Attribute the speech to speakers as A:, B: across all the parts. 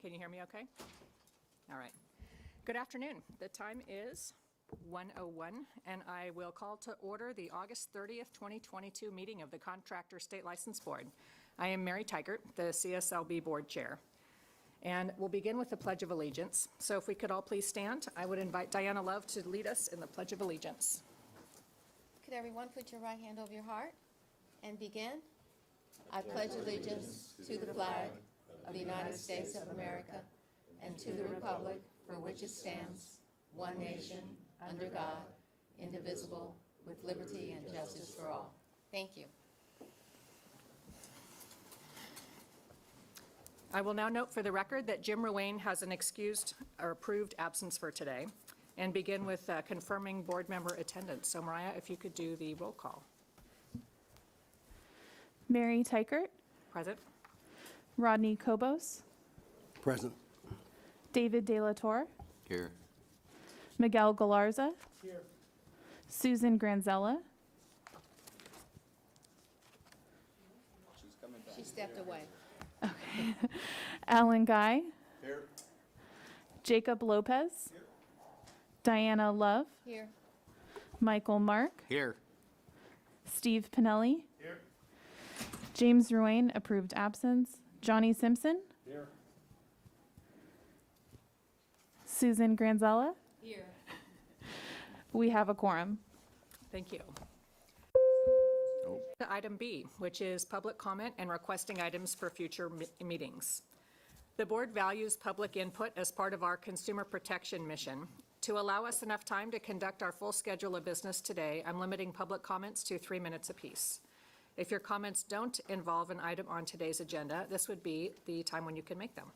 A: Can you hear me okay? All right. Good afternoon. The time is 1:01, and I will call to order the August 30th, 2022 meeting of the Contractors State License Board. I am Mary Tygart, the CSLB Board Chair. And we'll begin with the Pledge of Allegiance. So if we could all please stand, I would invite Diana Love to lead us in the Pledge of Allegiance.
B: Could everyone put your right hand over your heart and begin? I pledge allegiance to the flag of the United States of America and to the republic for which it stands, one nation, under God, indivisible, with liberty and justice for all. Thank you.
A: I will now note for the record that Jim Ruane has an excused or approved absence for today, and begin with confirming board member attendance. So Mariah, if you could do the roll call.
C: Mary Tykert,
A: Present.
C: Rodney Kobos,
D: Present.
C: David De La Torre,
D: Here.
C: Miguel Galarza, here. Susan Granzella,
B: She stepped away.
C: Alan Guy,
D: Here.
C: Jacob Lopez, here. Diana Love,
B: Here.
C: Michael Mark,
D: Here.
C: Steve Pinelli,
D: Here.
C: James Ruane, approved absence, Johnny Simpson,
D: Here.
C: Susan Granzella.
B: Here.
C: We have a quorum.
A: Thank you. To item B, which is public comment and requesting items for future meetings. The board values public input as part of our consumer protection mission. To allow us enough time to conduct our full schedule of business today, I'm limiting public comments to 3 minutes apiece. If your comments don't involve an item on today's agenda, this would be the time when you can make them.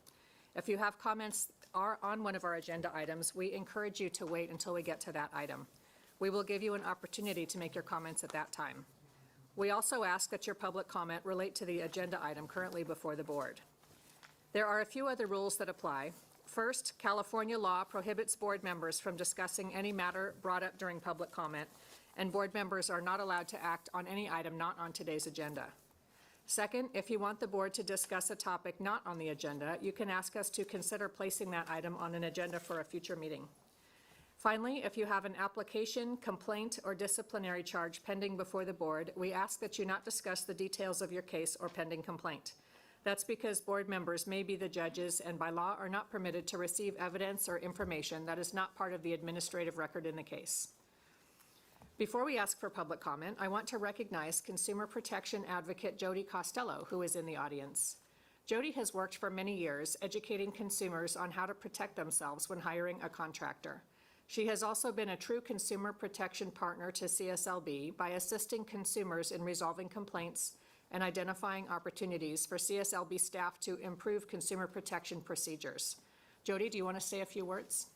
A: If you have comments are on one of our agenda items, we encourage you to wait until we get to that item. We will give you an opportunity to make your comments at that time. We also ask that your public comment relate to the agenda item currently before the board. There are a few other rules that apply. First, California law prohibits board members from discussing any matter brought up during public comment, and board members are not allowed to act on any item not on today's agenda. Second, if you want the board to discuss a topic not on the agenda, you can ask us to consider placing that item on an agenda for a future meeting. Finally, if you have an application, complaint, or disciplinary charge pending before the board, we ask that you not discuss the details of your case or pending complaint. That's because board members may be the judges and by law are not permitted to receive evidence or information that is not part of the administrative record in the case. Before we ask for public comment, I want to recognize consumer protection advocate Jody Costello, who is in the audience. Jody has worked for many years educating consumers on how to protect themselves when hiring a contractor. She has also been a true consumer protection partner to CSLB by assisting consumers in resolving complaints and identifying opportunities for CSLB staff to improve consumer protection procedures. Jody, do you want to say a few words?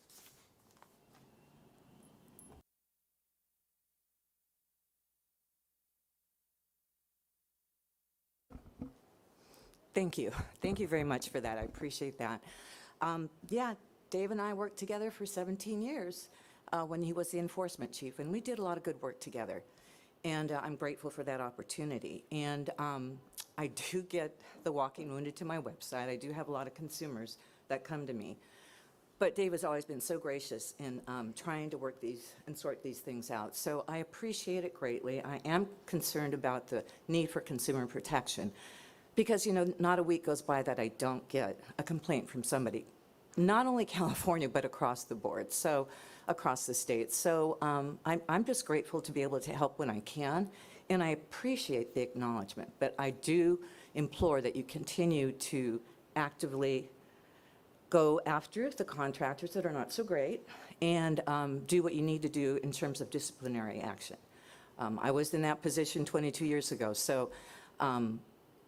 E: Thank you. Thank you very much for that. I appreciate that. Yeah, Dave and I worked together for 17 years when he was the enforcement chief, and we did a lot of good work together. And I'm grateful for that opportunity. And I do get the walking wounded to my website. I do have a lot of consumers that come to me. But Dave has always been so gracious in trying to work these and sort these things out. So I appreciate it greatly. I am concerned about the need for consumer protection because, you know, not a week goes by that I don't get a complaint from somebody, not only California, but across the board, so across the state. So I'm just grateful to be able to help when I can, and I appreciate the acknowledgement. But I do implore that you continue to actively go after the contractors that are not so great and do what you need to do in terms of disciplinary action. I was in that position 22 years ago, so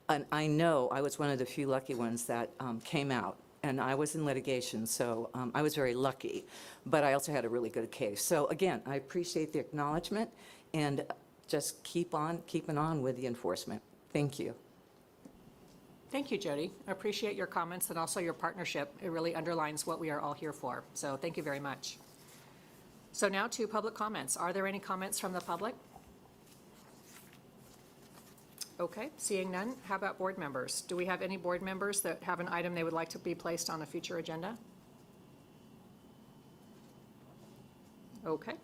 E: and I know I was one of the few lucky ones that came out, and I was in litigation, so I was very lucky, but I also had a really good case. So again, I appreciate the acknowledgement, and just keep on keeping on with the enforcement. Thank you.
A: Thank you, Jody. I appreciate your comments and also your partnership. It really underlines what we are all here for. So thank you very much. So now to public comments. Are there any comments from the public? Okay, seeing none, how about board members? Do we have any board members that have an item they would like to be placed on a future agenda? Okay,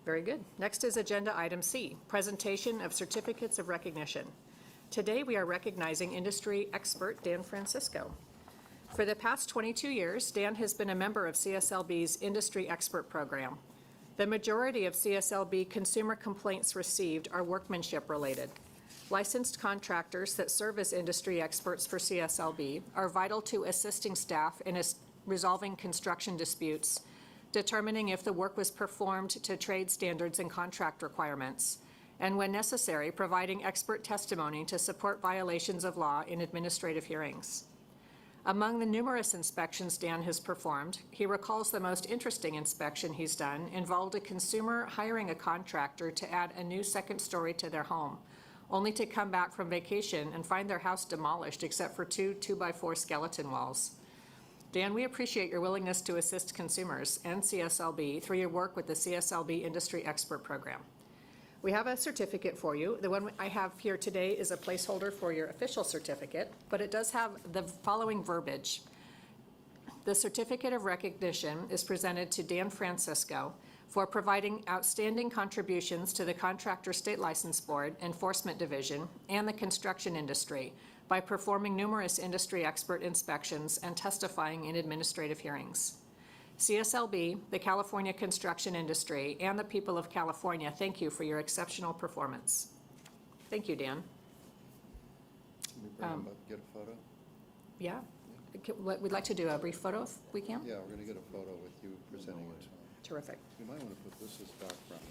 A: very good. Next is agenda item C, presentation of certificates of recognition. Today, we are recognizing industry expert Dan Francisco. For the past 22 years, Dan has been a member of CSLB's Industry Expert Program. The majority of CSLB consumer complaints received are workmanship related. Licensed contractors that serve as industry experts for CSLB are vital to assisting staff in resolving construction disputes, determining if the work was performed to trade standards and contract requirements, and when necessary, providing expert testimony to support violations of law in administrative hearings. Among the numerous inspections Dan has performed, he recalls the most interesting inspection he's done involved a consumer hiring a contractor to add a new second story to their home, only to come back from vacation and find their house demolished except for two 2x4 skeleton walls. Dan, we appreciate your willingness to assist consumers and CSLB through your work with the CSLB Industry Expert Program. We have a certificate for you. The one I have here today is a placeholder for your official certificate, but it does have the following verbiage. The certificate of recognition is presented to Dan Francisco for providing outstanding contributions to the Contractor State License Board, Enforcement Division, and the construction industry by performing numerous industry expert inspections and testifying in administrative hearings. CSLB, the California construction industry, and the people of California thank you for your exceptional performance. Thank you, Dan.
D: Can we bring him up, get a photo?
A: Yeah, we'd like to do a brief photo if we can.
D: Yeah, we're going to get a photo with you presenting it.
A: Terrific.
D: You might want to put this as background.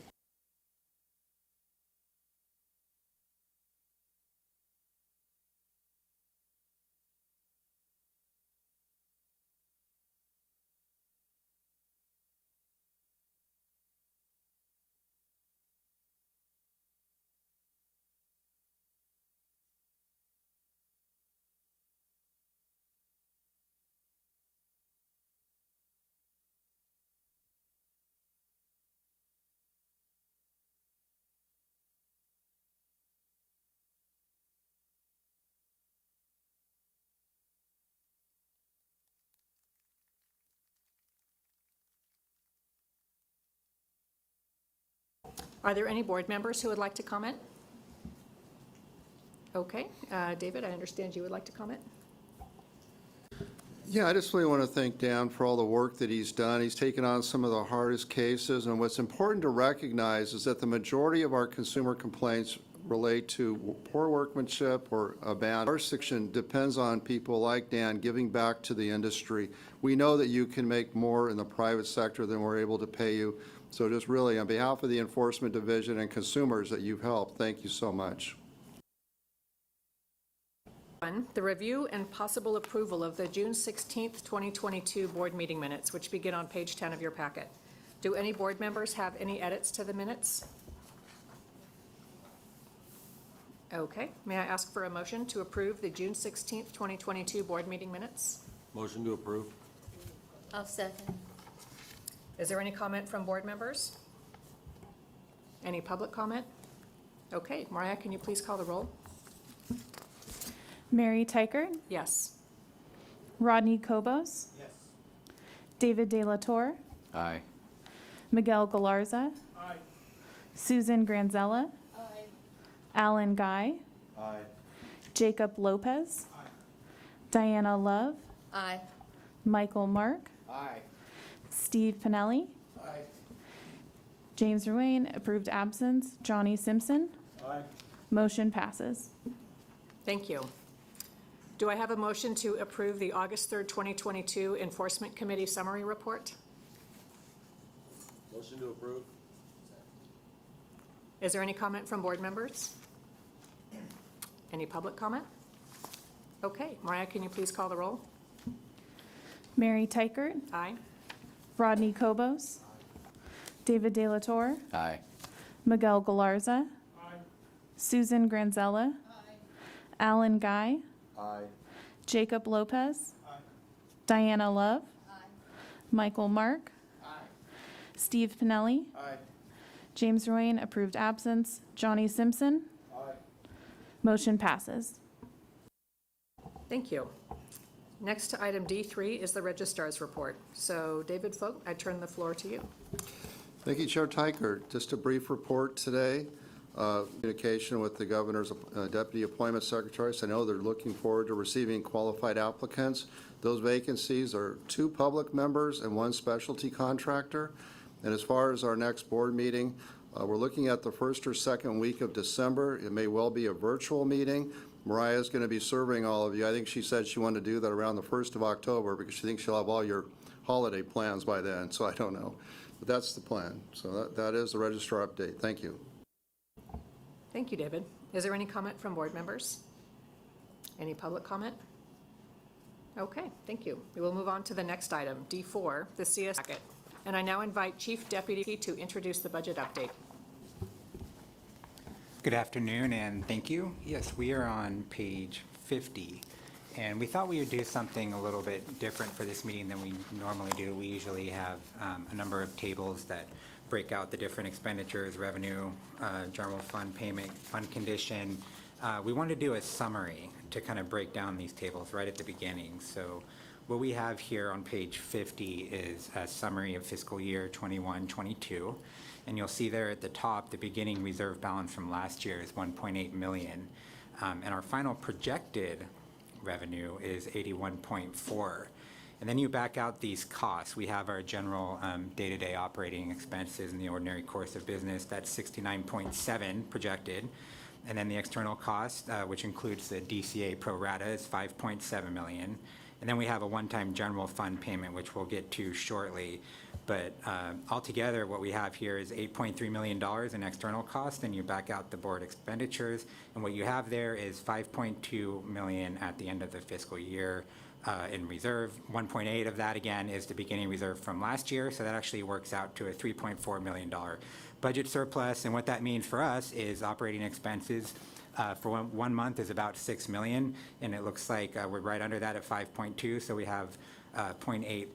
A: Are there any board members who would like to comment? Okay, David, I understand you would like to comment.
D: Yeah, I just really want to thank Dan for all the work that he's done. He's taken on some of the hardest cases, and what's important to recognize is that the majority of our consumer complaints relate to poor workmanship or abandonment. Our section depends on people like Dan giving back to the industry. We know that you can make more in the private sector than we're able to pay you. So just really, on behalf of the Enforcement Division and consumers that you've helped, thank you so much.
A: The review and possible approval of the June 16th, 2022 board meeting minutes, which begin on page 10 of your packet. Do any board members have any edits to the minutes? Okay, may I ask for a motion to approve the June 16th, 2022 board meeting minutes?
F: Motion to approve.
B: I'll second.
A: Is there any comment from board members? Any public comment? Okay, Mariah, can you please call the roll?
C: Mary Tykert,
A: Yes.
C: Rodney Cobos,
F: Yes.
C: David De La Torre,
F: Aye.
C: Miguel Galarza, Susan Granzella, Alan Guy,
F: Aye.
C: Jacob Lopez, Diana Love,
B: Aye.
C: Michael Mark,
F: Aye.
C: Steve Pinelli,
F: Aye.
C: James Ruane, approved absence, Johnny Simpson.
F: Aye.
C: Motion passes.
A: Thank you. Do I have a motion to approve the August 3rd, 2022 Enforcement Committee Summary Report?
F: Motion to approve.
A: Is there any comment from board members? Any public comment? Okay, Mariah, can you please call the roll?
C: Mary Tykert,
A: Aye.
C: Rodney Cobos, David De La Torre,
F: Aye.
C: Miguel Galarza, Susan Granzella, Alan Guy,
F: Aye.
C: Jacob Lopez, Diana Love, Michael Mark, Steve Pinelli,
F: Aye.
C: James Ruane, approved absence, Johnny Simpson.
F: Aye.
C: Motion passes.
A: Thank you. Next to item D3 is the Registrar's report. So David Folk, I turn the floor to you.
D: Thank you, Chair Tykert. Just a brief report today. Communication with the Governor's Deputy Appointment Secretaries. I know they're looking forward to receiving qualified applicants. Those vacancies are 2 public members and 1 specialty contractor. And as far as our next board meeting, we're looking at the first or second week of December. It may well be a virtual meeting. Mariah is going to be serving all of you. I think she said she wanted to do that around the 1st of October because she thinks she'll have all your holiday plans by then, so I don't know. But that's the plan. So that is the Registrar update. Thank you.
A: Thank you, David. Is there any comment from board members? Any public comment? Okay, thank you. We will move on to the next item, D4, the CS packet. And I now invite Chief Deputy to introduce the budget update.
F: Good afternoon, and thank you. Yes, we are on page 50, and we thought we would do something a little bit different for this meeting than we normally do. We usually have a number of tables that break out the different expenditures, revenue, general fund payment, fund condition. We want to do a summary to kind of break down these tables right at the beginning. So what we have here on page 50 is a summary of fiscal year 21-22. And you'll see there at the top, the beginning reserve balance from last year is 1.8 million. And our final projected revenue is 81.4. And then you back out these costs. We have our general day-to-day operating expenses in the ordinary course of business. That's 69.7 projected. And then the external cost, which includes the DCA pro rata, is 5.7 million. And then we have a one-time general fund payment, which we'll get to shortly. But altogether, what we have here is $8.3 million in external costs, and you back out the board expenditures. And what you have there is $5.2 million at the end of the fiscal year in reserve. 1.8 of that, again, is the beginning reserve from last year. So that actually works out to a $3.4 million budget surplus. And what that means for us is operating expenses for one month is about $6 million, and it looks like we're right under that at 5.2, so we have 0.8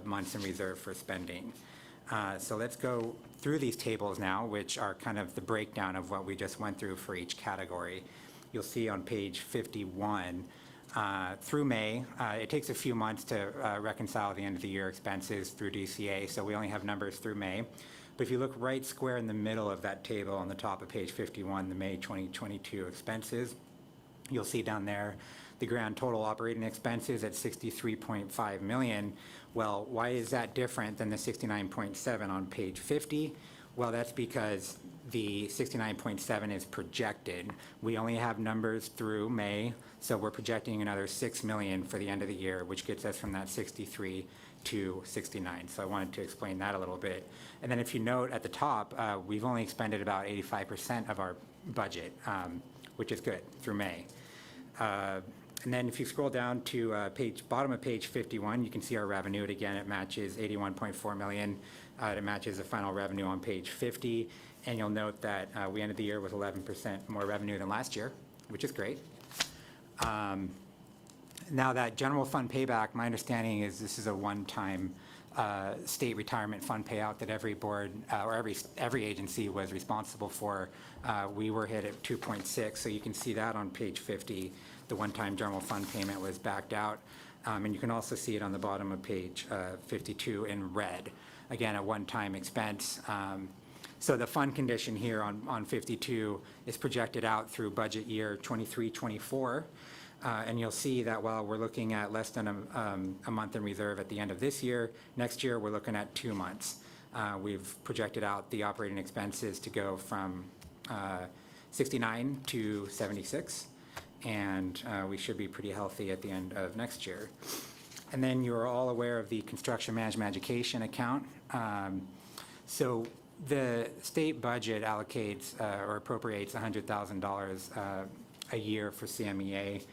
F: months in reserve for spending. So let's go through these tables now, which are kind of the breakdown of what we just went through for each category. You'll see on page 51, through May, it takes a few months to reconcile the end of the year expenses through DCA, so we only have numbers through May. But if you look right square in the middle of that table on the top of page 51, the May 2022 expenses, you'll see down there the grand total operating expenses at 63.5 million. Well, why is that different than the 69.7 on page 50? Well, that's because the 69.7 is projected. We only have numbers through May, so we're projecting another 6 million for the end of the year, which gets us from that 63 to 69. So I wanted to explain that a little bit. And then if you note at the top, we've only expended about 85% of our budget, which is good, through May. And then if you scroll down to bottom of page 51, you can see our revenue. And again, it matches 81.4 million. It matches the final revenue on page 50. And you'll note that we ended the year with 11% more revenue than last year, which is great. Now that general fund payback, my understanding is this is a one-time state retirement fund payout that every board or every agency was responsible for. We were hit at 2.6, so you can see that on page 50. The one-time general fund payment was backed out. And you can also see it on the bottom of page 52 in red. Again, a one-time expense. So the fund condition here on 52 is projected out through budget year 23-24. And you'll see that while we're looking at less than a month in reserve at the end of this year, next year we're looking at 2 months. We've projected out the operating expenses to go from 69 to 76, and we should be pretty healthy at the end of next year. And then you're all aware of the construction management education account. So the state budget allocates or appropriates $100,000 a year for CMEA.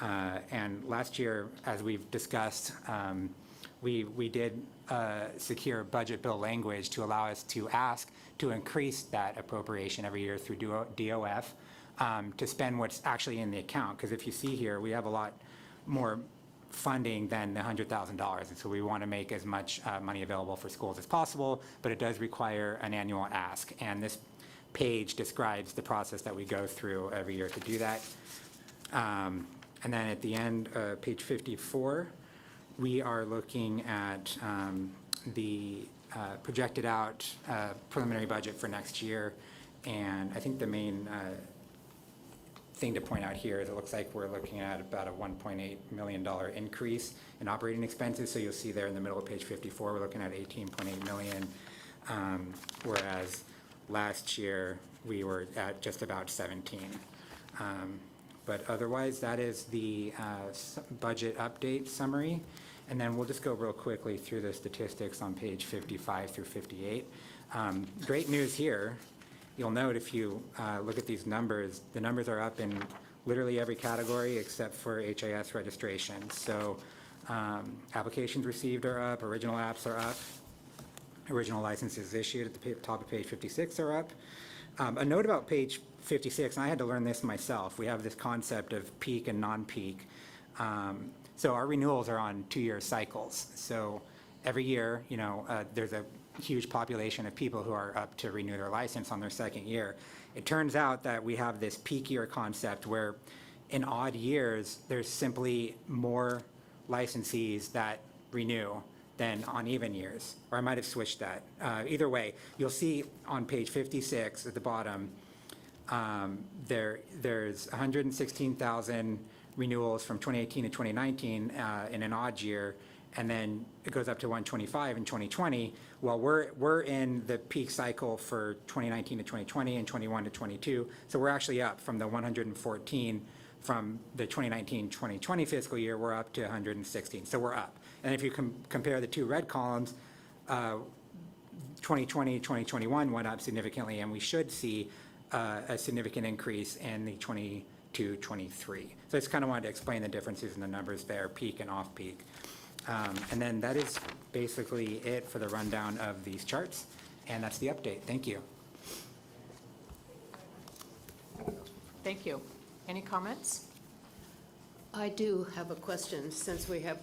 F: And last year, as we've discussed, we did secure budget bill language to allow us to ask to increase that appropriation every year through DOF to spend what's actually in the account. Because if you see here, we have a lot more funding than the $100,000. And so we want to make as much money available for schools as possible, but it does require an annual ask. And this page describes the process that we go through every year to do that. And then at the end, page 54, we are looking at the projected out preliminary budget for next year. And I think the main thing to point out here is it looks like we're looking at about a $1.8 million increase in operating expenses. So you'll see there in the middle of page 54, we're looking at 18.8 million, whereas last year we were at just about 17. But otherwise, that is the budget update summary. And then we'll just go real quickly through the statistics on page 55 through 58. Great news here. You'll note if you look at these numbers, the numbers are up in literally every category except for HIS registrations. So applications received are up, original apps are up, original licenses issued at the top of page 56 are up. A note about page 56, and I had to learn this myself. We have this concept of peak and non-peak. So our renewals are on 2-year cycles. So every year, there's a huge population of people who are up to renew their license on their second year. It turns out that we have this peak year concept where in odd years, there's simply more licensees that renew than on even years, or I might have switched that. Either way, you'll see on page 56 at the bottom, there's 116,000 renewals from 2018 to 2019 in an odd year, and then it goes up to 125 in 2020. Well, we're in the peak cycle for 2019 to 2020 and 21 to 22, so we're actually up from the 114 from the 2019-2020 fiscal year, we're up to 116, so we're up. And if you compare the two red columns, 2020, 2021 went up significantly, and we should see a significant increase in the 22, 23. So I just kind of wanted to explain the differences in the numbers there, peak and off-peak. And then that is basically it for the rundown of these charts, and that's the update. Thank you.
A: Thank you. Any comments?
G: I do have a question, since we have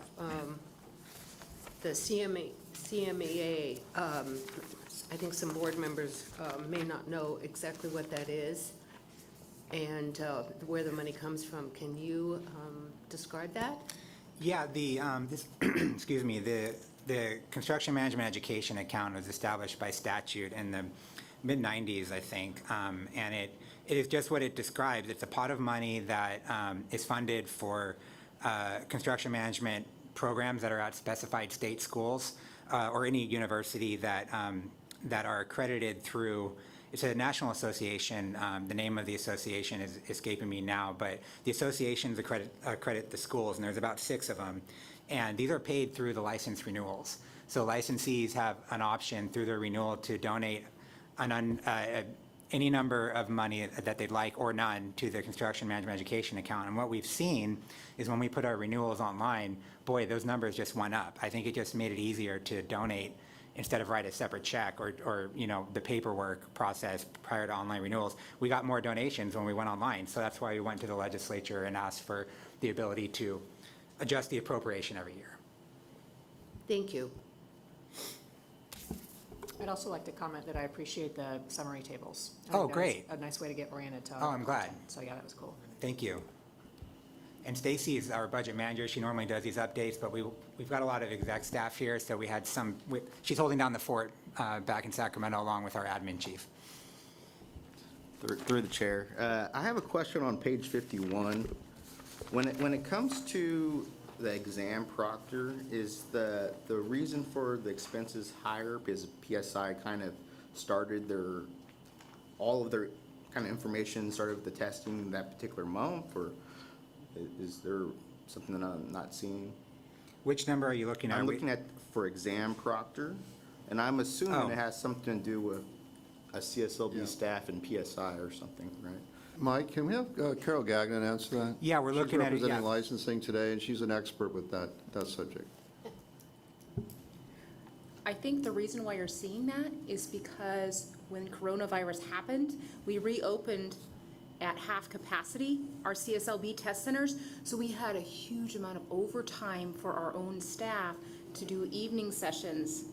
G: the CMEA. I think some board members may not know exactly what that is and where the money comes from. Can you describe that?
F: Yeah, excuse me, the Construction Management Education Account was established by statute in the mid-90s, I think, and it is just what it describes. It's a pot of money that is funded for construction management programs that are at specified state schools or any university that are accredited through. It's a national association. The name of the association is escaping me now, but the associations accredit the schools, and there's about 6 of them. And these are paid through the license renewals. So licensees have an option through their renewal to donate any number of money that they'd like or none to the Construction Management Education Account. And what we've seen is when we put our renewals online, boy, those numbers just went up. I think it just made it easier to donate instead of write a separate check or the paperwork process prior to online renewals. We got more donations when we went online. So that's why we went to the legislature and asked for the ability to adjust the appropriation every year.
G: Thank you.
A: I'd also like to comment that I appreciate the summary tables. I
F: Oh,
A: think that was
F: great.
A: a nice way to get oriented to.
F: Oh, I'm glad.
A: So yeah, that was cool.
F: Thank you. And Stacy is our budget manager. She normally does these updates, but we've got a lot of exec staff here, so we had she's holding down the fort back in Sacramento along with our admin chief.
H: Through the chair. I have a question on page 51. When it comes to the exam proctor, is the reason for the expenses higher because PSI kind of started all of their kind of information started with the testing that particular month, or is there something that I'm not seeing?
F: Which number are you looking at?
H: I'm looking at for exam proctor, and I'm assuming it has something to do with a CSLB staff and PSI or something, right?
D: Mike, can we have Carol Gagnon answer that?
F: Yeah, we're looking at it,
D: She's representing
F: yeah.
D: licensing today, and she's an expert with that subject.
I: I think the reason why you're seeing that is because when coronavirus happened, we reopened at half capacity our CSLB test centers. So we had a huge amount of overtime for our own staff to do evening sessions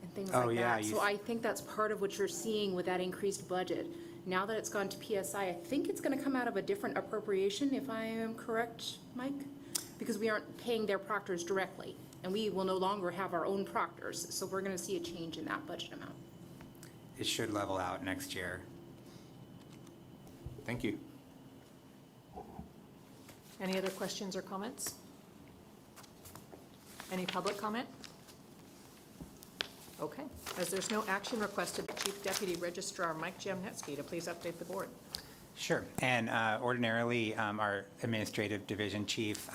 I: and things
F: Oh,
I: like
F: yeah,
I: that.
F: you
I: So
F: s-
I: I think that's part of what you're seeing with that increased budget. Now that it's gone to PSI, I think it's gonna come out of a different appropriation, if I am correct, Mike? Because we aren't paying their proctors directly, and we will no longer have our own proctors, so we're gonna see a change in that budget amount.
F: It should level out next year.
H: Thank you.
A: Any other questions or comments? Any public comment? Okay, as there's no action requested, Chief Deputy Registrar Mike Jamnetsky to please update the board.
F: Sure. And ordinarily, our administrative division chief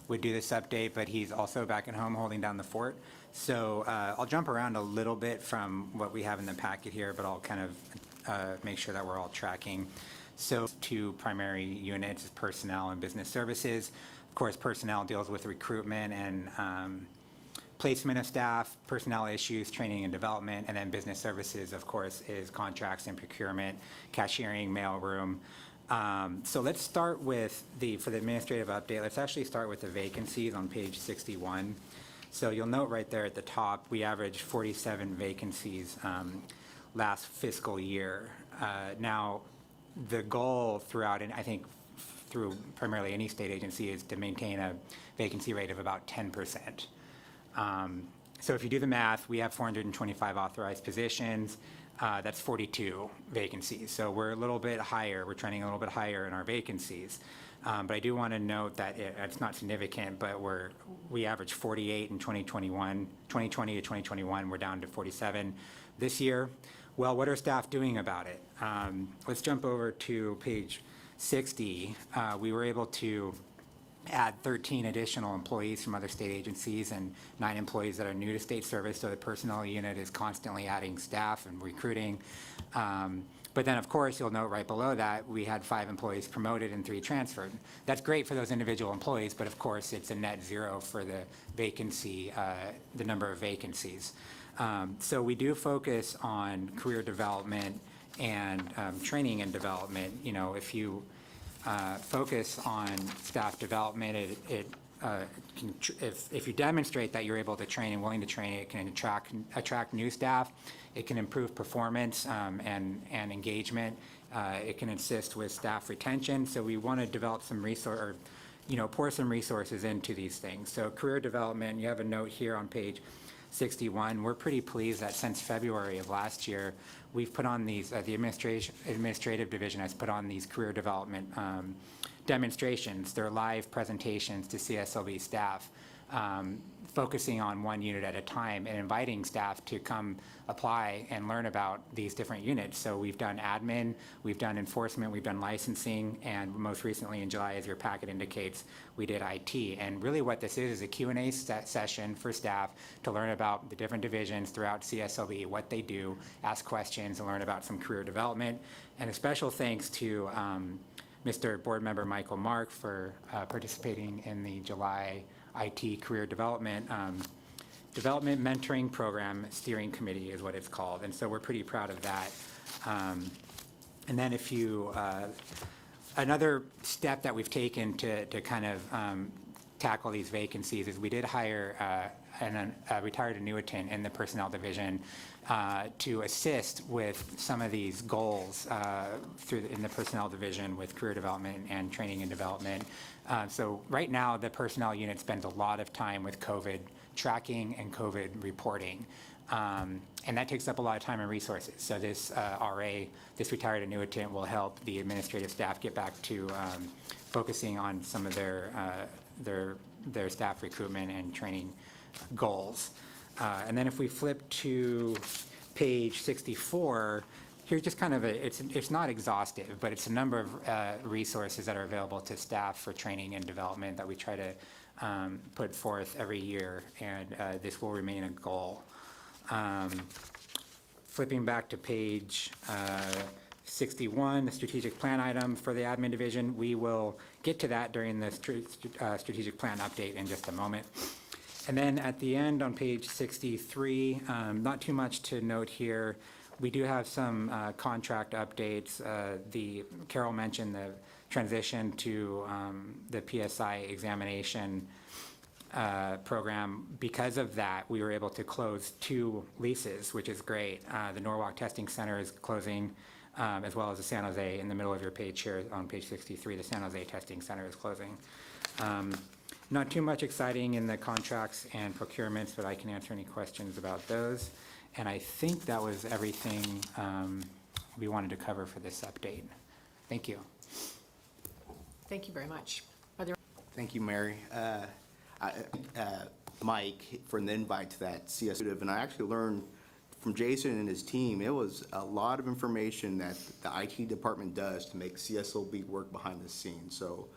F: would do this update, but he's also back at home holding down the fort. So I'll jump around a little bit from what we have in the packet here, but I'll kind of make sure that we're all tracking. So 2 primary units, personnel and business services. Of course, personnel deals with recruitment and placement of staff, personnel issues, training and development, and then business services, of course, is contracts and procurement, cashiering, mailroom. So let's start with for the administrative update, let's actually start with the vacancies on page 61. So you'll note right there at the top, we averaged 47 vacancies last fiscal year. Now, the goal throughout, and I think through primarily any state agency, is to maintain a vacancy rate of about 10%. So if you do the math, we have 425 authorized positions. That's 42 vacancies. So we're a little bit higher. We're trending a little bit higher in our vacancies. But I do want to note that it's not significant, but we averaged 48 in 2021. 2020 to 2021, we're down to 47 this year. Well, what are staff doing about it? Let's jump over to page 60. We were able to add 13 additional employees from other state agencies and 9 employees that are new to state service, so the personnel unit is constantly adding staff and recruiting. But then, of course, you'll note right below that, we had 5 employees promoted and 3 transferred. That's great for those individual employees, but of course, it's a net zero for the vacancy, the number of vacancies. So we do focus on career development and training and development. You know, if you focus on staff development, if you demonstrate that you're able to train and willing to train, it can attract new staff. It can improve performance and engagement. It can assist with staff retention. So we want to develop some pour some resources into these things. So career development, you have a note here on page 61. We're pretty pleased that since February of last year, we've put on these, the administrative division has put on these career development demonstrations. They're live presentations to CSLB staff, focusing on one unit at a time and inviting staff to come apply and learn about these different units. So we've done admin, we've done enforcement, we've done licensing, and most recently in July, as your packet indicates, we did IT. And really what this is a Q&A session for staff to learn about the different divisions throughout CSLB, what they do, ask questions, and learn about some career development. And a special thanks to Mr. Board Member Michael Mark for participating in the July IT Career Development Mentoring Program Steering Committee is what it's called. And so we're pretty proud of that. And then if you, another step that we've taken to kind of tackle these vacancies is we did hire a retired annuitant in the personnel division to assist with some of these goals in the personnel division with career development and training and development. So right now, the personnel unit spends a lot of time with COVID tracking and COVID reporting. And that takes up a lot of time and resources. So this RA, this retired annuitant, will help the administrative staff get back to focusing on some of their staff recruitment and training goals. And then if we flip to page 64, here's just kind of it's not exhaustive, but it's a number of resources that are available to staff for training and development that we try to put forth every year, and this will remain a goal. Flipping back to page 61, the strategic plan item for the admin division, we will get to that during the strategic plan update in just a moment. And then at the end on page 63, not too much to note here. We do have some contract updates. Carol mentioned the transition to the PSI examination program. Because of that, we were able to close 2 leases, which is great. The Norwalk Testing Center is closing, as well as the San Jose, in the middle of your page here on page 63, the San Jose Testing Center is closing. Not too much exciting in the contracts and procurements, but I can answer any questions about those. And I think that was everything we wanted to cover for this update. Thank you.
A: Thank you very much. Are there
H: Thank you, Mary. Mike, for the invite to that CSLB, and I actually learned from Jason and his team, it was a lot of information that the IT department does to make CSLB work behind the scenes. So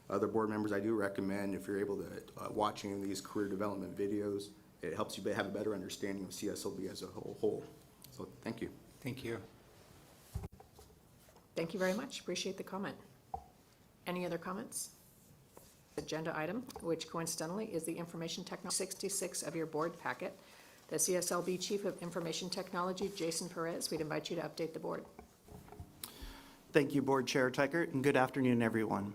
H: other board members, I do recommend, if you're able to watch any of these career development videos, it helps you have a better understanding of CSLB as a whole. So thank you.
F: Thank you.
A: Thank you very much. Appreciate the comment. Any other comments? Agenda item, which coincidentally is the Information Technology 66 of your board packet. The CSLB Chief of Information Technology, Jason Perez, we'd invite you to update the board.
J: Thank you, Board Chair Teichert, and good afternoon, everyone.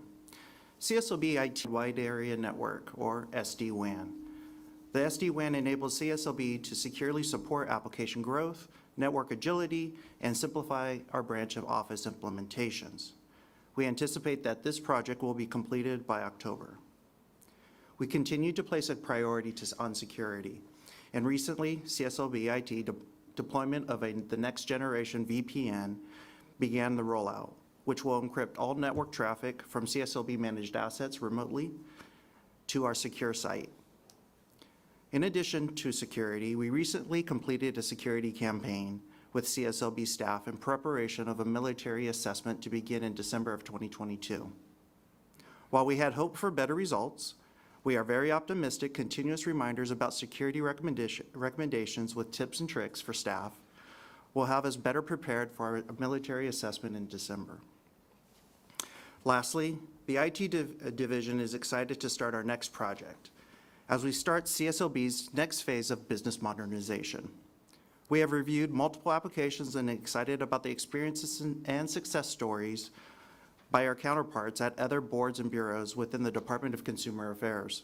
J: CSLB IT Wide Area Network, or SD-WAN. The SD-WAN enables CSLB to securely support application growth, network agility, and simplify our branch of office implementations. We anticipate that this project will be completed by October. We continue to place a priority on security, and recently, CSLB IT deployment of the next generation VPN began the rollout, which will encrypt all network traffic from CSLB managed assets remotely to our secure site. In addition to security, we recently completed a security campaign with CSLB staff in preparation of a military assessment to begin in December of 2022. While we had hoped for better results, we are very optimistic continuous reminders about security recommendations with tips and tricks for staff will have us better prepared for our military assessment in December. Lastly, the IT division is excited to start our next project as we start CSLB's next phase of business modernization. We have reviewed multiple applications and excited about the experiences and success stories by our counterparts at other boards and bureaus within the Department of Consumer Affairs.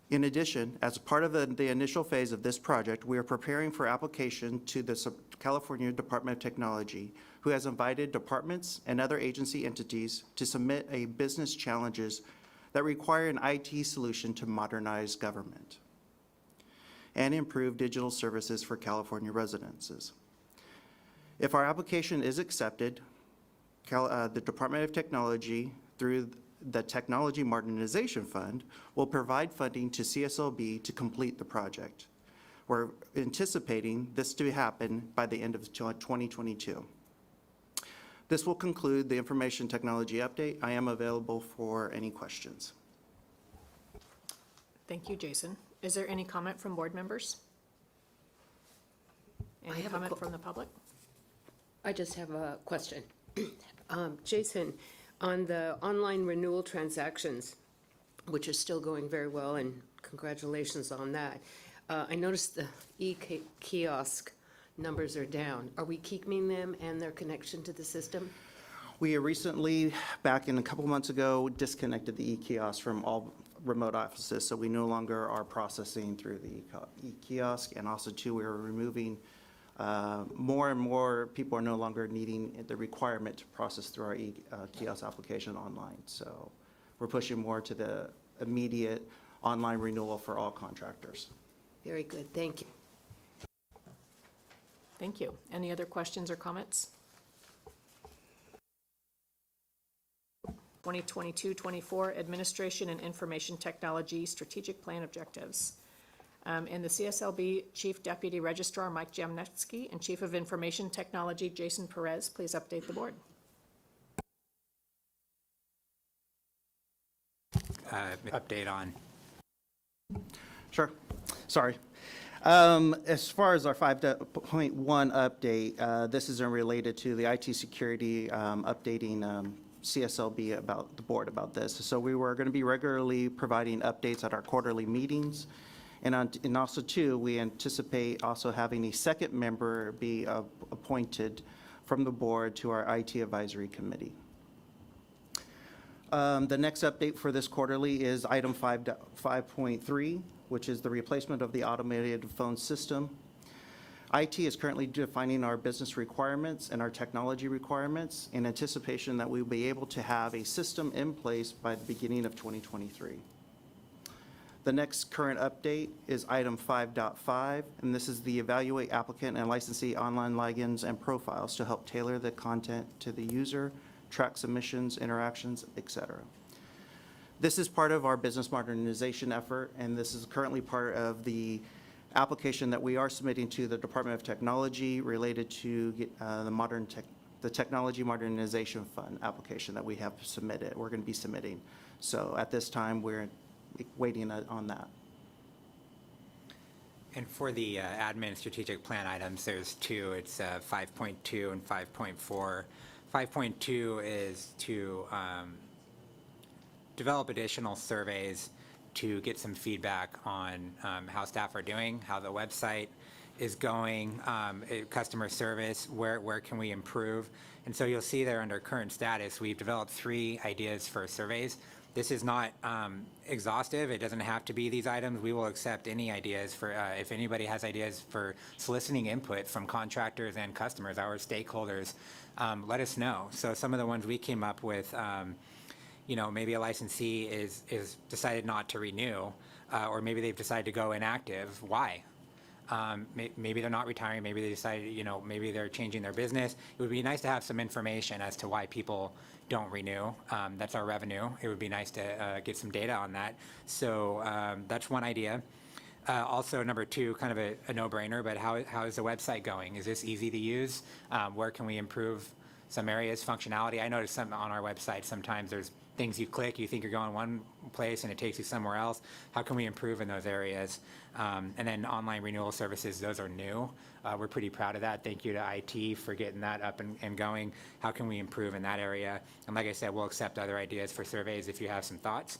J: In addition, as part of the initial phase of this project, we are preparing for application to the California Department of Technology, who has invited departments and other agency entities to submit a business challenges that require an IT solution to modernize government and improve digital services for California residences. If our application is accepted, the Department of Technology, through the Technology Modernization Fund, will provide funding to CSLB to complete the project. We're anticipating this to happen by the end of 2022. This will conclude the information technology update. I am available for any questions.
A: Thank you, Jason. Is there any comment from board members? Any
G: have a
A: comment from the public?
G: I just have a question. Jason, on the online renewal transactions, which are still going very well, and congratulations on that, I noticed the e-kiosk numbers are down. Are we keeping them and their connection to the system?
J: We recently, back in a couple months ago, disconnected the e-kiosk from all remote offices, so we no longer are processing through the e-kiosk. And also, too, we are removing more and more people are no longer needing the requirement to process through our e-kiosk application online. So we're pushing more to the immediate online renewal for all contractors.
G: Very good, thank you.
A: Thank you. Any other questions or comments? 2022-24 Administration and Information Technology Strategic Plan Objectives. And the CSLB Chief Deputy Registrar, Mike Jamnetsky, and Chief of Information Technology, Jason Perez, please update the board.
F: Update on.
J: Sure. Sorry. As far as our 5.1 update, this is related to the IT security updating CSLB about the board about this. So we were going to be regularly providing updates at our quarterly meetings. And also, too, we anticipate also having a second member be appointed from the board to our IT advisory committee. The next update for this quarterly is item 5.3, which is the replacement of the automated phone system. IT is currently defining our business requirements and our technology requirements in anticipation that we'll be able to have a system in place by the beginning of 2023. The next current update is item 5.5, and this is the evaluate applicant and licensee online logins and profiles to help tailor the content to the user, track submissions, interactions, etc. This is part of our business modernization effort, and this is currently part of the application that we are submitting to the Department of Technology related to the Technology Modernization Fund application that we have submitted, we're going to be submitting. So at this time, we're waiting on that.
F: And for the admin strategic plan items, there's two. It's 5.2 and 5.4. 5.2 is to develop additional surveys to get some feedback on how staff are doing, how the website is going, customer service, where can we improve. And so you'll see there under current status, we've developed 3 ideas for surveys. This is not exhaustive. It doesn't have to be these items. We will accept any ideas for, if anybody has ideas for soliciting input from contractors and customers, our stakeholders, let us know. So some of the ones we came up with, you know, maybe a licensee is decided not to renew, or maybe they've decided to go inactive. Why? Maybe they're not retiring. Maybe they decided, you know, maybe they're changing their business. It would be nice to have some information as to why people don't renew. That's our revenue. It would be nice to get some data on that. So that's one idea. Also, number 2, kind of a no-brainer, but how is the website going? Is this easy to use? Where can we improve some areas, functionality? I noticed some on our website, sometimes there's things you click, you think you're going one place and it takes you somewhere else. How can we improve in those areas? And then online renewal services, those are new. We're pretty proud of that. Thank you to IT for getting that up and going. How can we improve in that area? And like I said, we'll accept other ideas for surveys if you have some thoughts.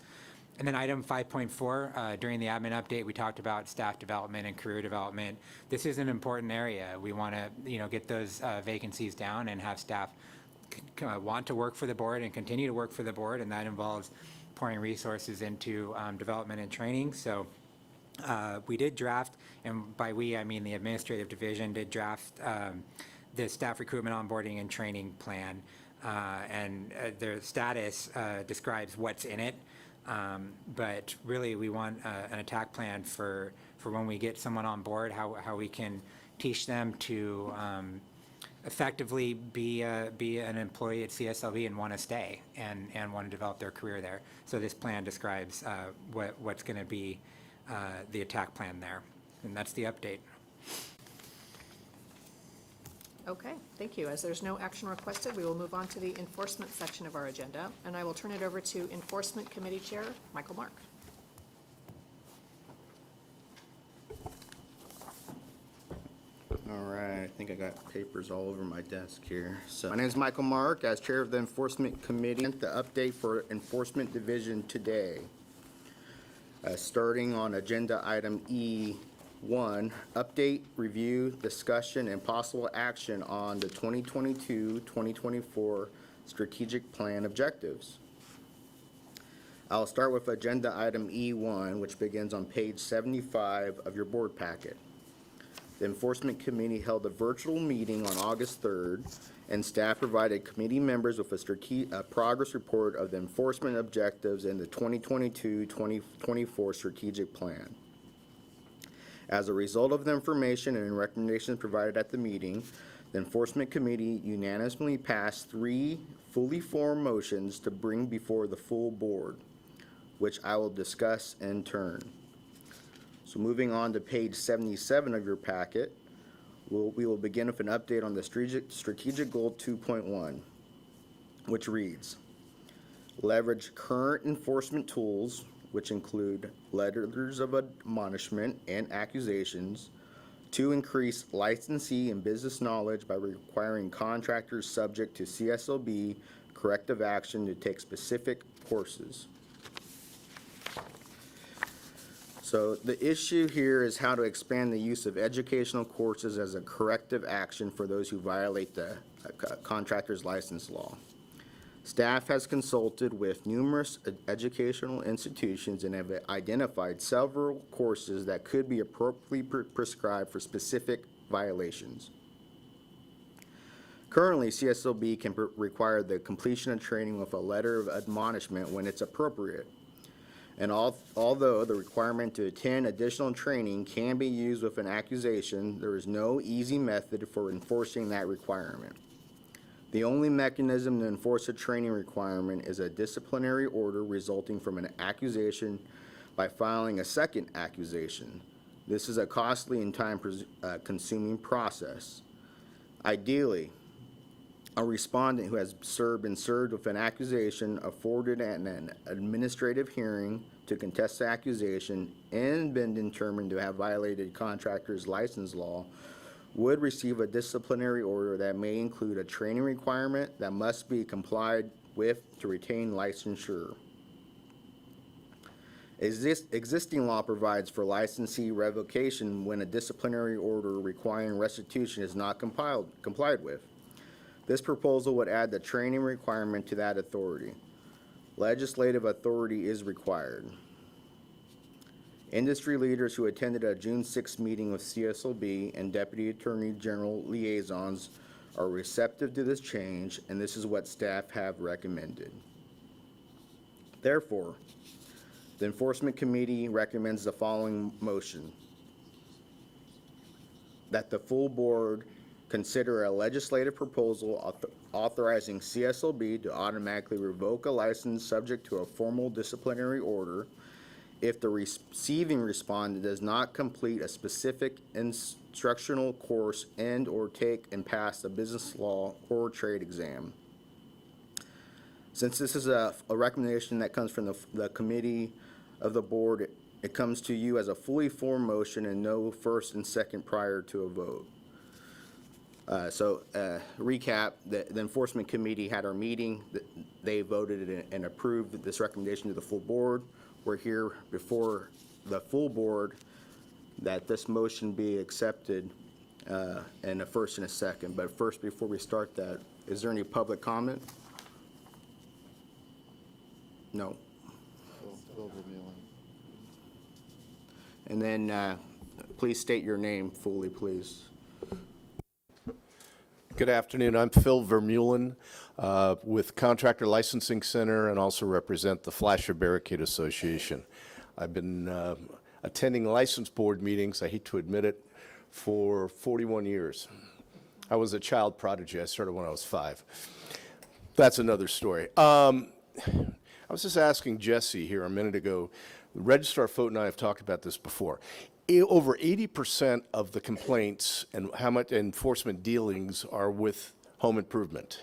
F: And then item 5.4, during the admin update, we talked about staff development and career development. This is an important area. We want to, you know, get those vacancies down and have staff want to work for the board and continue to work for the board, and that involves pouring resources into development and training. So we did draft, and by we I mean the administrative division did draft the staff recruitment, onboarding, and training plan, and their status describes what's in it. But really, we want an attack plan for when we get someone on board, how we can teach them to effectively be an employee at CSLB and want to stay and want to develop their career there. So this plan describes what's going to be the attack plan there. And that's the update.
A: Okay, thank you. As there's no action requested, we will move on to the enforcement section of our agenda, and I will turn it over to Enforcement Committee Chair Michael Mark.
H: All right, I think I got papers all over my desk here. So my name is Michael Mark. As Chair of the Enforcement Committee, the update for Enforcement Division today. Starting on agenda item E1, update, review, discussion, and possible action on the 2022-2024 strategic plan objectives. I'll start with agenda item E1, which begins on page 75 of your board packet. The Enforcement Committee held a virtual meeting on August 3rd, and staff provided committee members with a progress report of the enforcement objectives in the 2022-2024 strategic plan. As a result of the information and recommendations provided at the meeting, the Enforcement Committee unanimously passed 3 fully formed motions to bring before the full board, which I will discuss in turn. So moving on to page 77 of your packet, we will begin with an update on the strategic goal 2.1, which reads, leverage current enforcement tools, which include letters of admonishment and accusations, to increase licensee and business knowledge by requiring contractors subject to CSLB corrective action to take specific courses. So the issue here is how to expand the use of educational courses as a corrective action for those who violate the contractor's license law. Staff has consulted with numerous educational institutions and have identified several courses that could be appropriately prescribed for specific violations. Currently, CSLB can require the completion of training with a letter of admonishment when it's appropriate. And although the requirement to attend additional training can be used with an accusation, there is no easy method for enforcing that requirement. The only mechanism to enforce a training requirement is a disciplinary order resulting from an accusation by filing a second accusation. This is a costly and time-consuming process. Ideally, a respondent who has been served with an accusation, afforded an administrative hearing to contest the accusation, and been determined to have violated contractor's license law would receive a disciplinary order that may include a training requirement that must be complied with to retain licensure. Existing law provides for licensee revocation when a disciplinary order requiring restitution is not complied with. This proposal would add the training requirement to that authority. Legislative authority is required. Industry leaders who attended a June 6th meeting with CSLB and Deputy Attorney General liaisons are receptive to this change, and this is what staff have recommended. Therefore, the Enforcement Committee recommends the following motion: that the full board consider a legislative proposal authorizing CSLB to automatically revoke a license subject to a formal disciplinary order if the receiving respondent does not complete a specific instructional course and/or take and pass a business law or trade exam. Since this is a recommendation that comes from the committee of the board, it comes to you as a fully formed motion and no first and second prior to a vote. Recap, the Enforcement Committee had our meeting. They voted and approved this recommendation to the full board. We're here before the full board that this motion be accepted and a first and a second. But first, before we start that, is there any public comment? No. And then please state your name fully, please.
K: Good afternoon. I'm Phil Vermeulen with Contractor Licensing Center and also represent the Flasher Barricade Association. I've been attending license board meetings, I hate to admit it, for 41 years. I was a child prodigy. I started when I was 5. That's another story. I was just asking Jesse here a minute ago. Registrar Fote and I have talked about this before. Over 80% of the complaints and how much enforcement dealings are with home improvement.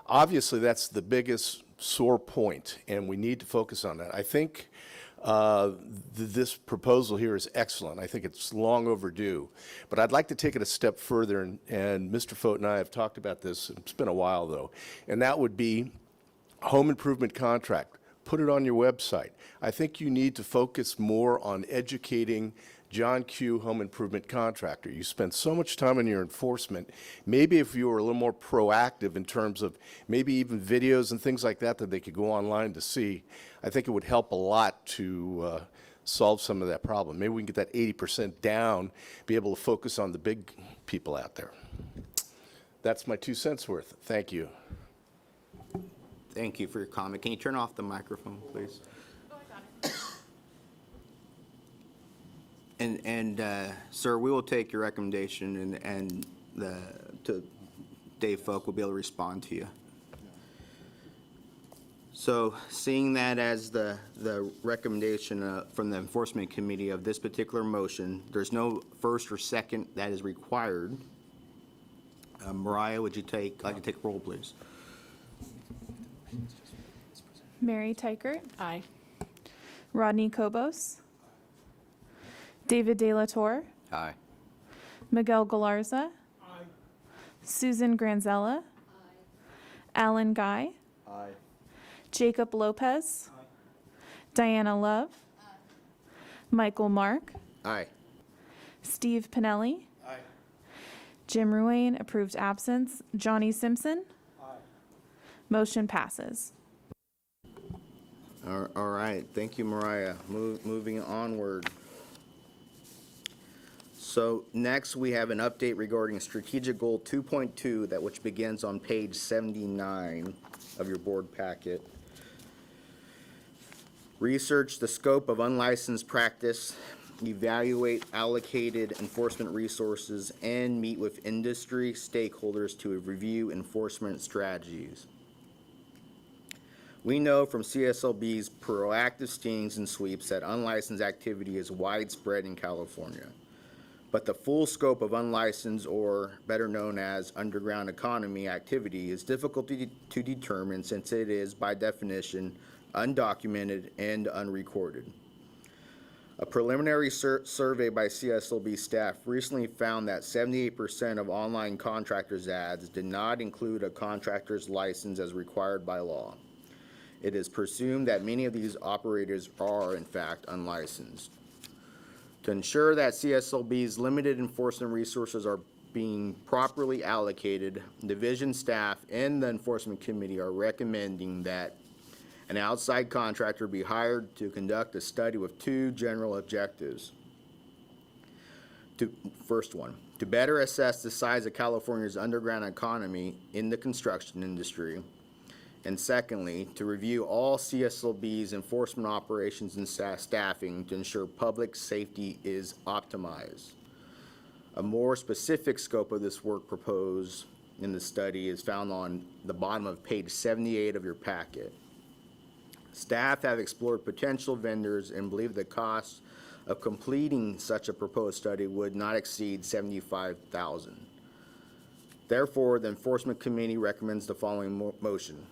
K: Obviously, that's the biggest sore point, and we need to focus on that. I think this proposal here is excellent. I think it's long overdue. But I'd like to take it a step further, and Mr. Fote and I have talked about this. It's been a while, though, and that would be home improvement contract. Put it on your website. I think you need to focus more on educating John Q. home improvement contractor. You spend so much time on your enforcement. Maybe if you were a little more proactive in terms of maybe even videos and things like that that they could go online to see, I think it would help a lot to solve some of that problem. Maybe we can get that 80% down, be able to focus on the big people out there. That's my 2 cents worth. Thank you.
H: Thank you for your comment. Can you turn off the microphone, please? And sir, we will take your recommendation, and Dave Folk will be able to respond to you. So, seeing that as the recommendation from the Enforcement Committee of this particular motion, there's no first or second that is required. Mariah, would you take roll, please?
C: Mary Teichert,
A: Aye.
C: Rodney Kobos, David De La Torre,
H: Aye.
C: Miguel Galarza, Susan Granzella, Alan Guy, Jacob Lopez, Diana Love, Michael Mark,
H: Aye.
C: Steve Pinelli, Jim Ruane, approved absence, Johnny Simpson, Motion passes.
H: All right, thank you, Mariah. Moving onward. So next, we have an update regarding Strategic Goal 2.2, which begins on page 79 of your board packet. Research the scope of unlicensed practice, evaluate allocated enforcement resources, and meet with industry stakeholders to review enforcement strategies. We know from CSLB's proactive stings and sweeps that unlicensed activity is widespread in California. But the full scope of unlicensed, or better known as underground economy activity, is difficult to determine since it is, by definition, undocumented and unrecorded. A preliminary survey by CSLB staff recently found that 78% of online contractors' ads did not include a contractor's license as required by law. It is presumed that many of these operators are, in fact, unlicensed. To ensure that CSLB's limited enforcement resources are being properly allocated, division staff and the enforcement committee are recommending that an outside contractor be hired to conduct a study with two general objectives. First one, to better assess the size of California's underground economy in the construction industry. And secondly, to review all CSLB's enforcement operations and staffing to ensure public safety is optimized. A more specific scope of this work proposed in the study is found on the bottom of page 78 of your packet. Staff have explored potential vendors and believe the cost of completing such a proposed study would not exceed $75,000. Therefore, the Enforcement Committee recommends the following motion: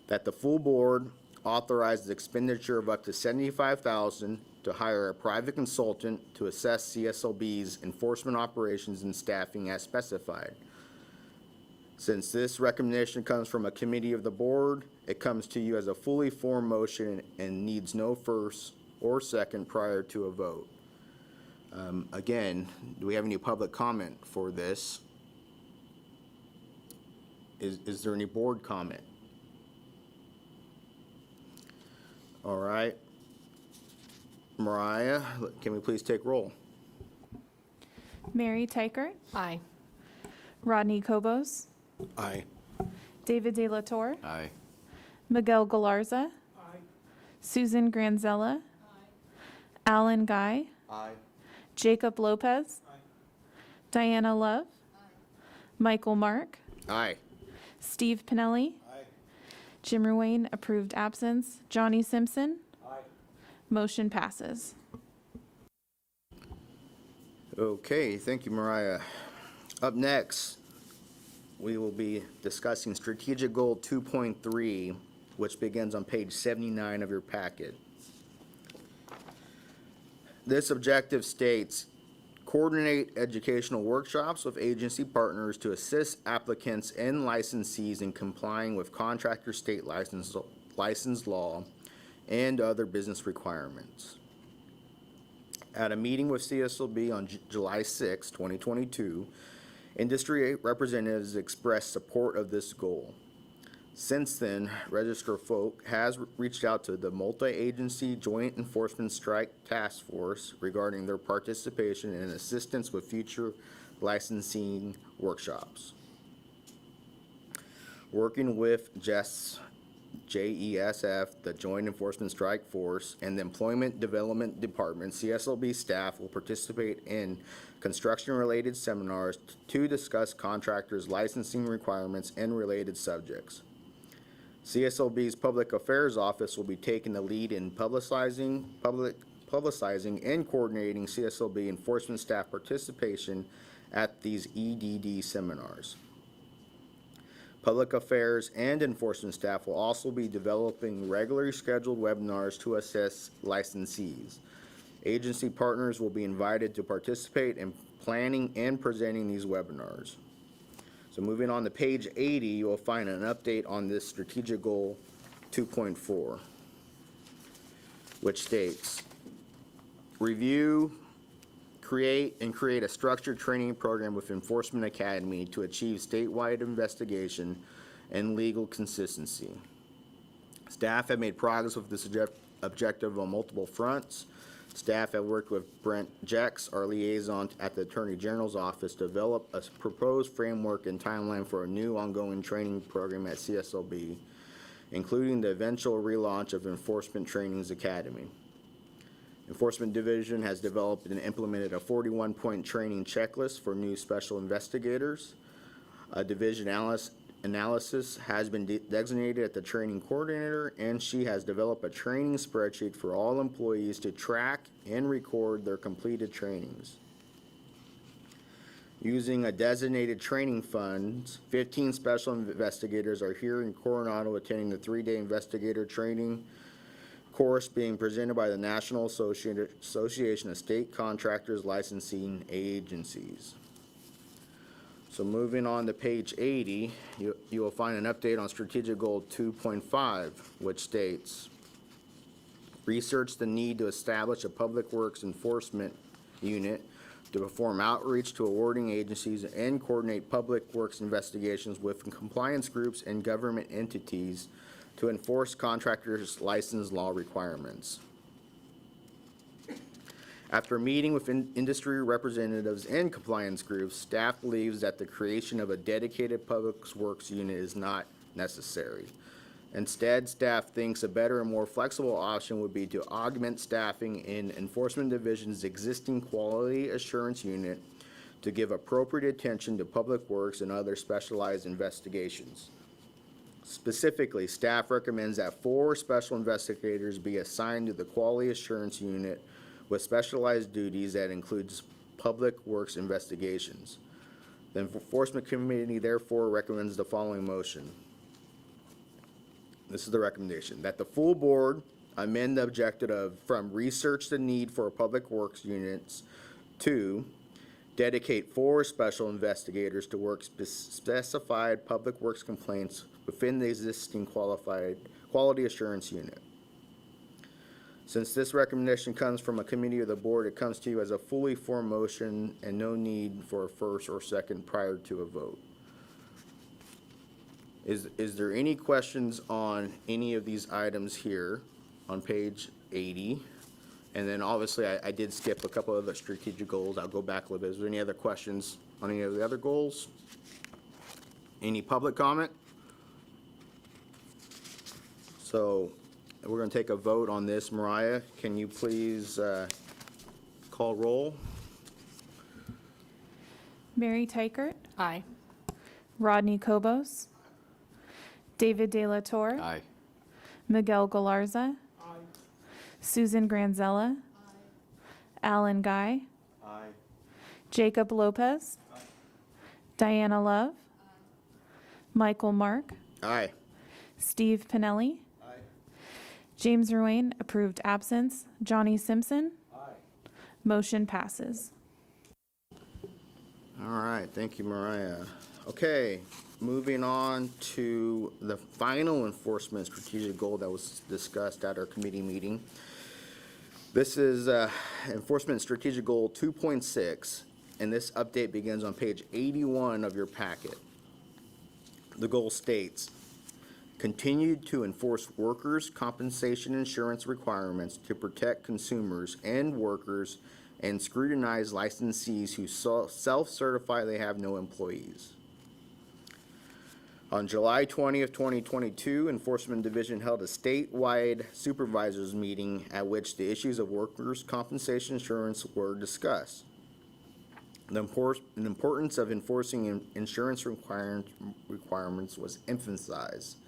H: that the full board authorize the expenditure of up to $75,000 to hire a private consultant to assess CSLB's enforcement operations and staffing as specified. Since this recommendation comes from a committee of the board, it comes to you as a fully formed motion and needs no first or second prior to a vote. Again, do we have any public comment for this? Is there any board comment? All right. Mariah, can we please take roll?
C: Mary Teichert,
A: Aye.
C: Rodney Cobos,
K: Aye.
C: David De La Torre,
K: Aye.
C: Miguel Galarza, Susan Granzella, Alan Guy,
K: Aye.
C: Jacob Lopez, Diana Love, Michael Mark,
H: Aye.
C: Steve Pinelli, Jim Ruane, approved absence, Johnny Simpson. Motion passes.
H: Okay, thank you, Mariah. Up next, we will be discussing Strategic Goal 2.3, which begins on page 79 of your packet. This objective states, coordinate educational workshops with agency partners to assist applicants and licensees in complying with contractor state license law and other business requirements. At a meeting with CSLB on July 6, 2022, industry representatives expressed support of this goal. Since then, Registrar Folk has reached out to the Multi-Agency Joint Enforcement Strike Task Force regarding their participation and assistance with future licensing workshops. Working with JESF, the Joint Enforcement Strike Force, and the Employment Development Department, CSLB staff will participate in construction-related seminars to discuss contractors' licensing requirements and related subjects. CSLB's Public Affairs Office will be taking the lead in publicizing and coordinating CSLB enforcement staff participation at these EDD seminars. Public Affairs and enforcement staff will also be developing regularly scheduled webinars to assess licensees. Agency partners will be invited to participate in planning and presenting these webinars. So moving on to page 80, you will find an update on this Strategic Goal 2.4, which states, review, create a structured training program with Enforcement Academy to achieve statewide investigation and legal consistency. Staff have made progress with this objective on multiple fronts. Staff have worked with Brent Jex, our liaison at the Attorney General's office, to develop a proposed framework and timeline for a new ongoing training program at CSLB, including the eventual relaunch of Enforcement Trainings Academy. Enforcement Division has developed and implemented a 41-point training checklist for new special investigators. A division analysis has been designated at the training coordinator, and she has developed a training spreadsheet for all employees to track and record their completed trainings. Using a designated training fund, 15 special investigators are here in Coronado attending the 3-day investigator training course being presented by the National Association of State Contractors Licensing Agencies. So moving on to page 80, you will find an update on Strategic Goal 2.5, which states, research the need to establish a public works enforcement unit to perform outreach to awarding agencies and coordinate public works investigations with compliance groups and government entities to enforce contractors' license law requirements. After meeting with industry representatives and compliance groups, staff believes that the creation of a dedicated public works unit is not necessary. Instead, staff thinks a better and more flexible option would be to augment staffing in Enforcement Division's existing quality assurance unit to give appropriate attention to public works and other specialized investigations. Specifically, staff recommends that 4 special investigators be assigned to the quality assurance unit with specialized duties that includes public works investigations. The Enforcement Committee therefore recommends the following motion. This is the recommendation, that the full board amend the objective of from research the need for public works units to dedicate 4 special investigators to work specified public works complaints within the existing quality assurance unit. Since this recommendation comes from a committee of the board, it comes to you as a fully formed motion and no need for a first or second prior to a vote. Is there any questions on any of these items here on page 80? And then obviously I did skip a couple of the strategic goals. I'll go back a little bit. Is there any other questions on any of the other goals? Any public comment? So we're going to take a vote on this. Mariah, can you please call roll?
C: Mary Tykert,
A: Aye.
C: Rodney Kobos, David De La Torre,
K: Aye.
C: Miguel Galarza, Susan Granzella, Alan Guy, Jacob Lopez, Diana Love, Michael Mark,
H: Aye.
C: Steve Pinelli, James Ruane, approved absence. Johnny Simpson. Motion passes.
H: All right, thank you, Mariah. Okay, moving on to the final enforcement strategic goal that was discussed at our committee meeting. This is Enforcement Strategic Goal 2.6, and this update begins on page 81 of your packet. The goal states, continue to enforce workers' compensation insurance requirements to protect consumers and workers and scrutinize licensees who self-certify they have no employees. On July 20th, 2022, Enforcement Division held a statewide supervisors meeting at which the issues of workers' compensation insurance were discussed. The importance of enforcing insurance requirements was emphasized.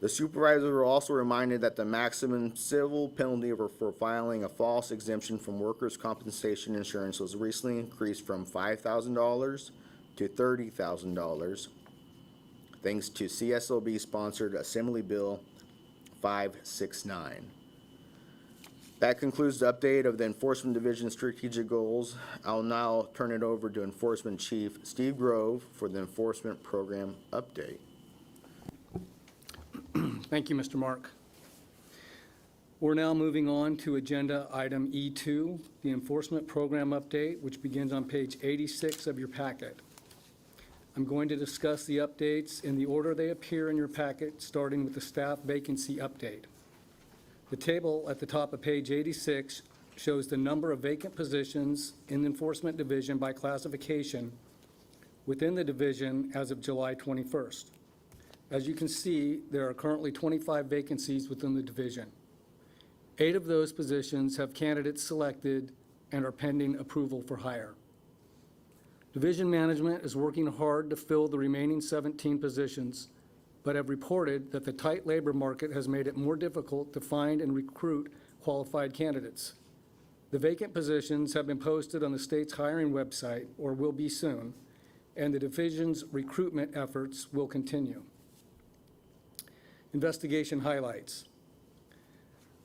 H: The supervisors were also reminded that the maximum civil penalty for filing a false exemption from workers' compensation insurance was recently increased from $5,000 to $30,000, thanks to CSLB-sponsored Assembly Bill 569. That concludes the update of the Enforcement Division strategic goals. I'll now turn it over to Enforcement Chief Steve Grove for the enforcement program update.
L: Thank you, Mr. Mark. We're now moving on to agenda item E2, the enforcement program update, which begins on page 86 of your packet. I'm going to discuss the updates in the order they appear in your packet, starting with the staff vacancy update. The table at the top of page 86 shows the number of vacant positions in the Enforcement Division by classification within the division as of July 21st. As you can see, there are currently 25 vacancies within the division. 8 of those positions have candidates selected and are pending approval for hire. Division management is working hard to fill the remaining 17 positions, but have reported that the tight labor market has made it more difficult to find and recruit qualified candidates. The vacant positions have been posted on the state's hiring website, or will be soon, and the division's recruitment efforts will continue. Investigation highlights.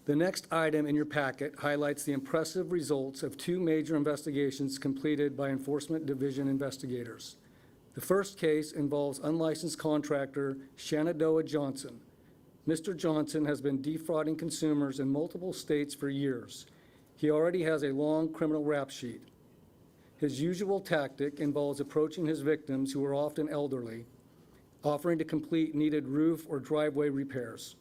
L: The next item in your packet highlights the impressive results of 2 major investigations completed by Enforcement Division investigators. The first case involves unlicensed contractor Shenandoah Johnson. Mr. Johnson has been defrauding consumers in multiple states for years. He already has a long criminal rap sheet. His usual tactic involves approaching his victims, who are often elderly, offering to complete needed roof or driveway repairs.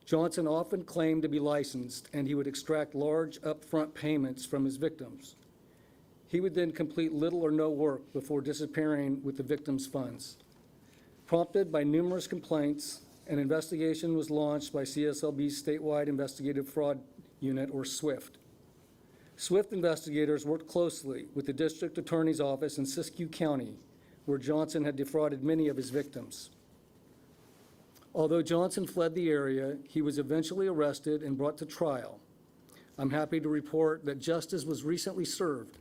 L: Johnson often claimed to be licensed, and he would extract large upfront payments from his victims. He would then complete little or no work before disappearing with the victims' funds. Prompted by numerous complaints, an investigation was launched by CSLB's Statewide Investigative Fraud Unit, or SWIFT. SWIFT investigators worked closely with the District Attorney's Office in Siskiyou County, where Johnson had defrauded many of his victims. Although Johnson fled the area, he was eventually arrested and brought to trial. I'm happy to report that justice was recently served.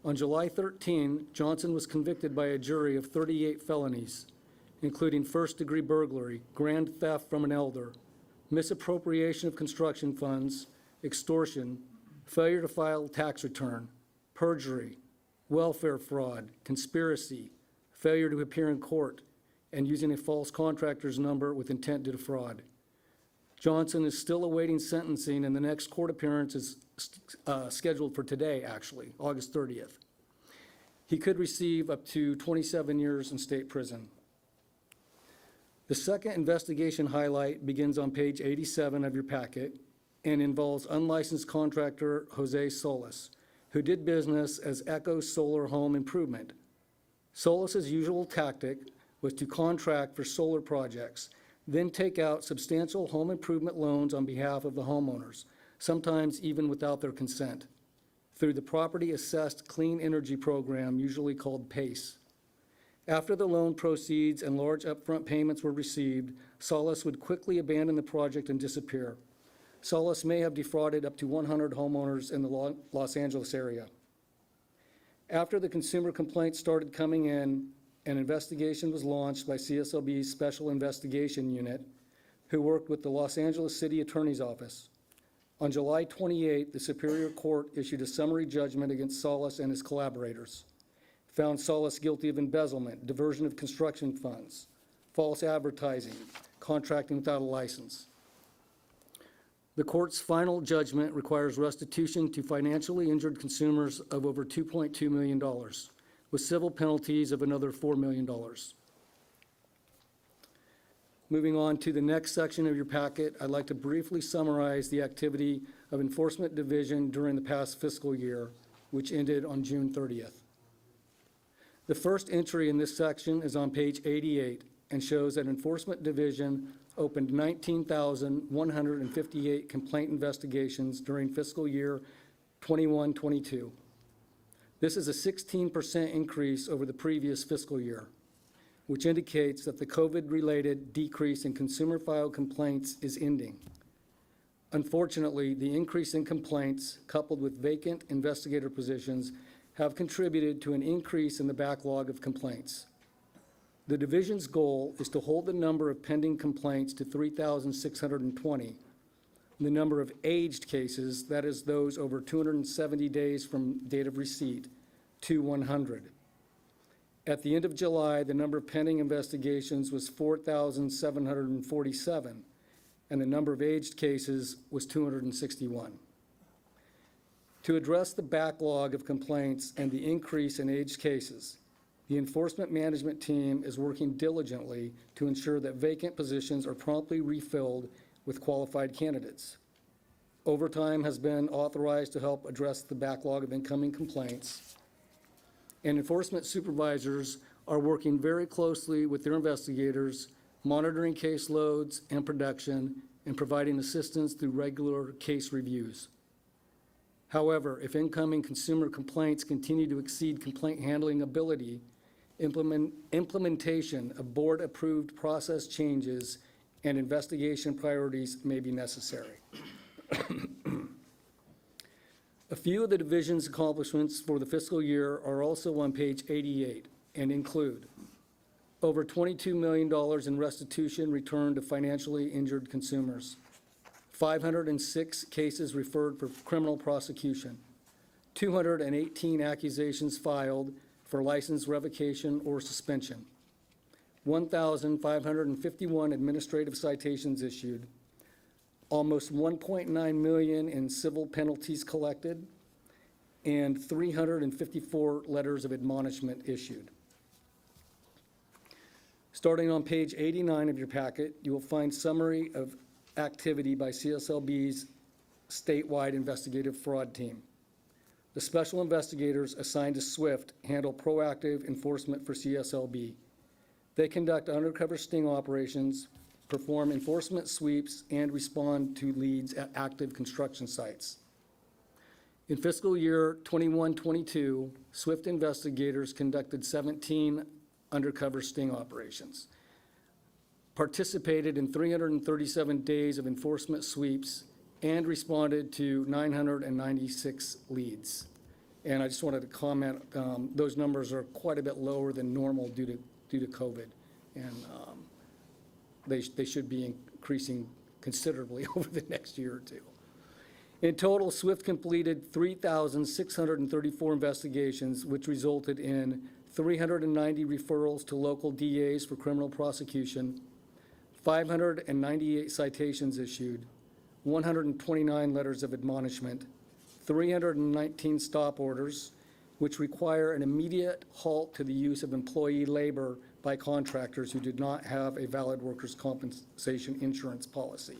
L: On July 13, Johnson was convicted by a jury of 38 felonies, including first-degree burglary, grand theft from an elder, misappropriation of construction funds, extortion, failure to file a tax return, perjury, welfare fraud, conspiracy, failure to appear in court, and using a false contractor's number with intent to defraud. Johnson is still awaiting sentencing, and the next court appearance is scheduled for today, actually, August 30th. He could receive up to 27 years in state prison. The second investigation highlight begins on page 87 of your packet and involves unlicensed contractor Jose Solis, who did business as Echo Solar Home Improvement. Solis's usual tactic was to contract for solar projects, then take out substantial home improvement loans on behalf of the homeowners, sometimes even without their consent, through the Property Assessed Clean Energy Program, usually called PACE. After the loan proceeds and large upfront payments were received, Solis would quickly abandon the project and disappear. Solis may have defrauded up to 100 homeowners in the Los Angeles area. After the consumer complaints started coming in, an investigation was launched by CSLB's Special Investigation Unit, who worked with the Los Angeles City Attorney's Office. On July 28, the Superior Court issued a summary judgment against Solis and his collaborators, found Solis guilty of embezzlement, diversion of construction funds, false advertising, contracting without a license. The court's final judgment requires restitution to financially injured consumers of over $2.2 million, with civil penalties of another $4 million. Moving on to the next section of your packet, I'd like to briefly summarize the activity of Enforcement Division during the past fiscal year, which ended on June 30th. The first entry in this section is on page 88 and shows that Enforcement Division opened 19,158 complaint investigations during fiscal year 21-22. This is a 16% increase over the previous fiscal year, which indicates that the COVID-related decrease in consumer filed complaints is ending. Unfortunately, the increase in complaints, coupled with vacant investigator positions, have contributed to an increase in the backlog of complaints. The division's goal is to hold the number of pending complaints to 3,620. The number of aged cases, that is those over 270 days from date of receipt, to 100. At the end of July, the number of pending investigations was 4,747, and the number of aged cases was 261. To address the backlog of complaints and the increase in aged cases, The enforcement management team is working diligently to ensure that vacant positions are promptly refilled with qualified candidates. Overtime has been authorized to help address the backlog of incoming complaints. And enforcement supervisors are working very closely with their investigators, monitoring caseloads and production, and providing assistance through regular case reviews. However, if incoming consumer complaints continue to exceed complaint handling ability, implementation of board-approved process changes and investigation priorities may be necessary. A few of the division's accomplishments for the fiscal year are also on page 88 and include over $22 million in restitution returned to financially injured consumers, 506 cases referred for criminal prosecution, 218 accusations filed for license revocation or suspension, 1,551 administrative citations issued, almost $1.9 million in civil penalties collected, and 354 letters of admonishment issued. Starting on page 89 of your packet, you will find summary of activity by CSLB's statewide investigative fraud team. The special investigators assigned to SWIFT handle proactive enforcement for CSLB. They conduct undercover sting operations, perform enforcement sweeps, and respond to leads at active construction sites. In fiscal year 21-22, SWIFT investigators conducted 17 undercover sting operations, participated in 337 days of enforcement sweeps, and responded to 996 leads. And I just wanted to comment, those numbers are quite a bit lower than normal due to COVID. And they should be increasing considerably over the next year or two. In total, SWIFT completed 3,634 investigations, which resulted in 390 referrals to local DAs for criminal prosecution, 598 citations issued, 129 letters of admonishment, 319 stop orders, which require an immediate halt to the use of employee labor by contractors who did not have a valid workers' compensation insurance policy,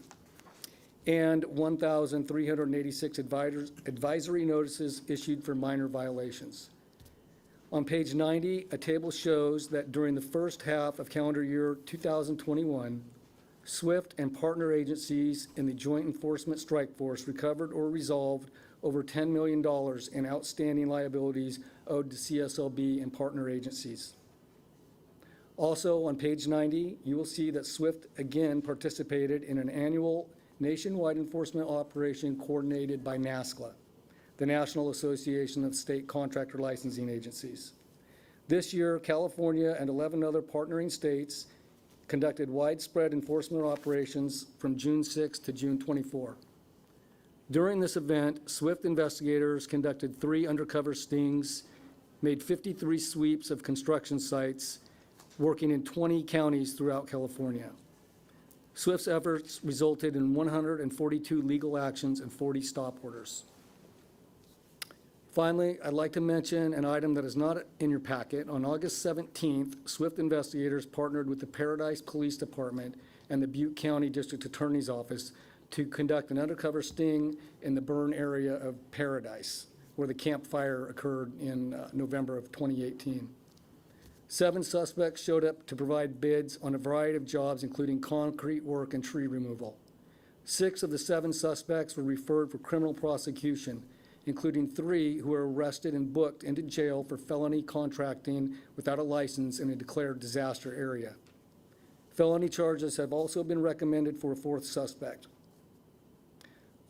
L: and 1,386 advisory notices issued for minor violations. On page 90, a table shows that during the first half of calendar year 2021, SWIFT and partner agencies in the Joint Enforcement Strike Force recovered or resolved over $10 million in outstanding liabilities owed to CSLB and partner agencies. Also, on page 90, you will see that SWIFT again participated in an annual nationwide enforcement operation coordinated by NASCLA, the National Association of State Contractor Licensing Agencies. This year, California and 11 other partnering states conducted widespread enforcement operations from June 6 to June 24. During this event, SWIFT investigators conducted 3 undercover stings, made 53 sweeps of construction sites, working in 20 counties throughout California. SWIFT's efforts resulted in 142 legal actions and 40 stop orders. Finally, I'd like to mention an item that is not in your packet. On August 17th, SWIFT investigators partnered with the Paradise Police Department and the Butte County District Attorney's Office to conduct an undercover sting in the burn area of Paradise, where the camp fire occurred in November of 2018. 7 suspects showed up to provide bids on a variety of jobs, including concrete work and tree removal. 6 of the 7 suspects were referred for criminal prosecution, including 3 who were arrested and booked into jail for felony contracting without a license in a declared disaster area. Felony charges have also been recommended for a 4th suspect.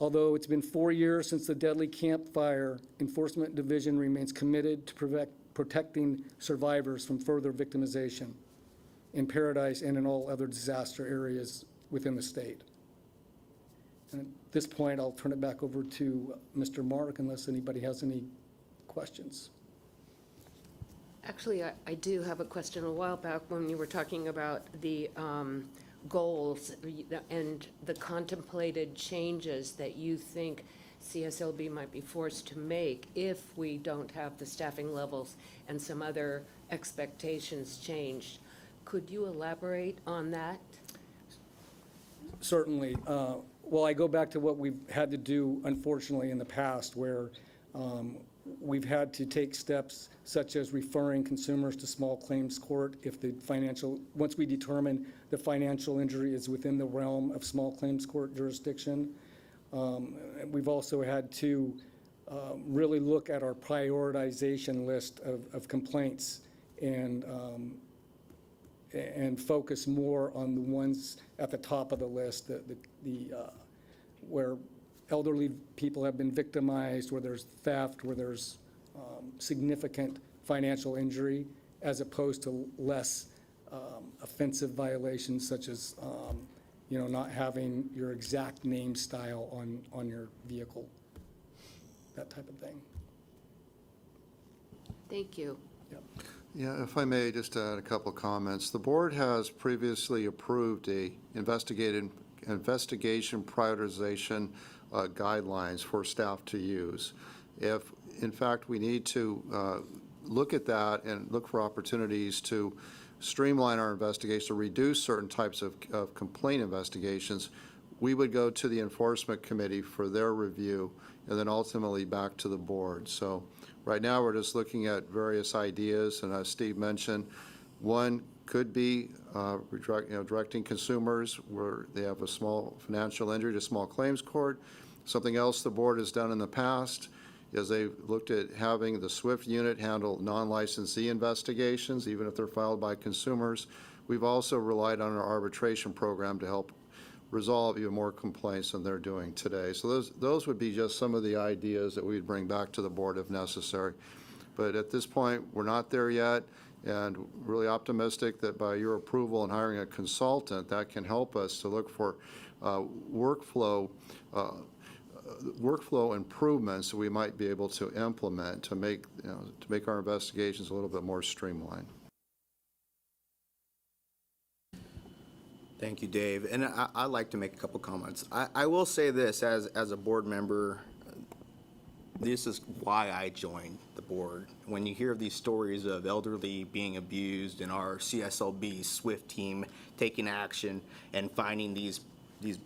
L: Although it's been 4 years since the deadly camp fire, Enforcement Division remains committed to protecting survivors from further victimization in Paradise and in all other disaster areas within the state. And at this point, I'll turn it back over to Mr. Mark unless anybody has any questions.
G: Actually, I do have a question. A while back when you were talking about the goals and the contemplated changes that you think CSLB might be forced to make if we don't have the staffing levels and some other expectations changed. Could you elaborate on that?
L: Certainly. Well, I go back to what we've had to do, unfortunately, in the past, where we've had to take steps such as referring consumers to small claims court if the once we determine the financial injury is within the realm of small claims court jurisdiction. We've also had to really look at our prioritization list of complaints and focus more on the ones at the top of the list, where elderly people have been victimized, where there's theft, where there's significant financial injury, as opposed to less offensive violations such as not having your exact name style on your vehicle, that type of thing.
G: Thank you.
L: Yep.
D: Yeah, if I may just add a couple of comments. The board has previously approved a investigation prioritization guidelines for staff to use. If, in fact, we need to look at that and look for opportunities to streamline our investigation, to reduce certain types of complaint investigations, we would go to the enforcement committee for their review and then ultimately back to the board. So right now we're just looking at various ideas, and as Steve mentioned, one could be directing consumers where they have a small financial injury to small claims court. Something else the board has done in the past is they've looked at having the SWIFT unit handle non-licensee investigations, even if they're filed by consumers. We've also relied on our arbitration program to help resolve even more complaints than they're doing today. So those would be just some of the ideas that we'd bring back to the board if necessary. But at this point, we're not there yet, and really optimistic that by your approval and hiring a consultant, that can help us to look for workflow improvements that we might be able to implement to make our investigations a little bit more streamlined.
H: Thank you, Dave. And I'd like to make a couple comments. I will say this as a board member, this is why I joined the board. When you hear these stories of elderly being abused and our CSLB SWIFT team taking action and finding these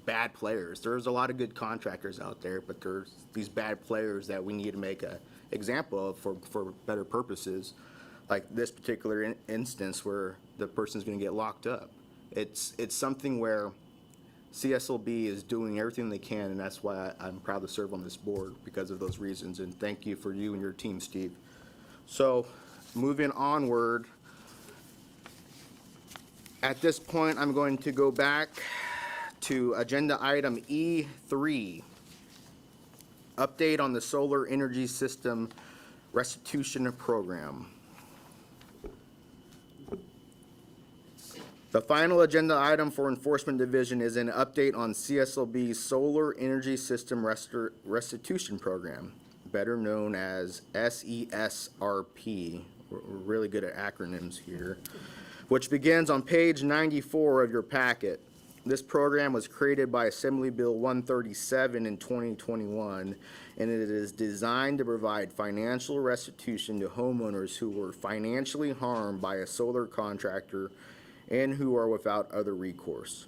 H: bad players, there's a lot of good contractors out there, but there's these bad players that we need to make an example of for better purposes, like this particular instance where the person's going to get locked up. It's something where CSLB is doing everything they can, and that's why I'm proud to serve on this board because of those reasons. And thank you for you and your team, Steve. So moving onward, at this point, I'm going to go back to agenda item E3, update on the solar energy system restitution program. The final agenda item for Enforcement Division is an update on CSLB's Solar Energy System Restitution Program, better known as SESRP. We're really good at acronyms here, which begins on page 94 of your packet. This program was created by Assembly Bill 137 in 2021, and it is designed to provide financial restitution to homeowners who were financially harmed by a solar contractor and who are without other recourse.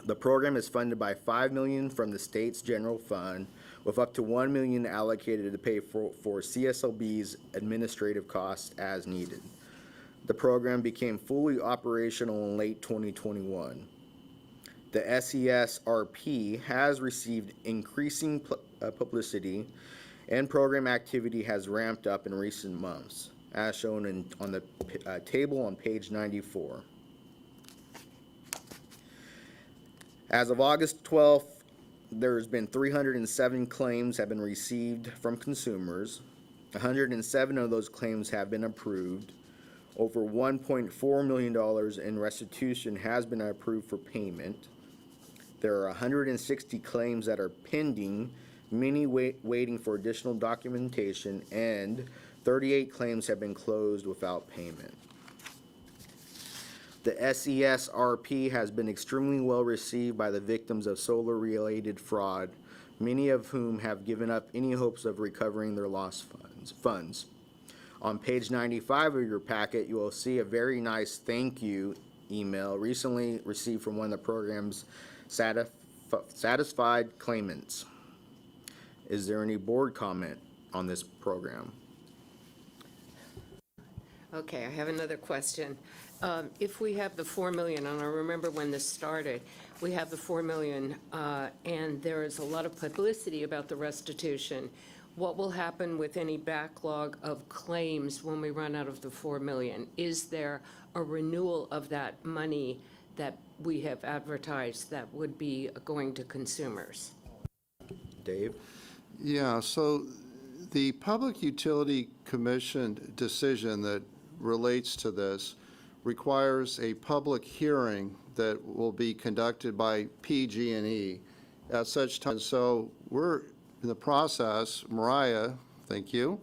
H: The program is funded by $5 million from the state's general fund, with up to $1 million allocated to pay for CSLB's administrative costs as needed. The program became fully operational in late 2021. The SESRP has received increasing publicity, and program activity has ramped up in recent months, as shown on the table on page 94. As of August 12th, there's been 307 claims have been received from consumers. 107 of those claims have been approved. Over $1.4 million in restitution has been approved for payment. There are 160 claims that are pending, many waiting for additional documentation, and 38 claims have been closed without payment. The SESRP has been extremely well received by the victims of solar-related fraud, many of whom have given up any hopes of recovering their lost funds. On page 95 of your packet, you will see a very nice thank you email recently received from one of the program's satisfied claimants. Is there any board comment on this program?
G: Okay, I have another question. If we have the 4 million, and I remember when this started, we have the 4 million, and there is a lot of publicity about the restitution. What will happen with any backlog of claims when we run out of the 4 million? Is there a renewal of that money that we have advertised that would be going to consumers?
H: Dave?
D: Yeah, so the Public Utility Commission decision that relates to this requires a public hearing that will be conducted by PG&E at such time. So we're in the process, Mariah, thank you,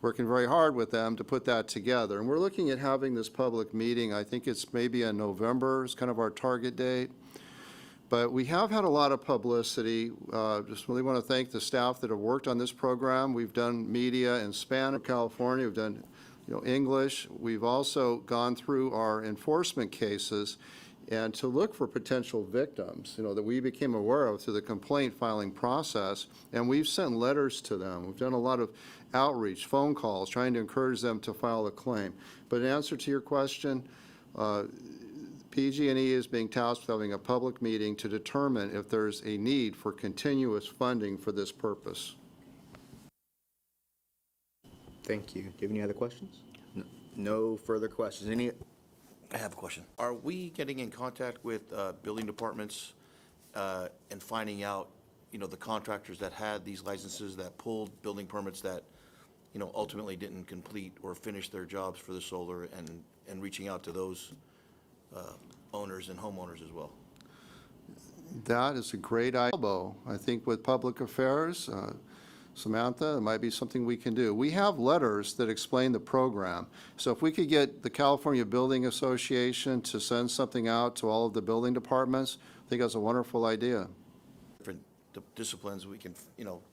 D: working very hard with them to put that together. And we're looking at having this public meeting, I think it's maybe in November, is kind of our target date. But we have had a lot of publicity. Just really want to thank the staff that have worked on this program. We've done media in Spanish, California. We've done, English. We've also gone through our enforcement cases and to look for potential victims, that we became aware of through the complaint filing process. And we've sent letters to them. We've done a lot of outreach, phone calls, trying to encourage them to file a claim. But in answer to your question, PG&E is being tasked with having a public meeting to determine if there's a need for continuous funding for this purpose.
H: Thank you. Do you have any other questions? No further questions.
M: I have a question. Are we getting in contact with building departments and finding out, the contractors that had these licenses that pulled building permits that, ultimately didn't complete or finish their jobs for the solar and reaching out to those owners and homeowners as well?
D: That is a great idea. I think with public affairs, Samantha, it might be something we can do. We have letters that explain the program. So if we could get the California Building Association to send something out to all of the building departments, I think that's a wonderful idea.
M: Different disciplines, we can,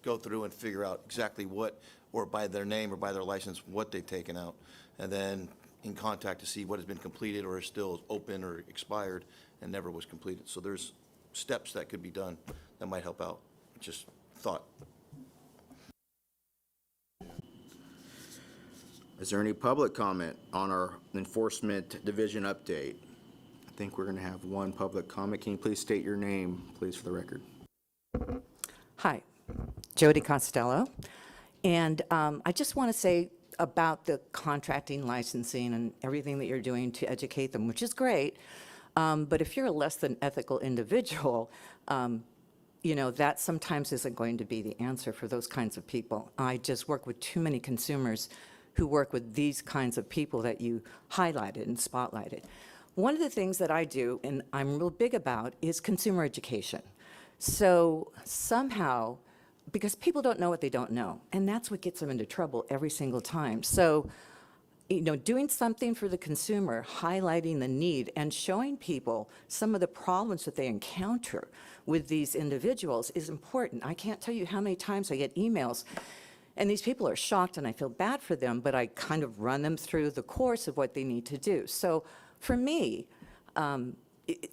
M: go through and figure out exactly what, or by their name or by their license, what they've taken out. And then in contact to see what has been completed or is still open or expired and never was completed. So there's steps that could be done that might help out. Just thought.
H: Is there any public comment on our enforcement division update? I think we're going to have one public comment. Can you please state your name, please, for the record?
E: Hi, Jody Costello. And I just want to say about the contracting licensing and everything that you're doing to educate them, which is great. But if you're a less than ethical individual, that sometimes isn't going to be the answer for those kinds of people. I just work with too many consumers who work with these kinds of people that you highlighted and spotlighted. One of the things that I do, and I'm real big about, is consumer education. So somehow, because people don't know what they don't know, and that's what gets them into trouble every single time. So, doing something for the consumer, highlighting the need, and showing people some of the problems that they encounter with these individuals is important. I can't tell you how many times I get emails, and these people are shocked, and I feel bad for them, but I kind of run them through the course of what they need to do. So for me,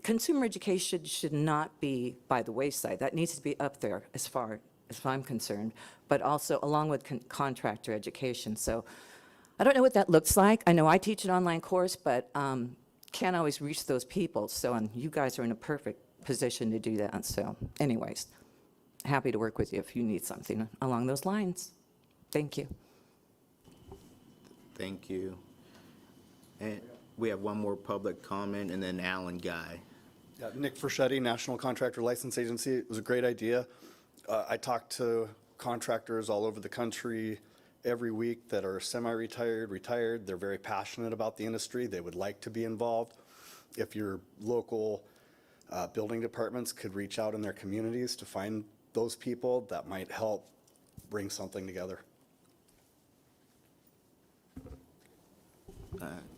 E: consumer education should not be by the wayside. That needs to be up there as far as I'm concerned, but also along with contractor education. So I don't know what that looks like. I know I teach an online course, but can't always reach those people. So and you guys are in a perfect position to do that. So anyways, happy to work with you if you need something along those lines. Thank you.
H: Thank you. And we have one more public comment, and then Alan Guy.
N: Yeah, Nick Ferschetti, National Contractor License Agency. It was a great idea. I talk to contractors all over the country every week that are semi-retired, retired. They're very passionate about the industry. They would like to be involved. If your local building departments could reach out in their communities to find those people, that might help bring something together.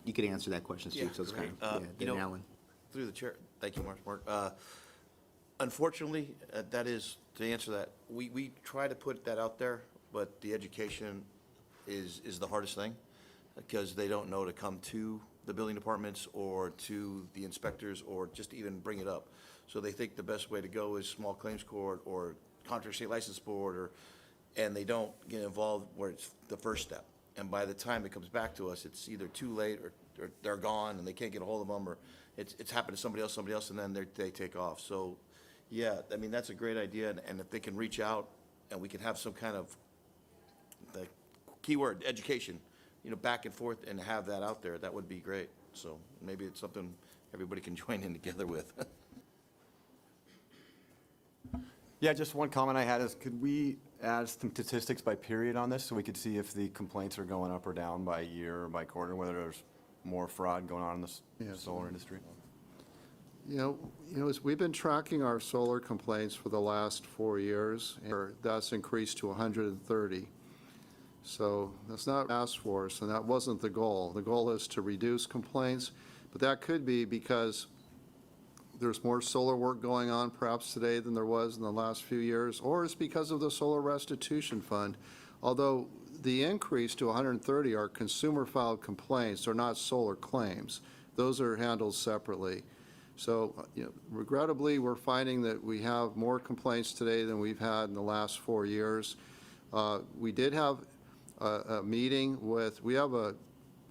H: You could answer that question, Steve. So it's kind of, then Alan.
M: Through the chair, thank you, Mark. Unfortunately, that is, to answer that, we try to put that out there, but the education is the hardest thing, because they don't know to come to the building departments or to the inspectors or just even bring it up. So they think the best way to go is small claims court or contract state license board, and they don't get involved where it's the first step. And by the time it comes back to us, it's either too late or they're gone and they can't get a hold of them, or it's happened to somebody else, and then they take off. So, yeah, I mean, that's a great idea, and if they can reach out and we can have some kind of, the keyword, education, back and forth and have that out there, that would be great. So maybe it's something everybody can join in together with.
O: Yeah, just one comment I had is, could we add some statistics by period on this so we could see if the complaints are going up or down by year or by quarter, whether there's more fraud going on in the solar industry?
D: As we've been tracking our solar complaints for the last 4 years, and that's increased to 130. So that's not asked for us, and that wasn't the goal. The goal is to reduce complaints, but that could be because there's more solar work going on perhaps today than there was in the last few years, or it's because of the solar restitution fund. Although the increase to 130 are consumer filed complaints, they're not solar claims. Those are handled separately. So, regrettably, we're finding that we have more complaints today than we've had in the last 4 years. We did have a meeting we have a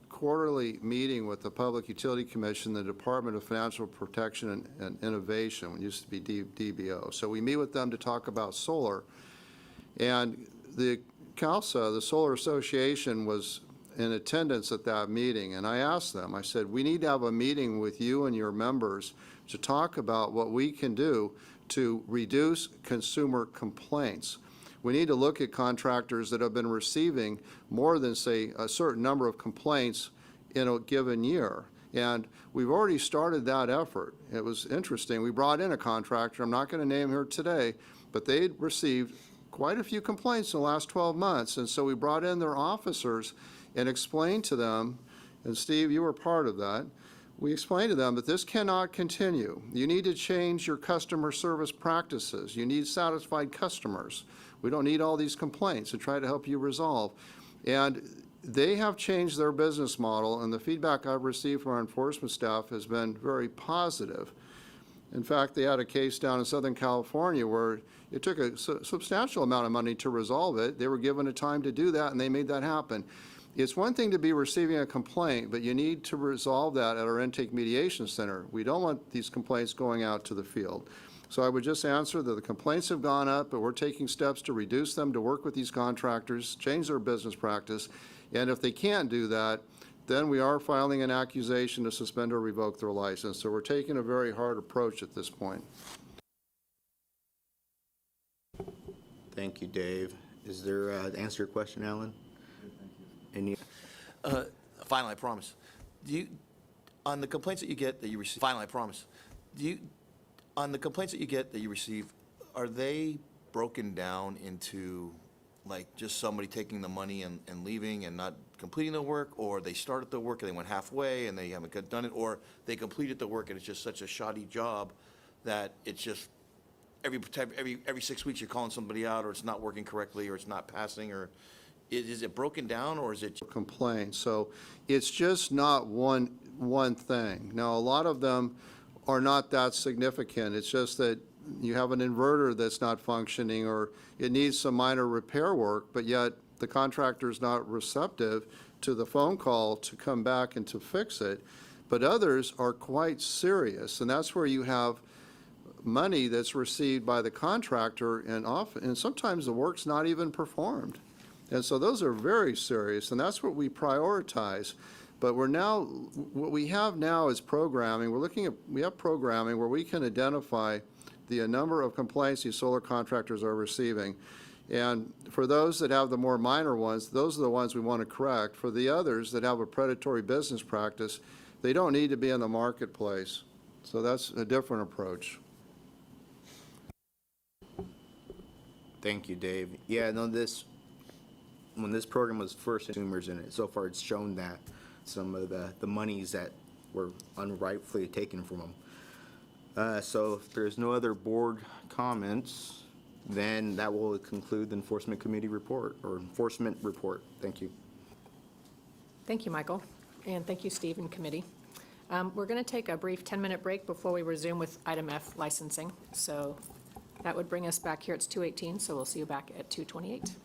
D: quarterly meeting with the Public Utility Commission, the Department of Financial Protection and Innovation, it used to be DBO. So we meet with them to talk about solar. And the CALSA, the Solar Association, was in attendance at that meeting. And I asked them, I said, we need to have a meeting with you and your members to talk about what we can do to reduce consumer complaints. We need to look at contractors that have been receiving more than, say, a certain number of complaints in a given year. And we've already started that effort. It was interesting. We brought in a contractor, I'm not going to name her today, but they'd received quite a few complaints in the last 12 months. And so we brought in their officers and explained to them, and Steve, you were part of that, we explained to them that this cannot continue. You need to change your customer service practices. You need satisfied customers. We don't need all these complaints, and try to help you resolve. And they have changed their business model, and the feedback I've received from our enforcement staff has been very positive. In fact, they had a case down in Southern California where it took a substantial amount of money to resolve it. They were given a time to do that, and they made that happen. It's one thing to be receiving a complaint, but you need to resolve that at our intake mediation center. We don't want these complaints going out to the field. So I would just answer that the complaints have gone up, but we're taking steps to reduce them, to work with these contractors, change their business practice. And if they can't do that, then we are filing an accusation to suspend or revoke their license. So we're taking a very hard approach at this point.
H: Thank you, Dave. Is there, answer your question, Alan? Any?
M: Finally, I promise. On the complaints that you get that you receive, finally, I promise. On the complaints that you get that you receive, are they broken down into, like, just somebody taking the money and leaving and not completing the work, or they started the work and they went halfway and they haven't done it, or they completed the work and it's just such a shoddy job that it's just every 6 weeks you're calling somebody out, or it's not working correctly, or it's not passing, or is it broken down, or is it
D: complaints? So it's just not one thing. Now, a lot of them are not that significant. It's just that you have an inverter that's not functioning, or it needs some minor repair work, but yet the contractor's not receptive to the phone call to come back and to fix it. But others are quite serious, and that's where you have money that's received by the contractor, and sometimes the work's not even performed. And so those are very serious, and that's what we prioritize. But what we have now is programming. We have programming where we can identify the number of complaints these solar contractors are receiving. And for those that have the more minor ones, those are the ones we want to correct. For the others that have a predatory business practice, they don't need to be in the marketplace. So that's a different approach.
H: Thank you, Dave. Yeah, no, when this program was first, consumers in it, so far it's shown that some of the monies that were unrightfully taken from them. So if there's no other board comments, then that will conclude the Enforcement Committee report, or Enforcement report. Thank you.
A: Thank you, Michael, and thank you, Steve and committee. We're going to take a brief 10-minute break before we resume with item F, licensing. So that would bring us back here. It's 2:18, so we'll see you back at 2:28.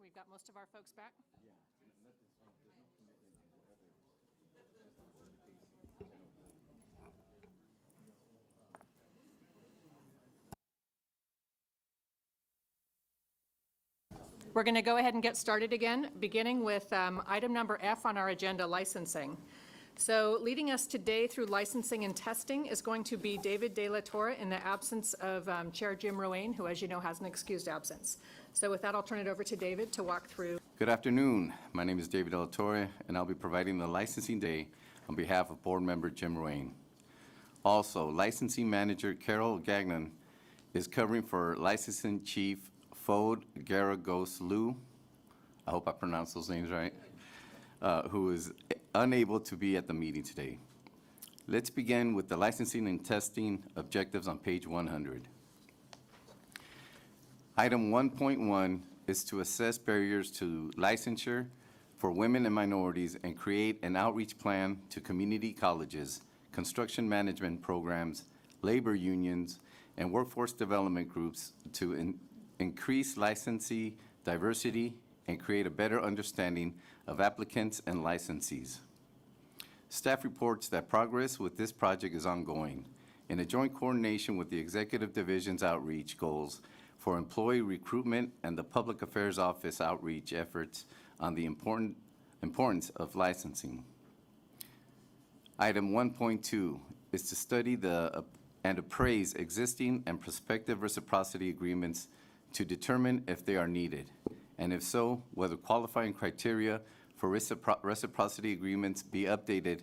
A: We've got most of our folks back. We're going to go ahead and get started again, beginning with item number F on our agenda, licensing. So leading us today through licensing and testing is going to be David De La Torre in the absence of Chair Jim Ruane, who, as you know, has an excused absence. So with that, I'll turn it over to David to walk through.
P: Good afternoon. My name is David De La Torre, and I'll be providing the licensing day on behalf of Board Member Jim Ruane. Also, Licensing Manager Carol Gagnon is covering for Licensing Chief Fode Garagos-Liu, I hope I pronounced those names right, who is unable to be at the meeting today. Let's begin with the licensing and testing objectives on page 100. Item 1.1 is to assess barriers to licensure for women and minorities and create an outreach plan to community colleges, construction management programs, labor unions, and workforce development groups to increase licensee diversity and create a better understanding of applicants and licensees. Staff reports that progress with this project is ongoing in a joint coordination with the Executive Division's outreach goals for employee recruitment and the Public Affairs Office outreach efforts on the importance of licensing. Item 1.2 is to study and appraise existing and prospective reciprocity agreements to determine if they are needed, and if so, whether qualifying criteria for reciprocity agreements be updated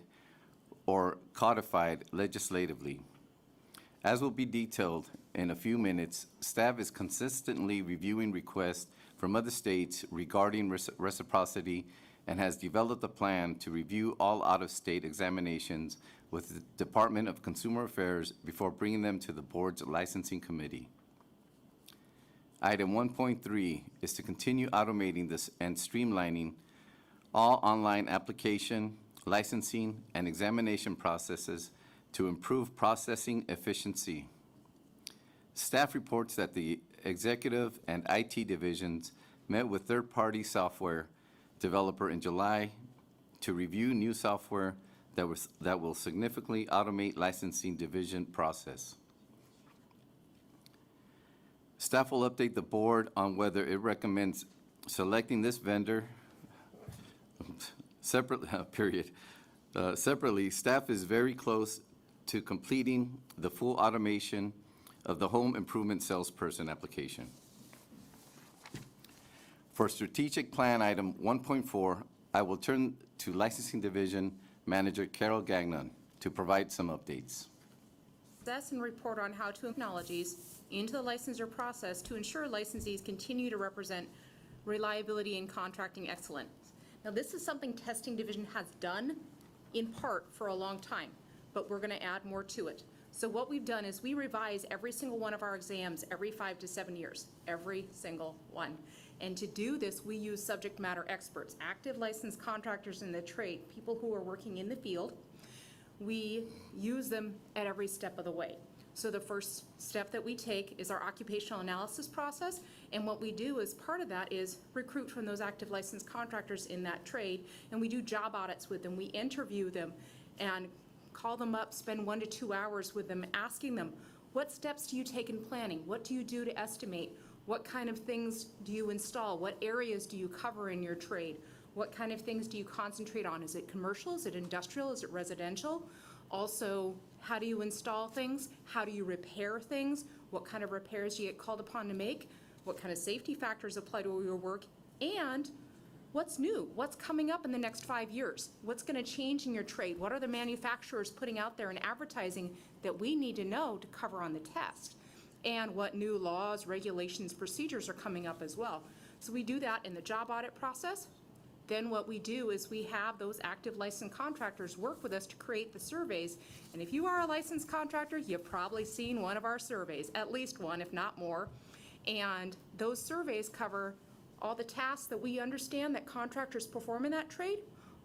P: or codified legislatively. As will be detailed in a few minutes, staff is consistently reviewing requests from other states regarding reciprocity and has developed a plan to review all out-of-state examinations with the Department of Consumer Affairs before bringing them to the board's licensing committee. Item 1.3 is to continue automating this and streamlining all online application, licensing, and examination processes to improve processing efficiency. Staff reports that the executive and IT divisions met with third-party software developer in July to review new software that will significantly automate licensing division process. Staff will update the board on whether it recommends selecting this vendor separately, staff is very close to completing the full automation of the home improvement salesperson application. For strategic plan item 1.4, I will turn to Licensing Division Manager Carol Gagnon to provide some updates.
I: Assess and report on how to technologies into the licensure process to ensure licensees continue to represent reliability and contracting excellence. Now, this is something Testing Division has done in part for a long time, but we're going to add more to it. So what we've done is we revise every single one of our exams every 5 to 7 years, every single one. And to do this, we use subject matter experts, active licensed contractors in the trade, people who are working in the field. We use them at every step of the way. So the first step that we take is our occupational analysis process, and what we do as part of that is recruit from those active licensed contractors in that trade, and we do job audits with them. We interview them and call them up, spend 1 to 2 hours with them, asking them, what steps do you take in planning? What do you do to estimate? What kind of things do you install? What areas do you cover in your trade? What kind of things do you concentrate on? Is it commercial? Is it industrial? Is it residential? Also, how do you install things? How do you repair things? What kind of repairs do you get called upon to make? What kind of safety factors apply to your work? And what's new? What's coming up in the next 5 years? What's going to change in your trade? What are the manufacturers putting out there in advertising that we need to know to cover on the test? And what new laws, regulations, procedures are coming up as well. So we do that in the job audit process. Then what we do is we have those active licensed contractors work with us to create the surveys. And if you are a licensed contractor, you've probably seen one of our surveys, at least one, if not more. And those surveys cover all the tasks that we understand that contractors perform in that trade,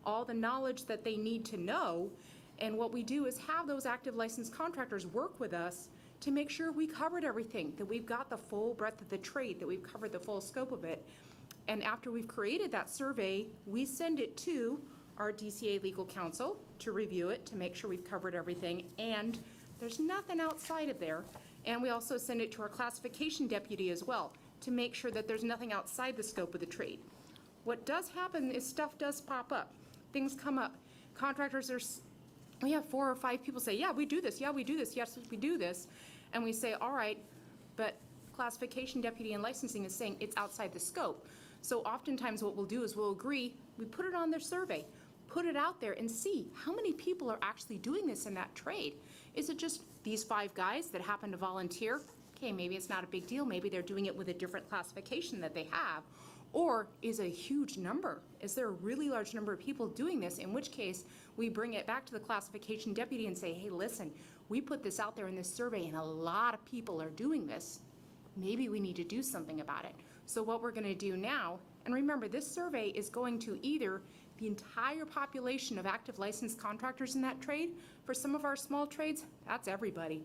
I: all the knowledge that they need to know. And what we do is have those active licensed contractors work with us to make sure we covered everything, that we've got the full breadth of the trade, that we've covered the full scope of it. And after we've created that survey, we send it to our DCA legal counsel to review it, to make sure we've covered everything, and there's nothing outside of there. And we also send it to our classification deputy as well, to make sure that there's nothing outside the scope of the trade. What does happen is stuff does pop up. Things come up. Contractors we have 4 or 5 people say, yeah, we do this, yeah, we do this, yes, we do this. And we say, all right, but classification deputy and licensing is saying it's outside the scope. So oftentimes what we'll do is we'll agree, we put it on their survey, put it out there and see how many people are actually doing this in that trade. Is it just these 5 guys that happen to volunteer? Okay, maybe it's not a big deal. Maybe they're doing it with a different classification that they have. Or is a huge number? Is there a really large number of people doing this? In which case, we bring it back to the classification deputy and say, hey, listen, we put this out there in this survey and a lot of people are doing this. Maybe we need to do something about it. So what we're gonna do now, and remember, this survey is going to either the entire population of active licensed contractors in that trade. For some of our small trades, that's everybody.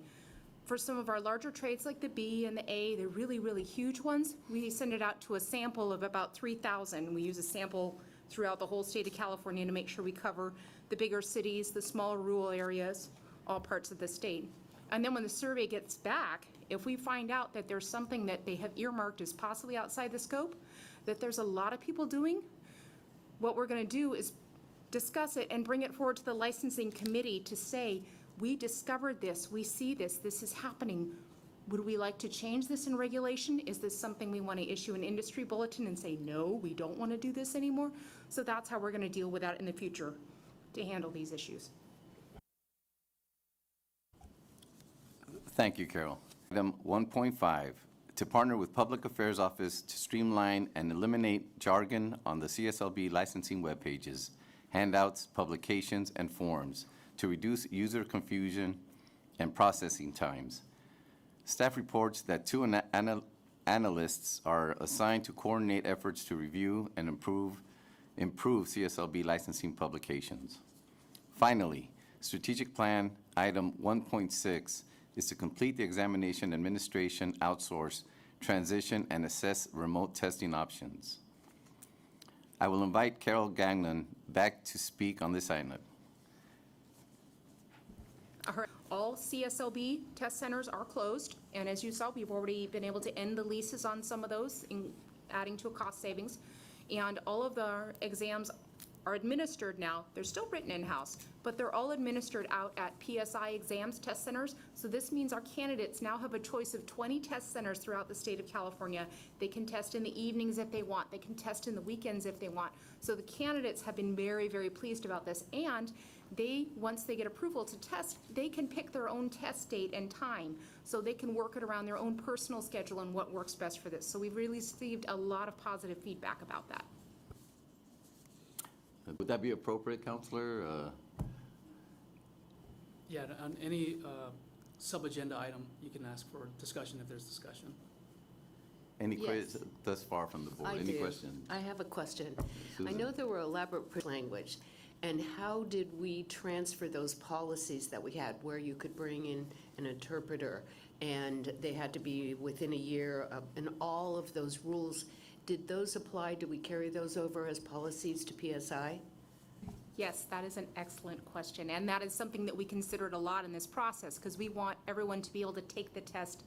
I: For some of our larger trades like the B and the A, the really, really huge ones, we send it out to a sample of about 3,000. We use a sample throughout the whole state of California to make sure we cover the bigger cities, the smaller rural areas, all parts of the state. And then when the survey gets back, if we find out that there's something that they have earmarked as possibly outside the scope, that there's a lot of people doing, what we're gonna do is discuss it and bring it forward to the licensing committee to say, we discovered this, we see this, this is happening. Would we like to change this in regulation? Is this something we want to issue an industry bulletin and say, no, we don't want to do this anymore? So that's how we're going to deal with that in the future to handle these issues.
P: Thank you, Carol. Item 1.5, to partner with Public Affairs Office to streamline and eliminate jargon on the CSLB licensing web pages, handouts, publications, and forms to reduce user confusion and processing times. Staff reports that 2 analysts are assigned to coordinate efforts to review and improve CSLB licensing publications. Finally, strategic plan item 1.6 is to complete the examination administration outsource, transition, and assess remote testing options. I will invite Carol Gagnon back to speak on this item.
I: All CSLB test centers are closed, and as you saw, we've already been able to end the leases on some of those, adding to a cost savings. And all of the exams are administered now. They're still written in-house, but they're all administered out at PSI exams test centers. So this means our candidates now have a choice of 20 test centers throughout the state of California. They can test in the evenings if they want. They can test in the weekends if they want. So the candidates have been very, very pleased about this. And they, once they get approval to test, they can pick their own test date and time. So they can work it around their own personal schedule and what works best for this. So we've really received a lot of positive feedback about that.
P: Would that be appropriate, Counselor?
Q: Yeah, on any sub-agenda item, you can ask for discussion if there's discussion.
P: Any
G: Yes.
P: questions thus far from the board? Any questions?
G: I have a question. I
P: Susan.
G: know there were elaborate language, and how did we transfer those policies that we had where you could bring in an interpreter and they had to be within a year of, and all of those rules? Did those apply? Do we carry those over as policies to PSI?
I: Yes, that is an excellent question, and that is something that we considered a lot in this process, because we want everyone to be able to take the test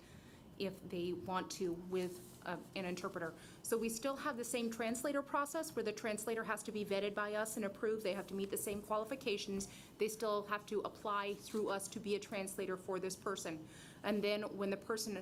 I: if they want to with an interpreter. So we still have the same translator process where the translator has to be vetted by us and approved. They have to meet the same qualifications. They still have to apply through us to be a translator for this person. And then when the person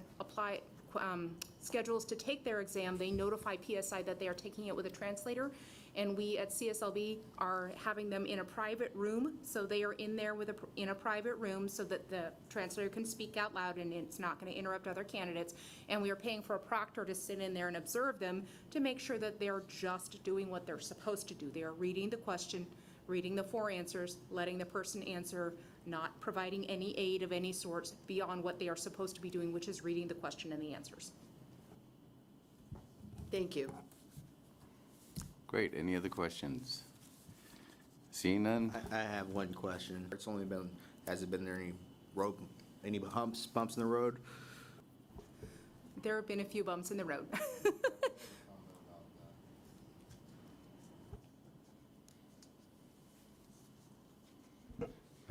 I: schedules to take their exam, they notify PSI that they are taking it with a translator. And we at CSLB are having them in a private room. So they are in there in a private room so that the translator can speak out loud and it's not going to interrupt other candidates. And we are paying for a proctor to sit in there and observe them to make sure that they're just doing what they're supposed to do. They are reading the question, reading the 4 answers, letting the person answer, not providing any aid of any sorts beyond what they are supposed to be doing, which is reading the question and the answers.
G: Thank you.
P: Great. Any other questions? Seeing none?
H: I have one question. It's only been, has it been there any bumps in the road?
I: There have been a few bumps in the road.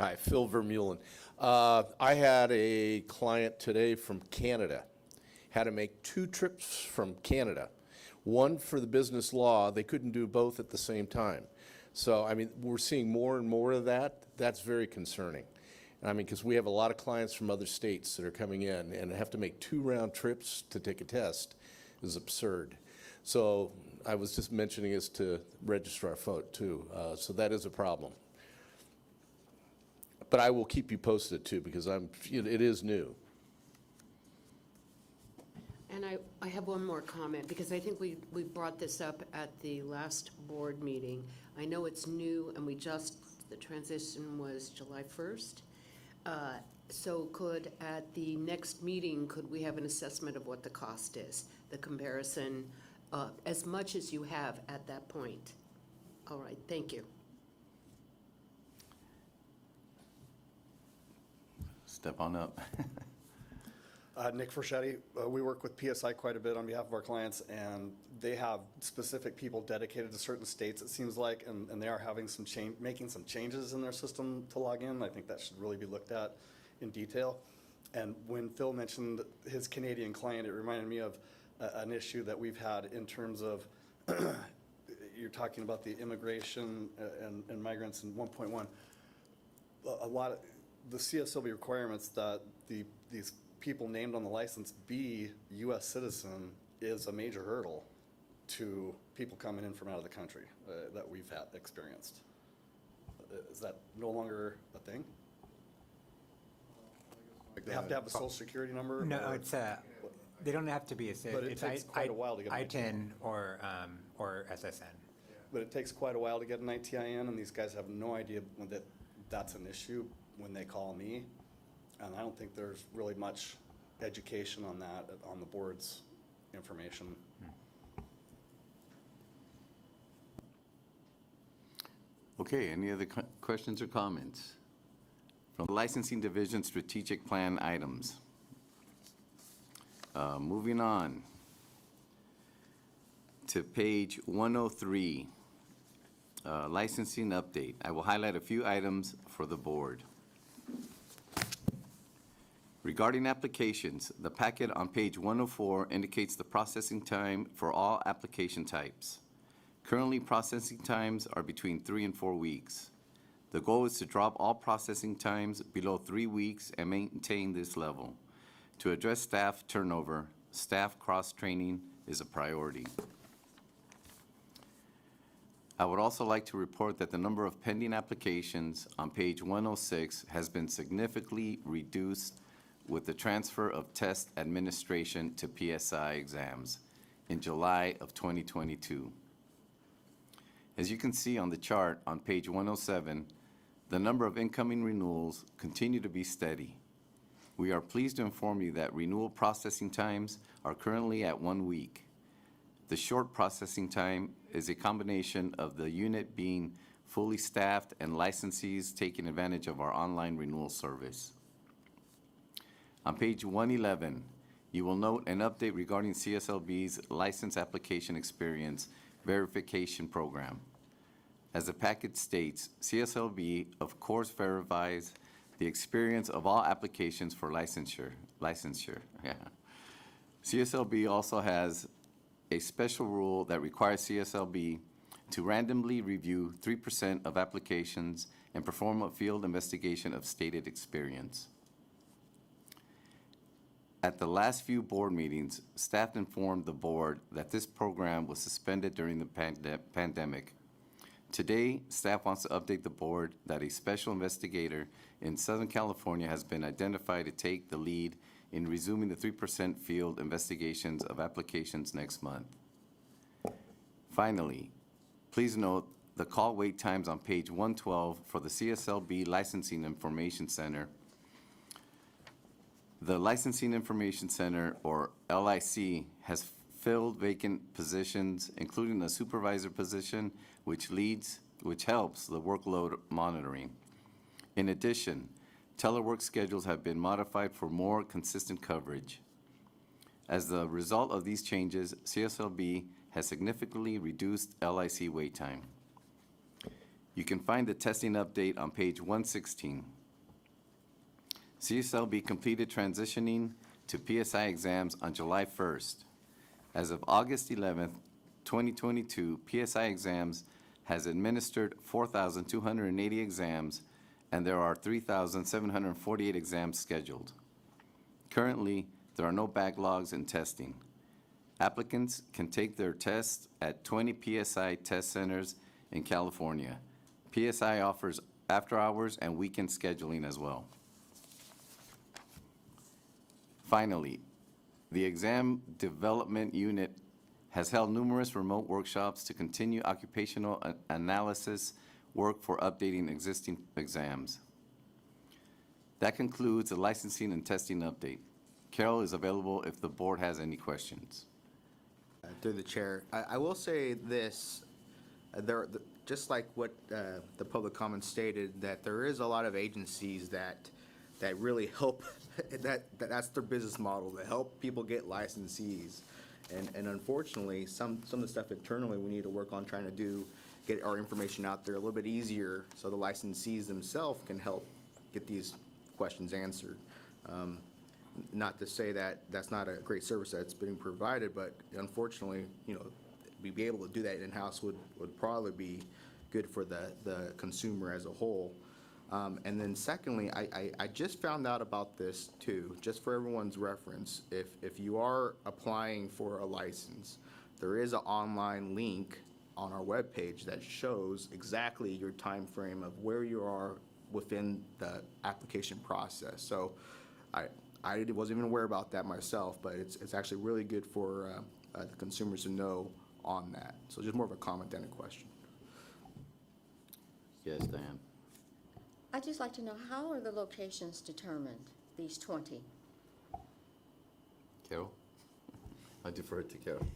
K: Hi, Phil Vermeulen. I had a client today from Canada, had to make 2 trips from Canada. One for the business law, they couldn't do both at the same time. So, I mean, we're seeing more and more of that. That's very concerning. I mean, because we have a lot of clients from other states that are coming in and have to make 2 round trips to take a test is absurd. So I was just mentioning this to Registrar folk too. So that is a problem. But I will keep you posted too, because it is new.
G: And I have one more comment, because I think we brought this up at the last board meeting. I know it's new, and the transition was July 1st. So at the next meeting, could we have an assessment of what the cost is? The comparison, as much as you have at that point. All right, thank you.
P: Step on up.
N: Nick Forschetti, we work with PSI quite a bit on behalf of our clients, and they have specific people dedicated to certain states, it seems like, and they are having making some changes in their system to log in. I think that should really be looked at in detail. And when Phil mentioned his Canadian client, it reminded me of an issue that we've had in terms of, you're talking about the immigration and migrants in 1.1. A lot of the CSLB requirements that these people named on the license be U.S. citizen is a major hurdle to people coming in from out of the country that we've experienced. Is that no longer a thing? Like they have to have a social security number?
F: No, they don't have to be a
N: But it takes quite a while to get an
F: ITIN or SSN.
N: But it takes quite a while to get an ITIN, and these guys have no idea that that's an issue when they call me. And I don't think there's really much education on that on the board's information.
P: Okay, any other questions or comments? From the Licensing Division Strategic Plan items. Moving on to page 103, licensing update. I will highlight a few items for the board. Regarding applications, the packet on page 104 indicates the processing time for all application types. Currently, processing times are between 3 and 4 weeks. The goal is to drop all processing times below 3 weeks and maintain this level. To address staff turnover, staff cross-training is a priority. I would also like to report that the number of pending applications on page 106 has been significantly reduced with the transfer of test administration to PSI exams in July of 2022. As you can see on the chart on page 107, the number of incoming renewals continue to be steady. We are pleased to inform you that renewal processing times are currently at 1 week. The short processing time is a combination of the unit being fully staffed and licensees taking advantage of our online renewal service. On page 111, you will note an update regarding CSLB's license application experience verification program. As the package states, CSLB of course verifies the experience of all applications for licensure. Yeah. CSLB also has a special rule that requires CSLB to randomly review 3% of applications and perform a field investigation of stated experience. At the last few board meetings, staff informed the board that this program was suspended during the pandemic. Today, staff wants to update the board that a special investigator in Southern California has been identified to take the lead in resuming the 3% field investigations of applications next month. Finally, please note the call wait times on page 112 for the CSLB Licensing Information Center. The Licensing Information Center, or LIC, has filled vacant positions, including a supervisor position, which helps the workload monitoring. In addition, telework schedules have been modified for more consistent coverage. As the result of these changes, CSLB has significantly reduced LIC wait time. You can find the testing update on page 116. CSLB completed transitioning to PSI exams on July 1st. As of August 11th, 2022, PSI exams has administered 4,280 exams, and there are 3,748 exams scheduled. Currently, there are no backlogs in testing. Applicants can take their tests at 20 PSI test centers in California. PSI offers after-hours and weekend scheduling as well. Finally, the Exam Development Unit has held numerous remote workshops to continue occupational analysis work for updating existing exams. That concludes the licensing and testing update. Carol is available if the board has any questions.
H: Through the chair, I will say this, just like what the public comment stated, that there is a lot of agencies that really help, that's their business model, to help people get licensees. And unfortunately, some of the stuff internally we need to work on trying to get our information out there a little bit easier so the licensees themselves can help get these questions answered. Not to say that that's not a great service that's being provided, but unfortunately, we'd be able to do that in-house would probably be good for the consumer as a whole. And then secondly, I just found out about this too, just for everyone's reference. If you are applying for a license, there is an online link on our webpage that shows exactly your time frame of where you are within the application process. So I wasn't even aware about that myself, but it's actually really good for the consumers to know on that. So just more of a comment than a question.
P: Yes, Diane.
B: I'd just like to know, how are the locations determined, these 20?
P: Carol? I defer to Carol.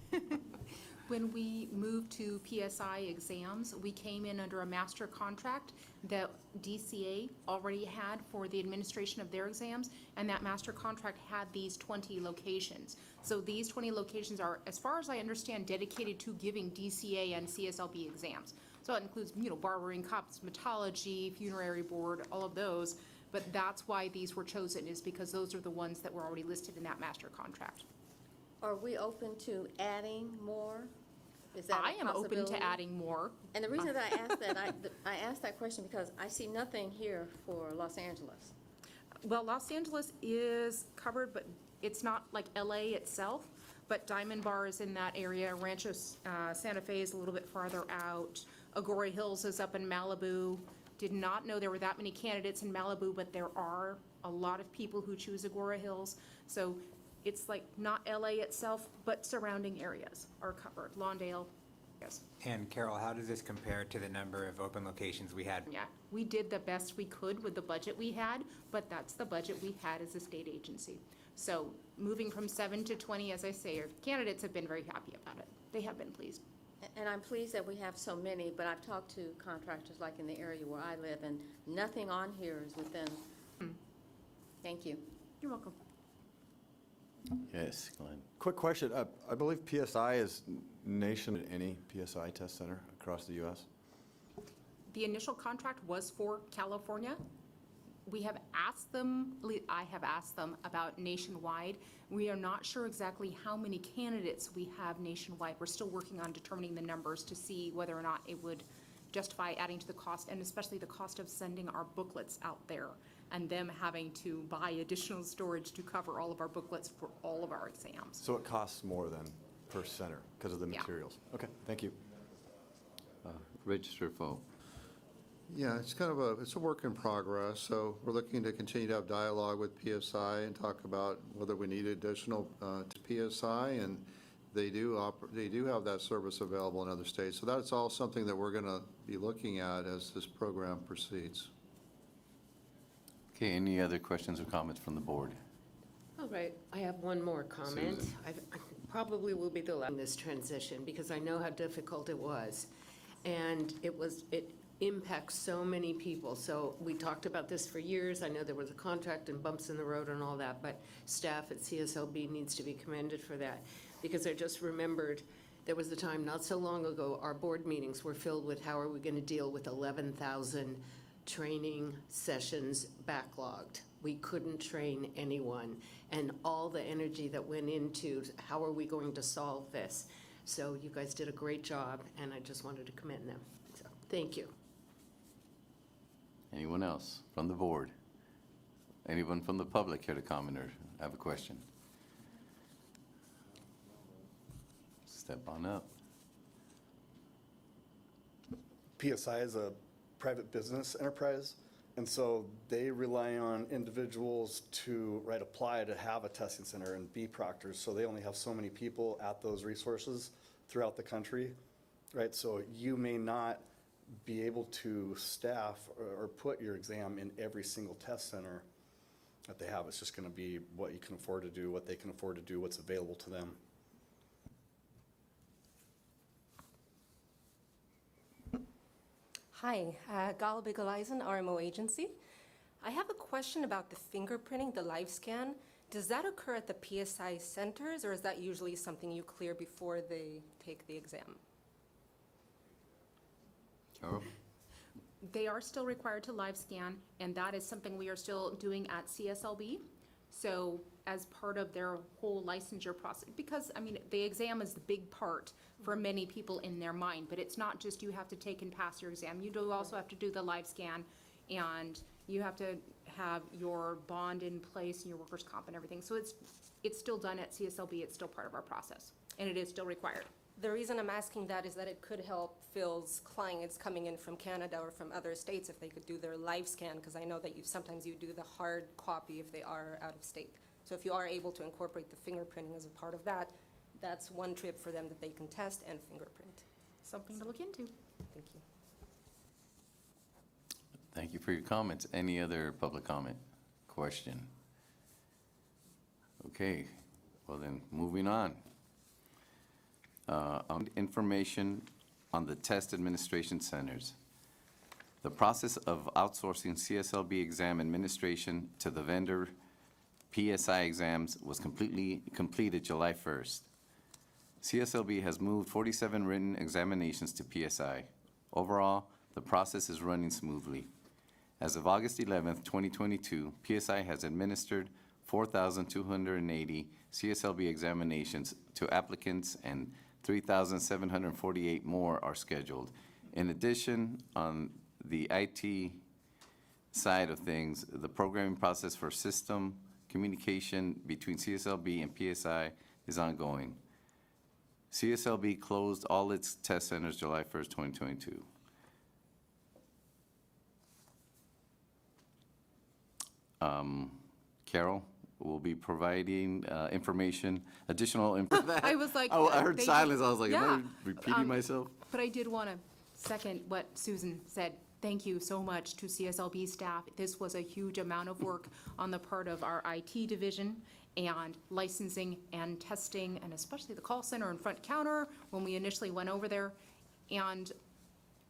I: When we moved to PSI exams, we came in under a master contract that DCA already had for the administration of their exams, and that master contract had these 20 locations. So these 20 locations are, as far as I understand, dedicated to giving DCA and CSLB exams. So it includes, barbering, cosmetology, funerary board, all of those. But that's why these were chosen, is because those are the ones that were already listed in that master contract.
B: Are we open to adding more? Is that
I: I
B: a
I: am open
B: possibility?
I: to adding more.
B: And the reason that I asked that, I asked that question because I see nothing here for Los Angeles.
I: Well, Los Angeles is covered, but it's not like LA itself. But Diamond Bar is in that area. Rancho Santa Fe is a little bit farther out. Agora Hills is up in Malibu. Did not know there were that many candidates in Malibu, but there are a lot of people who choose Agora Hills. So it's like not LA itself, but surrounding areas are covered. Lawndale, yes.
F: And Carol, how does this compare to the number of open locations we had?
I: Yeah, we did the best we could with the budget we had, but that's the budget we had as a state agency. So moving from 7 to 20, as I say, our candidates have been very happy about it. They have been pleased.
B: And I'm pleased that we have so many, but I've talked to contractors like in the area where I live, and nothing on here is within. Thank you.
I: You're welcome.
P: Yes, Glenn.
O: Quick question. I believe PSI is nation any PSI test center across the U.S.?
I: The initial contract was for California. We have asked them, I have asked them about nationwide. We are not sure exactly how many candidates we have nationwide. We're still working on determining the numbers to see whether or not it would justify adding to the cost, and especially the cost of sending our booklets out there and them having to buy additional storage to cover all of our booklets for all of our exams.
O: So it costs more than per center because of the
I: Yeah.
O: materials? Okay, thank you.
P: Registrar Foe.
D: Yeah, it's a work in progress, so we're looking to continue to have dialogue with PSI and talk about whether we need additional to PSI, and they do have that service available in other states. So that's all something that we're going to be looking at as this program proceeds.
P: Okay, any other questions or comments from the board?
G: All right, I have one more comment.
P: Susan.
G: I probably will be the last in this transition because I know how difficult it was. And it impacts so many people. So we talked about this for years. I know there was a contract and bumps in the road and all that, but staff at CSLB needs to be commended for that because I just remembered There was a time not so long ago, our board meetings were filled with how are we going to deal with 11,000 training sessions backlogged. We couldn't train anyone, and all the energy that went into how are we going to solve this. So you guys did a great job, and I just wanted to commend them. So thank you.
P: Anyone else from the board? Anyone from the public here to comment or have a question? Step on up.
N: PSI is a private business enterprise, and so they rely on individuals to apply to have a testing center and be proctors. So they only have so many people at those resources throughout the country, right? So you may not be able to staff or put your exam in every single test center that they have. It's just going to be what you can afford to do, what they can afford to do, what's available to them.
R: Hi, Gal Bigalaisen, RMO agency. I have a question about the fingerprinting, the live scan. Does that occur at the PSI centers, or is that usually something you clear before they take the exam?
P: Carol?
I: They are still required to live scan, and that is something we are still doing at CSLB. So as part of their whole licensure process, because, I mean, the exam is the big part for many people in their mind, but it's not just you have to take and pass your exam. You do also have to do the live scan, and you have to have your bond in place and your workers' comp and everything. So it's still done at CSLB. It's still part of our process, and it is still required.
R: The reason I'm asking that is that it could help Phil's clients coming in from Canada or from other states if they could do their live scan, because I know that sometimes you do the hard copy if they are out of state. So if you are able to incorporate the fingerprinting as a part of that, that's one trip for them that they can test and fingerprint.
I: Something to look into.
R: Thank you.
P: Thank you for your comments. Any other public comment? Question? Okay, well then, moving on. Information on the test administration centers. The process of outsourcing CSLB exam administration to the vendor PSI exams was completed July 1st. CSLB has moved 47 written examinations to PSI. Overall, the process is running smoothly. As of August 11th, 2022, PSI has administered 4,280 CSLB examinations to applicants, and 3,748 more are scheduled. In addition, on the IT side of things, the programming process for system communication between CSLB and PSI is ongoing. CSLB closed all its test centers July 1st, 2022. Carol will be providing information, additional information.
I: I was like,
P: I heard
I: they-
P: silence. I was like,
I: yeah.
P: am I repeating myself?
I: But I did want to second what Susan said. Thank you so much to CSLB staff. This was a huge amount of work on the part of our IT division and licensing and testing, and especially the call center and front counter when we initially went over there, and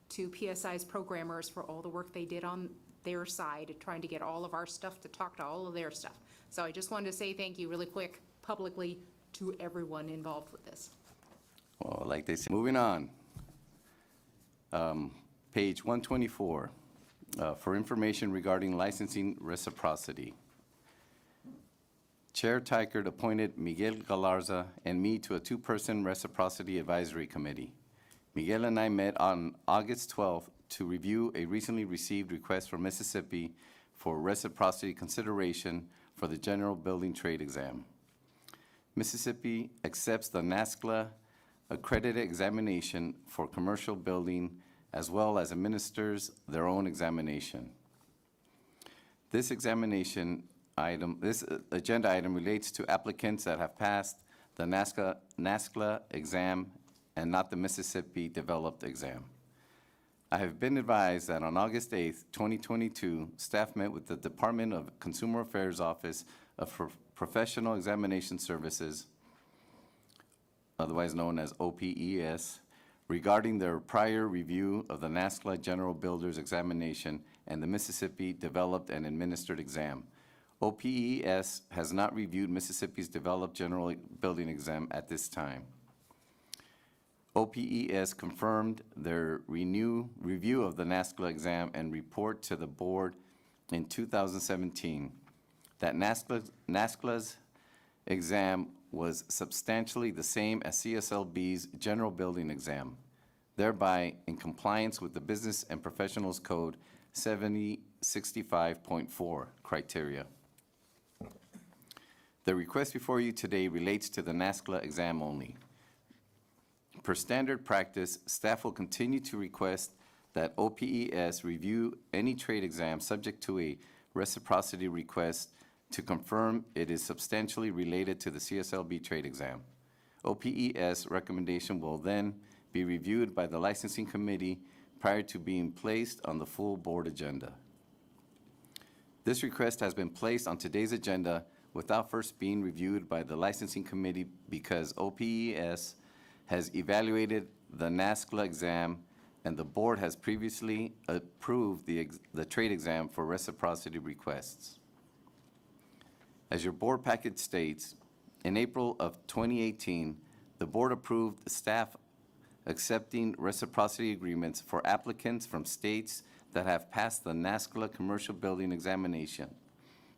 I: to PSI's programmers for all the work they did on their side, trying to get all of our stuff to talk to all of their stuff. So I just wanted to say thank you really quick, publicly, to everyone involved with this.
P: Well, like they said, moving on. Page 124, for information regarding licensing reciprocity. Chair Tykert appointed Miguel Galarza and me to a two-person reciprocity advisory committee. Miguel and I met on August 12th to review a recently received request from Mississippi for reciprocity consideration for the general building trade exam. Mississippi accepts the NASCLA accredited examination for commercial building as well as administers their own examination. This examination item, this agenda item relates to applicants that have passed the NASCLA exam and not the Mississippi developed exam. I have been advised that on August 8th, 2022, staff met with the Department of Consumer Affairs Office of Professional Examination Services, otherwise known as OPES, regarding their prior review of the NASCLA General Builders Examination and the Mississippi Developed and Administered Exam. OPES has not reviewed Mississippi's Developed General Building Exam at this time. OPES confirmed their review of the NASCLA exam and report to the board in 2017 that NASCLA's exam was substantially the same as CSLB's general building exam, thereby in compliance with the Business and Professionals Code 7065.4 criteria. The request before you today relates to the NASCLA exam only. Per standard practice, staff will continue to request that OPES review any trade exam subject to a reciprocity request to confirm it is substantially related to the CSLB trade exam. OPES recommendation will then be reviewed by the licensing committee prior to being placed on the full board agenda. This request has been placed on today's agenda without first being reviewed by the licensing committee because OPES has evaluated the NASCLA exam and the board has previously approved the trade exam for reciprocity requests. As your board packet states, in April of 2018, the board approved staff accepting reciprocity agreements for applicants from states that have passed the NASCLA commercial building examination,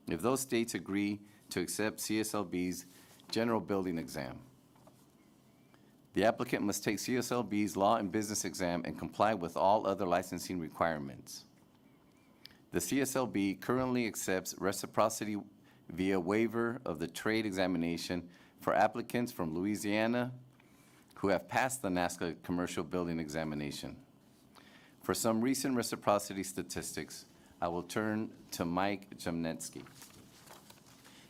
P: if those states agree to accept CSLB's general building exam. The applicant must take CSLB's law and business exam and comply with all other licensing requirements. The CSLB currently accepts reciprocity via waiver of the trade examination for applicants from Louisiana who have passed the NASCLA commercial building examination. For some recent reciprocity statistics, I will turn to Mike Jamnetsky.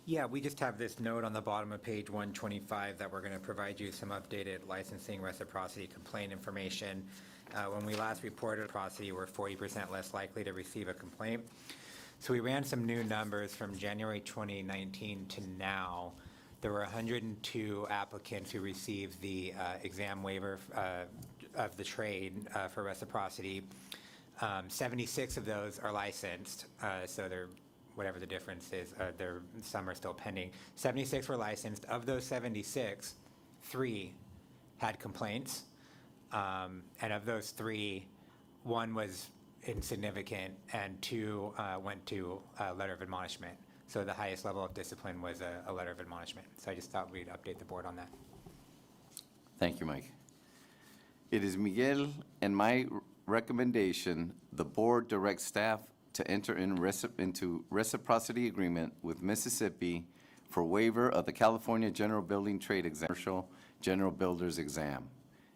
F: Yeah, we just have this note on the bottom of page 125 that we're going to provide you some updated licensing reciprocity complaint information. When we last reported reciprocity, we're 40% less likely to receive a complaint. So we ran some new numbers from January 2019 to now. There were 102 applicants who received the exam waiver of the trade for reciprocity. 76 of those are licensed, so they're whatever the difference is, some are still pending. 76 were licensed. Of those 76, 3 had complaints. And of those 3, 1 was insignificant and 2 went to a letter of admonishment. So the highest level of discipline was a letter of admonishment. So I just thought we'd update the board on that.
P: Thank you, Mike. It is Miguel and my recommendation the board directs staff to enter into reciprocity agreement with Mississippi for waiver of the California General Building Trade Exam, Commercial General Builders Exam,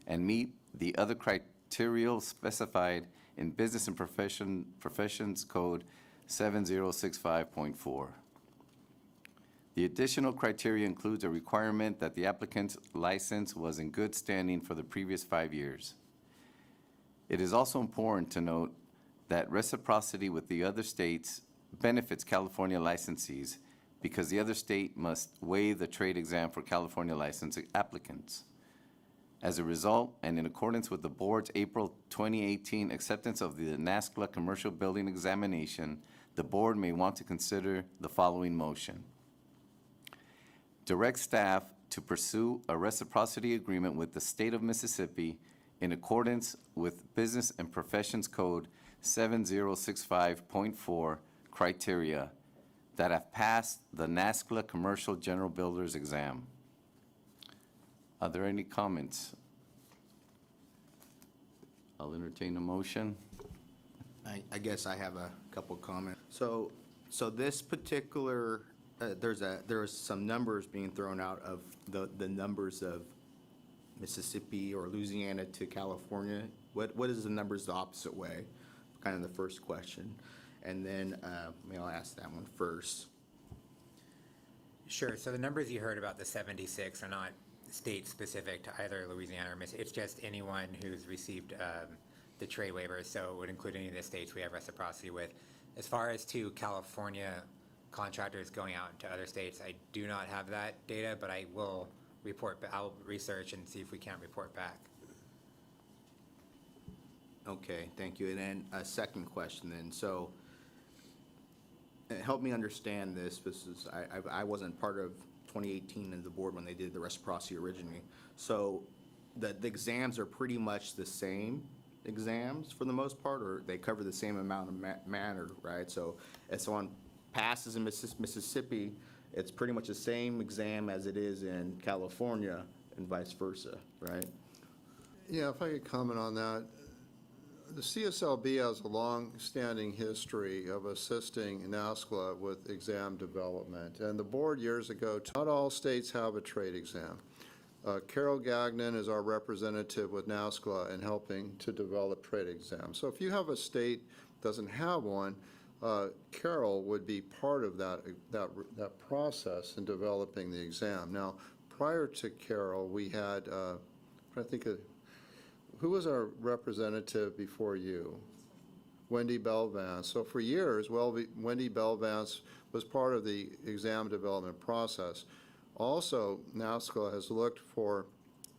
P: and meet the other criteria specified in Business and Professions Code 7065.4. The additional criteria includes a requirement that the applicant's license was in good standing for the previous 5 years. It is also important to note that reciprocity with the other states benefits California licensees because the other state must waive the trade exam for California license applicants. As a result, and in accordance with the board's April 2018 acceptance of the NASCLA commercial building examination, the board may want to consider the following motion. Direct staff to pursue a reciprocity agreement with the state of Mississippi in accordance with Business and Professions Code 7065.4 criteria that have passed the NASCLA Commercial General Builders Exam. Are there any comments? I'll entertain a motion.
H: I guess I have a couple comments. So this particular, there's some numbers being thrown out of the numbers of Mississippi or Louisiana to California. What is the numbers the opposite way? Kind of the first question. And then I'll ask that one first.
F: Sure. So the numbers you heard about the 76 are not state-specific to either Louisiana or Mississippi. It's just anyone who's received the trade waiver, so it would include any of the states we have reciprocity with. As far as to California contractors going out into other states, I do not have that data, but I will report, but I'll research and see if we can't report back.
H: Okay, thank you. And then a second question then. So help me understand this. I wasn't part of 2018 of the board when they did the reciprocity originally. So the exams are pretty much the same exams for the most part, or they cover the same amount of matter, right? So if someone passes in Mississippi, it's pretty much the same exam as it is in California and vice versa, right?
D: Yeah, if I could comment on that. The CSLB has a long-standing history of assisting NASCLA with exam development. And the board years ago, not all states have a trade exam. Carol Gagnon is our representative with NASCLA in helping to develop trade exams. So if you have a state that doesn't have one, Carol would be part of that process in developing the exam. Now, prior to Carol, we had, I think, who was our representative before you? Wendy Belvance. So for years, Wendy Belvance was part of the exam development process. Also, NASCLA has looked for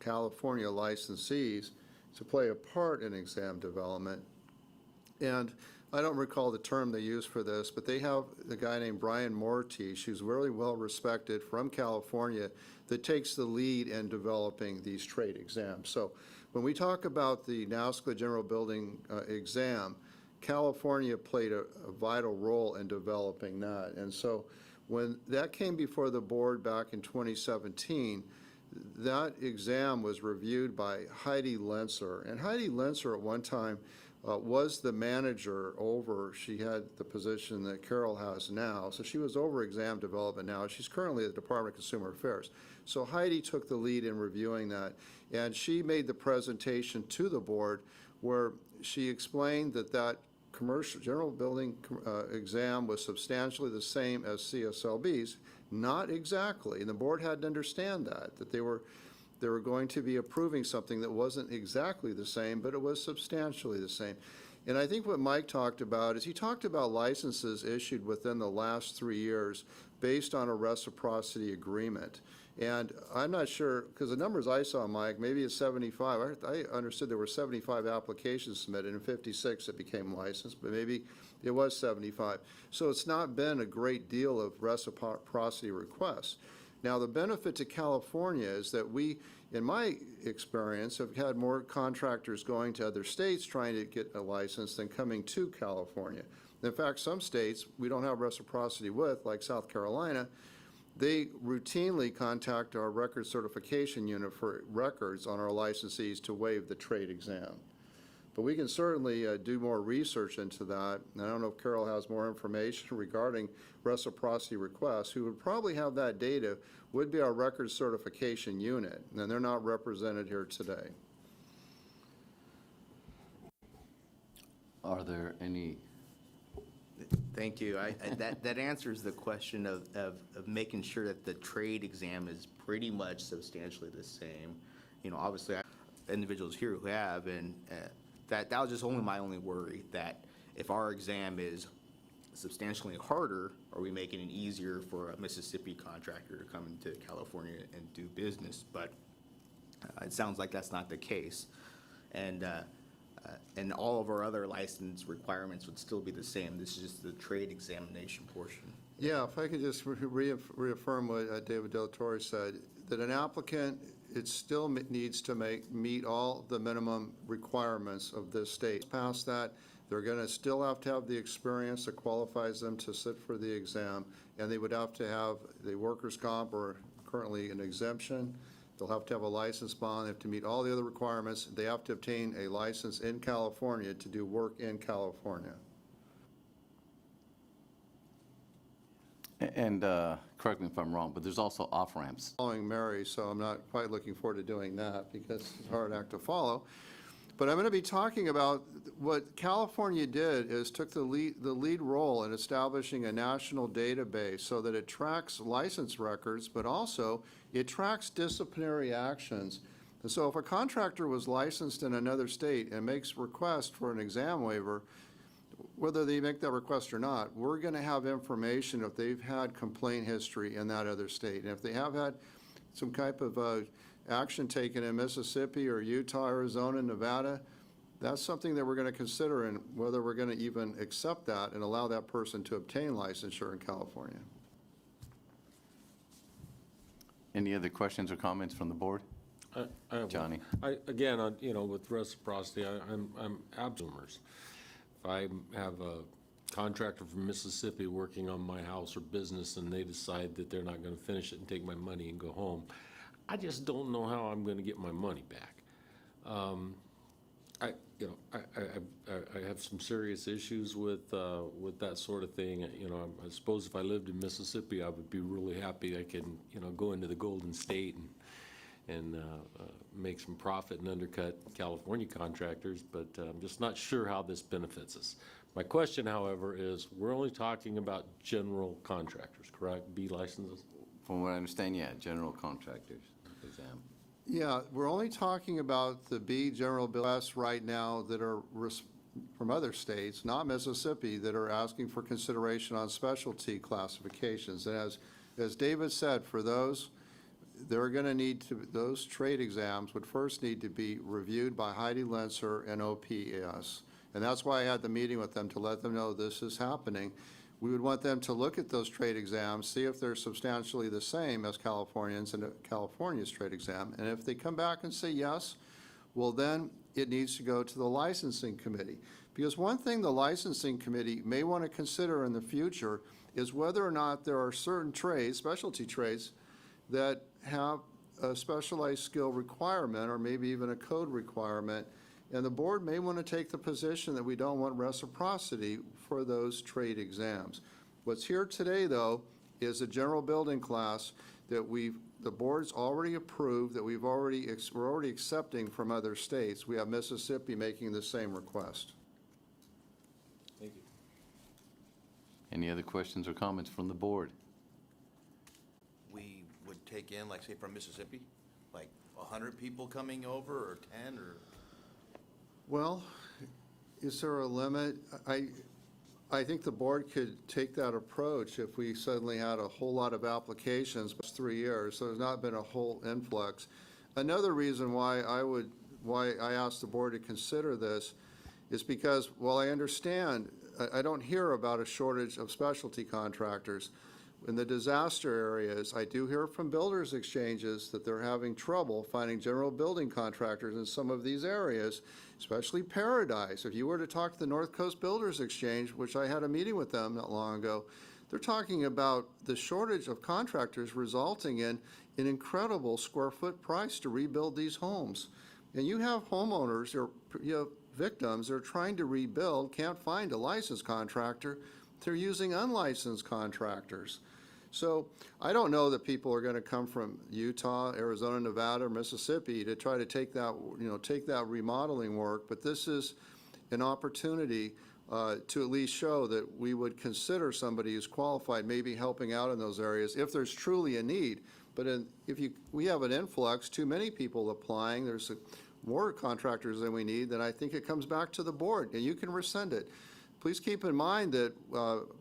D: California licensees to play a part in exam development. And I don't recall the term they use for this, but they have a guy named Brian Mortish, who's really well respected from California, that takes the lead in developing these trade exams. So when we talk about the NASCLA General Building exam, California played a vital role in developing that. And so when that came before the board back in 2017, that exam was reviewed by Heidi Lenser. And Heidi Lenser at one time was the manager over, she had the position that Carol has now, so she was over exam development now. She's currently at the Department of Consumer Affairs. So Heidi took the lead in reviewing that, and she made the presentation to the board where she explained that commercial general building exam was substantially the same as CSLB's, not exactly, and the board had to understand that they were going to be approving something that wasn't exactly the same, but it was substantially the same. And I think what Mike talked about is he talked about licenses issued within the last 3 years based on a reciprocity agreement. And I'm not sure, because the numbers I saw, Mike, maybe it's 75. I understood there were 75 applications submitted and 56 that became licensed, but maybe it was 75. So it's not been a great deal of reciprocity requests. Now, the benefit to California is that we, in my experience, have had more contractors going to other states trying to get a license than coming to California. In fact, some states we don't have reciprocity with, like South Carolina, they routinely contact our record certification unit for records on our licensees to waive the trade exam. But we can certainly do more research into that. And I don't know if Carol has more information regarding reciprocity requests. Who would probably have that data would be our record certification unit, and they're not represented here today.
P: Are there any?
H: Thank you. That answers the question of making sure that the trade exam is pretty much substantially the same. You know, obviously, individuals here who have, and that was just my only worry, that if our exam is substantially harder, are we making it easier for a Mississippi contractor to come into California and do business? But it sounds like that's not the case. And all of our other license requirements would still be the same. This is just the trade examination portion.
D: Yeah, if I could just reaffirm what David Del Torre said, that an applicant, it still needs to meet all the minimum requirements of this state. Past that, they're going to still have to have the experience that qualifies them to sit for the exam, and they would have to have the workers' comp or currently an exemption. They'll have to have a license bond. They have to meet all the other requirements. They have to obtain a license in California to do work in California.
P: And correct me if I'm wrong, but there's also off-ramps.
D: Following Mary, so I'm not quite looking forward to doing that because it's a hard act to follow. But I'm going to be talking about what California did is took the lead role in establishing a national database so that it tracks license records, but also it tracks disciplinary actions. And so if a contractor was licensed in another state and makes request for an exam waiver, whether they make that request or not, we're going to have information if they've had complaint history in that other state. And if they have had some type of action taken in Mississippi or Utah, Arizona, Nevada, that's something that we're going to consider in whether we're going to even accept that and allow that person to obtain licensure in California.
P: Any other questions or comments from the board?
S: I have
P: Johnny.
S: Again, with reciprocity, I'm absumers. If I have a contractor from Mississippi working on my house or business and they decide that they're not going to finish it and take my money and go home, I just don't know how I'm going to get my money back. I have some serious issues with that sort of thing. I suppose if I lived in Mississippi, I would be really happy. I can, go into the Golden State and make some profit and undercut California contractors, but I'm just not sure how this benefits us. My question, however, is we're only talking about general contractors, correct? B licenses?
P: From what I understand, yeah, general contractors exam.
D: Yeah, we're only talking about the B general bills right now that are from other states, not Mississippi, that are asking for consideration on specialty classifications. And as David said, for those, they're going to need to, those trade exams would first need to be reviewed by Heidi Lenser and OPS. And that's why I had the meeting with them, to let them know this is happening. We would want them to look at those trade exams, see if they're substantially the same as Californians and California's trade exam. And if they come back and say yes, well, then it needs to go to the licensing committee. Because one thing the licensing committee may want to consider in the future is whether or not there are certain trades, specialty trades, that have a specialized skill requirement or maybe even a code requirement. And the board may want to take the position that we don't want reciprocity for those trade exams. What's here today, though, is a general building class that the board's already approved, that we're already accepting from other states. We have Mississippi making the same request.
S: Thank you.
P: Any other questions or comments from the board?
M: We would take in, like, say, from Mississippi, like 100 people coming over, or 10, or?
D: Well, is there a limit? I think the board could take that approach if we suddenly had a whole lot of applications, but it's 3 years, so there's not been a whole influx. Another reason why I asked the board to consider this is because, while I understand, I don't hear about a shortage of specialty contractors. In the disaster areas, I do hear from builders exchanges that they're having trouble finding general building contractors in some of these areas, especially Paradise. If you were to talk to the North Coast Builders Exchange, which I had a meeting with them not long ago, they're talking about the shortage of contractors resulting in an incredible square foot price to rebuild these homes. And you have homeowners, you have victims, they're trying to rebuild, can't find a licensed contractor, they're using unlicensed contractors. So I don't know that people are going to come from Utah, Arizona, Nevada, or Mississippi to try to take that remodeling work, but this is an opportunity to at least show that we would consider somebody who's qualified maybe helping out in those areas if there's truly a need. But we have an influx, too many people applying, there's more contractors than we need, then I think it comes back to the board, and you can rescind it. Please keep in mind that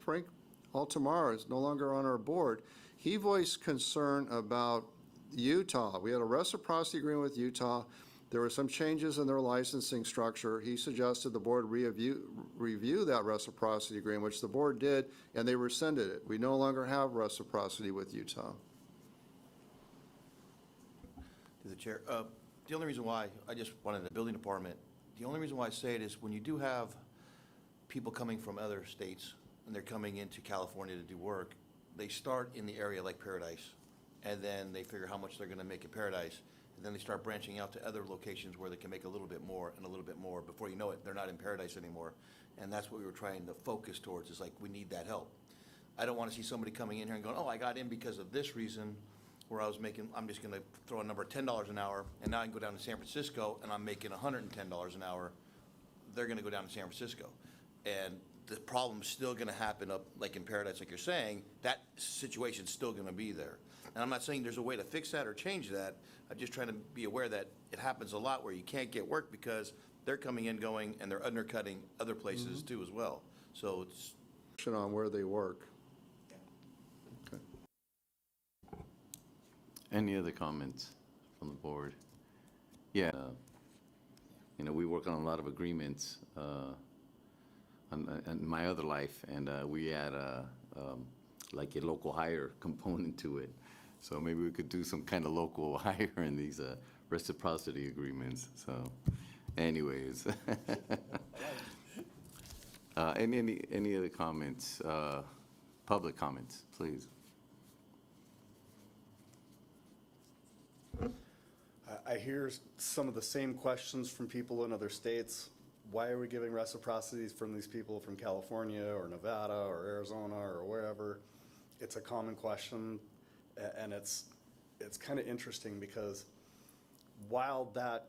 D: Frank Altamar is no longer on our board. He voiced concern about Utah. We had a reciprocity agreement with Utah. There were some changes in their licensing structure. He suggested the board review that reciprocity agreement, which the board did, and they rescinded it. We no longer have reciprocity with Utah.
M: To the chair, the only reason why I just wanted the building department, the only reason why I say it is when you do have people coming from other states and they're coming into California to do work, they start in the area like Paradise, and then they figure how much they're going to make in Paradise, and then they start branching out to other locations where they can make a little bit more and a little bit more. Before you know it, they're not in Paradise anymore, and that's what we were trying to focus towards, is like, we need that help. I don't want to see somebody coming in here and going, oh, I got in because of this reason, where I'm just going to throw a number of $10 an hour, and now I can go down to San Francisco, and I'm making $110 an hour. They're going to go down to San Francisco. And the problem's still going to happen up, like in Paradise, like you're saying, that situation's still going to be there. And I'm not saying there's a way to fix that or change that. I'm just trying to be aware that it happens a lot where you can't get work because they're coming in, going, and they're undercutting other places too as well. So it's
D: on where they work.
P: Okay. Any other comments from the board? Yeah, we work on a lot of agreements in my other life, and we had like a local hire component to it. So maybe we could do some kind of local hire in these reciprocity agreements, so anyways. Any other comments? Public comments, please.
N: I hear some of the same questions from people in other states. Why are we giving reciprocities from these people from California or Nevada or Arizona or wherever? It's a common question, and it's kind of interesting because while that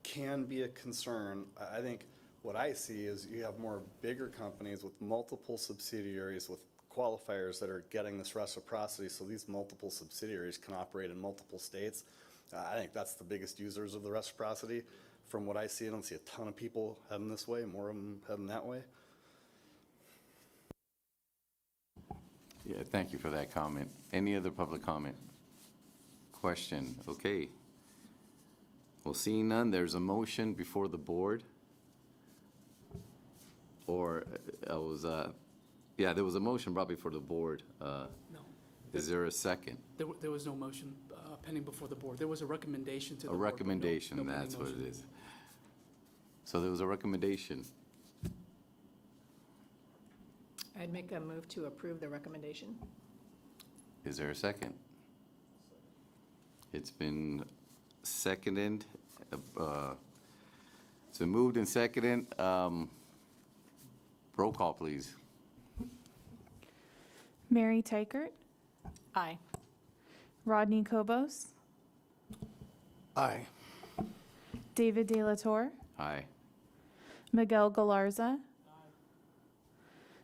N: can be a concern, I think what I see is you have more bigger companies with multiple subsidiaries with qualifiers that are getting this reciprocity, so these multiple subsidiaries can operate in multiple states. I think that's the biggest users of the reciprocity. From what I see, I don't see a ton of people heading this way, more of them heading that way.
P: Yeah, thank you for that comment. Any other public comment? Question, okay. Well, seeing none, there's a motion before the board. Or, there was a motion brought before the board.
Q: No.
P: Is there a second?
Q: There was no motion pending before the board. There was a recommendation to the
P: A
Q: board. but
P: recommendation,
Q: no pending
P: that's what it
Q: motion.
P: is. So there was a recommendation.
A: I'd make a move to approve the recommendation.
P: Is there a second? It's been seconded. It's been moved and seconded. Roll call, please.
C: Mary Tykert,
A: Aye.
C: Rodney Kobos,
N: Aye.
C: David De La Torre,
P: Aye.
C: Miguel Galarza,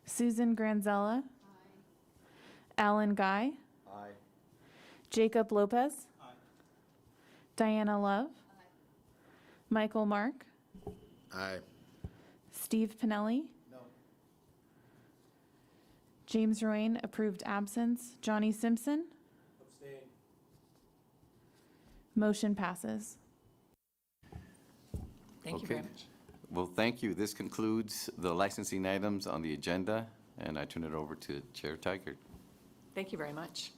C: Susan Granzella, Alan Guy,
N: Aye.
C: Jacob Lopez, Diana Love, Michael Mark,
H: Aye.
C: Steve Pinelli, James Rowan, approved absence. Johnny Simpson. Motion passes.
A: Thank you very much.
P: Well, thank you. This concludes the licensing items on the agenda, and I turn it over to Chair Tykert.
A: Thank you very much.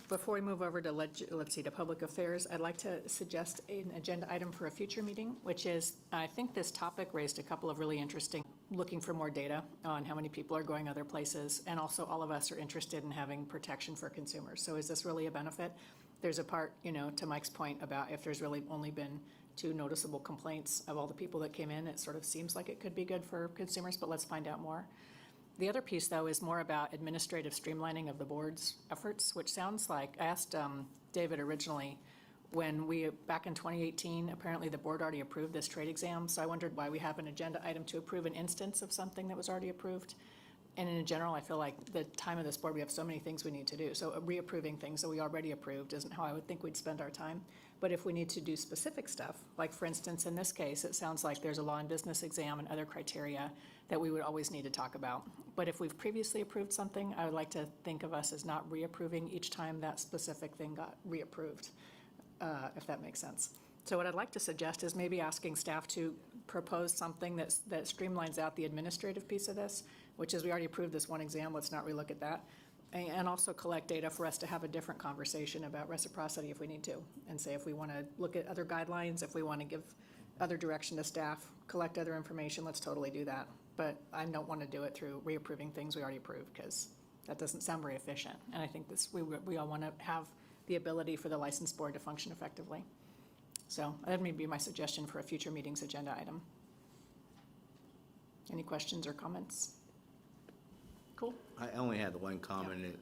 A: Before we move over to, let's see, to public affairs, I'd like to suggest an agenda item for a future meeting, which is, I think this topic raised a couple of really interesting, looking for more data on how many people are going other places, and also all of us are interested in having protection for consumers. So is this really a benefit? There's a part, to Mike's point about if there's really only been 2 noticeable complaints of all the people that came in, it sort of seems like it could be good for consumers, but let's find out more. The other piece, though, is more about administrative streamlining of the board's efforts, which sounds like, I asked David originally, when back in 2018, apparently the board already approved this trade exam, so I wondered why we have an agenda item to approve an instance of something that was already approved. And in general, I feel like the time of this board, we have so many things we need to do, so reapproving things that we already approved isn't how I would think we'd spend our time. But if we need to do specific stuff, like for instance, in this case, it sounds like there's a law and business exam and other criteria that we would always need to talk about. But if we've previously approved something, I would like to think of us as not reapproving each time that specific thing got reapproved, if that makes sense. So what I'd like to suggest is maybe asking staff to propose something that streamlines out the administrative piece of this, which is we already approved this one exam, let's not relook at that. And also collect data for us to have a different conversation about reciprocity if we need to. And say if we want to look at other guidelines, if we want to give other direction to staff, collect other information, let's totally do that. But I don't want to do it through reapproving things we already approved because that doesn't sound very efficient. And I think we all want to have the ability for the license board to function effectively. So that may be my suggestion for a future meeting's agenda item. Any questions or comments? Cool.
H: I only had one comment.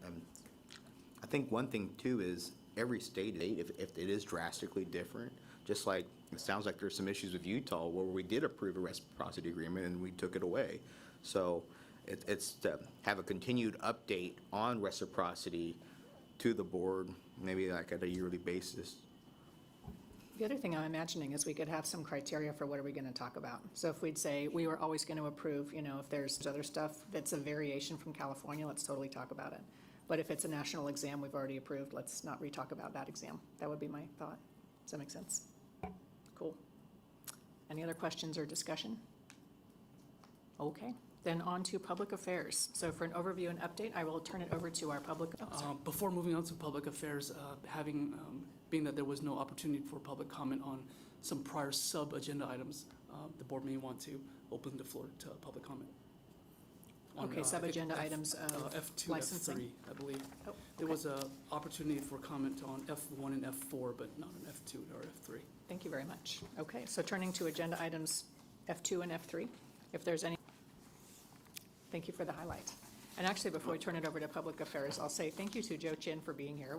H: I think one thing too is every state, if it is drastically different, just like it sounds like there's some issues with Utah where we did approve a reciprocity agreement and we took it away. So it's to have a continued update on reciprocity to the board, maybe like at a yearly basis.
A: The other thing I'm imagining is we could have some criteria for what are we going to talk about. So if we'd say we were always going to approve, if there's other stuff that's a variation from California, let's totally talk about it. But if it's a national exam we've already approved, let's not re-talk about that exam. That would be my thought. Does that make sense? Cool. Any other questions or discussion? Okay. Then on to public affairs. So for an overview and update, I will turn it over to our public.
Q: Before moving on to public affairs, being that there was no opportunity for public comment on some prior sub-agenda items, the board may want to open the floor to public comment. On,
A: Okay, sub-agenda items of
Q: F2,
A: licensing.
Q: F3, I believe.
A: Oh,
Q: There
A: okay.
Q: was an opportunity for comment on F1 and F4, but not on F2 or F3.
A: Thank you very much. Okay, so turning to agenda items F2 and F3, if there's any. Thank you for the highlight. And actually, before we turn it over to public affairs, I'll say thank you to Joe Chin for being here.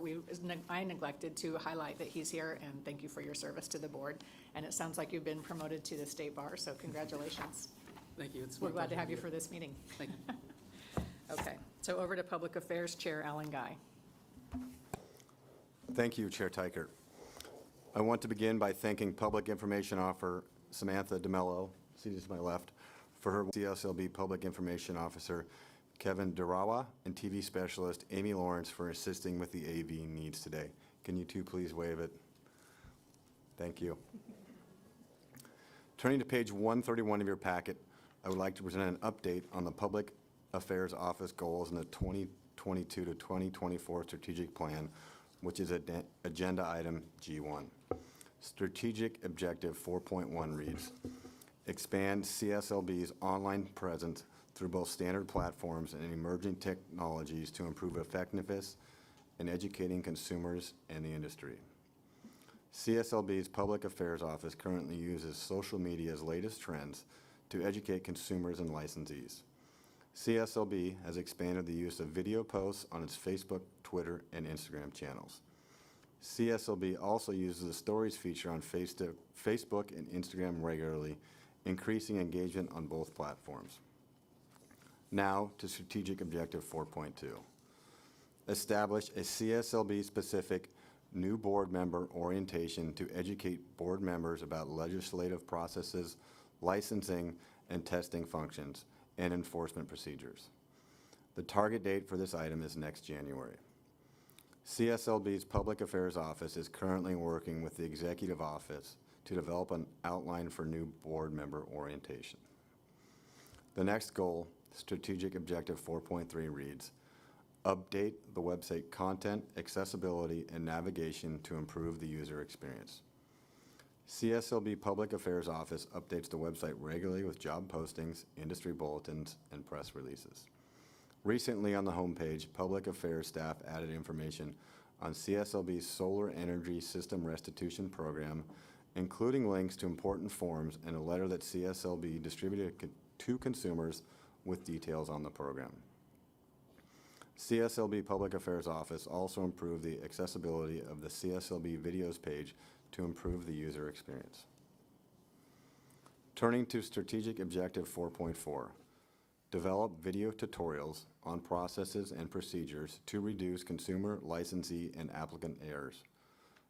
A: I neglected to highlight that he's here, and thank you for your service to the board. And it sounds like you've been promoted to the state bar, so congratulations.
Q: Thank you. It's
A: We're
Q: my
A: glad to
Q: pleasure
A: have you
Q: be
A: for
Q: here.
A: this meeting.
Q: Thank you.
A: Okay, so over to public affairs, Chair Alan Guy.
O: Thank you, Chair Teichert. I want to begin by thanking Public Information Officer Samantha DeMello, seated to my left, for her CSLB Public Information Officer Kevin Durawa and TV Specialist Amy Lawrence for assisting with the AV needs today. Can you two please wave it? Thank you. Turning to page 131 of your packet, I would like to present an update on the Public Affairs Office goals in the 2022 to 2024 strategic plan, which is agenda item G1. Strategic Objective 4.1 reads, expand CSLB's online presence through both standard platforms and emerging technologies to improve effectiveness in educating consumers and the industry. CSLB's Public Affairs Office currently uses social media's latest trends to educate consumers and licensees. CSLB has expanded the use of video posts on its Facebook, Twitter, and Instagram channels. CSLB also uses the Stories feature on Facebook and Instagram regularly, increasing engagement on both platforms. Now to Strategic Objective 4.2. Establish a CSLB-specific new board member orientation to educate board members about legislative processes, licensing and testing functions, and enforcement procedures. The target date for this item is next January. CSLB's Public Affairs Office is currently working with the Executive Office to develop an outline for new board member orientation. The next goal, Strategic Objective 4.3, reads, update the website content, accessibility, and navigation to improve the user experience. CSLB Public Affairs Office updates the website regularly with job postings, industry bulletins, and press releases. Recently on the homepage, Public Affairs staff added information on CSLB's Solar Energy System Restitution Program, including links to important forms and a letter that CSLB distributed to consumers with details on the program. CSLB Public Affairs Office also improved the accessibility of the CSLB videos page to improve the user experience. Turning to Strategic Objective 4.4, develop video tutorials on processes and procedures to reduce consumer, licensee, and applicant errors.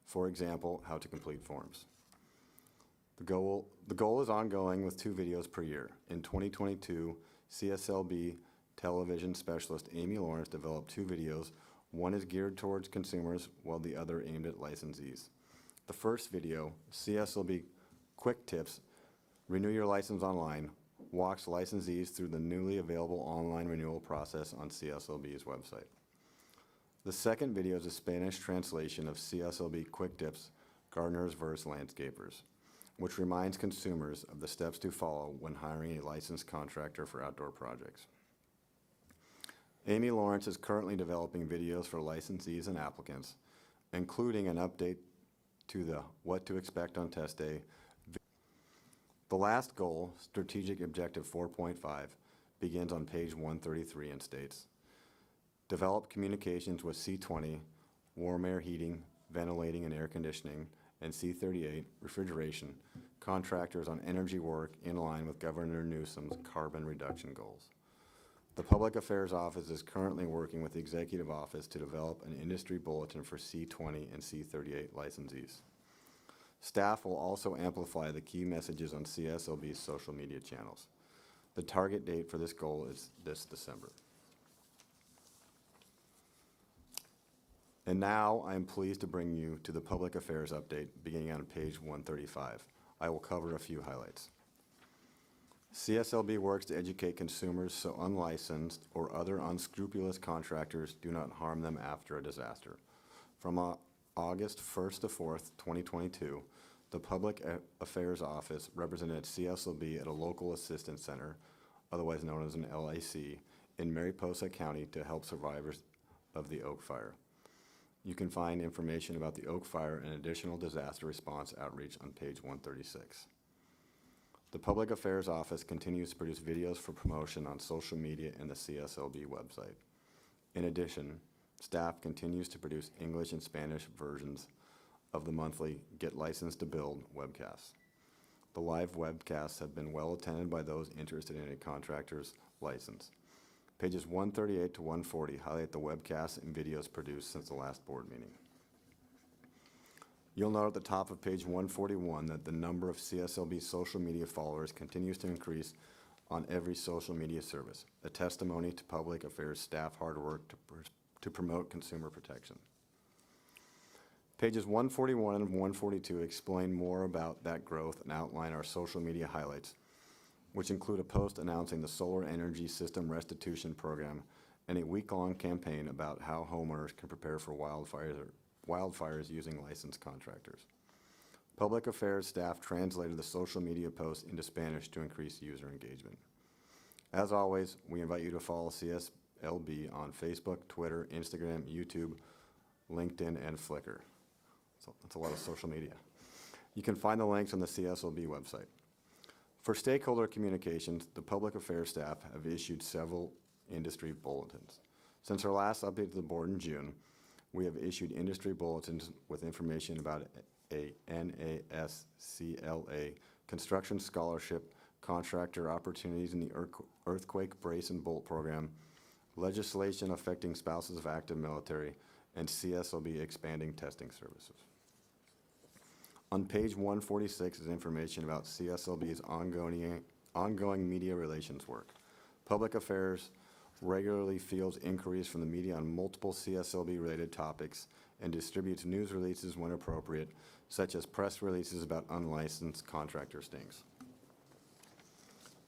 O: For example, how to complete forms. The goal is ongoing with 2 videos per year. In 2022, CSLB television specialist Amy Lawrence developed 2 videos. One is geared towards consumers, while the other aimed at licensees. The first video, CSLB Quick Tips, Renew Your License Online, walks licensees through the newly available online renewal process on CSLB's website. The second video is a Spanish translation of CSLB Quick Tips, Gardeners vs. Landscapers, which reminds consumers of the steps to follow when hiring a licensed contractor for outdoor projects. Amy Lawrence is currently developing videos for licensees and applicants, including an update to the What to Expect on Test Day. The last goal, Strategic Objective 4.5, begins on page 133 and states, develop communications with C20, warm air heating, ventilating and air conditioning, and C38, refrigeration, contractors on energy work in line with Governor Newsom's carbon reduction goals. The Public Affairs Office is currently working with the Executive Office to develop an industry bulletin for C20 and C38 licensees. Staff will also amplify the key messages on CSLB's social media channels. The target date for this goal is this December. And now I am pleased to bring you to the Public Affairs update beginning on page 135. I will cover a few highlights. CSLB works to educate consumers so unlicensed or other unscrupulous contractors do not harm them after a disaster. From August 1st to 4th, 2022, the Public Affairs Office represented CSLB at a local assistance center, otherwise known as an LAC, in Mariposa County to help survivors of the Oak Fire. You can find information about the Oak Fire and additional disaster response outreach on page 136. The Public Affairs Office continues to produce videos for promotion on social media and the CSLB website. In addition, staff continues to produce English and Spanish versions of the monthly Get Licensed to Build webcasts. The live webcasts have been well attended by those interested in a contractor's license. Pages 138 to 140 highlight the webcasts and videos produced since the last board meeting. You'll note at the top of page 141 that the number of CSLB social media followers continues to increase on every social media service, a testimony to Public Affairs staff hard work to promote consumer protection. Pages 141 and 142 explain more about that growth and outline our social media highlights, which include a post announcing the Solar Energy System Restitution Program and a week-long campaign about how homeowners can prepare for wildfires using licensed contractors. Public Affairs staff translated the social media posts into Spanish to increase user engagement. As always, we invite you to follow CSLB on Facebook, Twitter, Instagram, YouTube, LinkedIn, and Flickr. So that's a lot of social media. You can find the links on the CSLB website. For stakeholder communications, the Public Affairs staff have issued several industry bulletins. Since our last update to the board in June, we have issued industry bulletins with information about a NASCLA construction scholarship, contractor opportunities in the earthquake brace and bolt program, legislation affecting spouses of active military, and CSLB expanding testing services. On page 146 is information about CSLB's ongoing media relations work. Public Affairs regularly fields inquiries from the media on multiple CSLB-related topics and distributes news releases when appropriate, such as press releases about unlicensed contractor stings.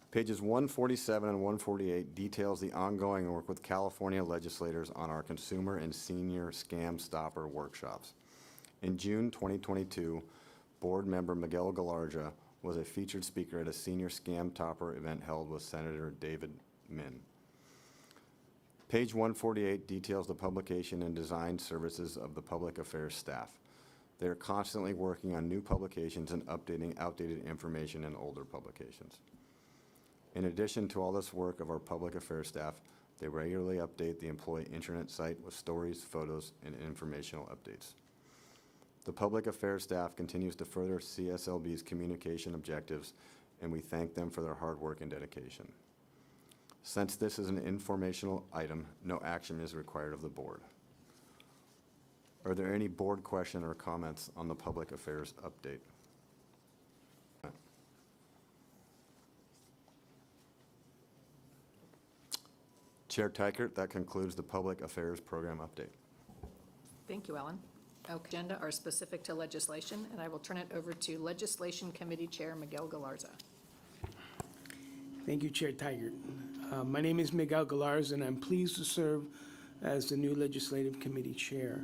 O: Pages 147 and 148 details the ongoing work with California legislators on our consumer and senior scam stopper workshops. In June 2022, board member Miguel Galarza was a featured speaker at a senior scam topper event held with Senator David Min. Page 148 details the publication and design services of the Public Affairs staff. They are constantly working on new publications and updating outdated information in older publications. In addition to all this work of our Public Affairs staff, they regularly update the employee intranet site with stories, photos, and informational updates. The Public Affairs staff continues to further CSLB's communication objectives, and we thank them for their hard work and dedication. Since this is an informational item, no action is required of the board. Are there any board questions or comments on the Public Affairs update? Chair Teichert, that concludes the Public Affairs Program update.
A: Thank you, Ellen. Agenda are specific to legislation, and I will turn it over to Legislation Committee Chair Miguel Galarza.
T: Thank you, Chair Teichert. My name is Miguel Galarza, and I'm pleased to serve as the new Legislative Committee Chair.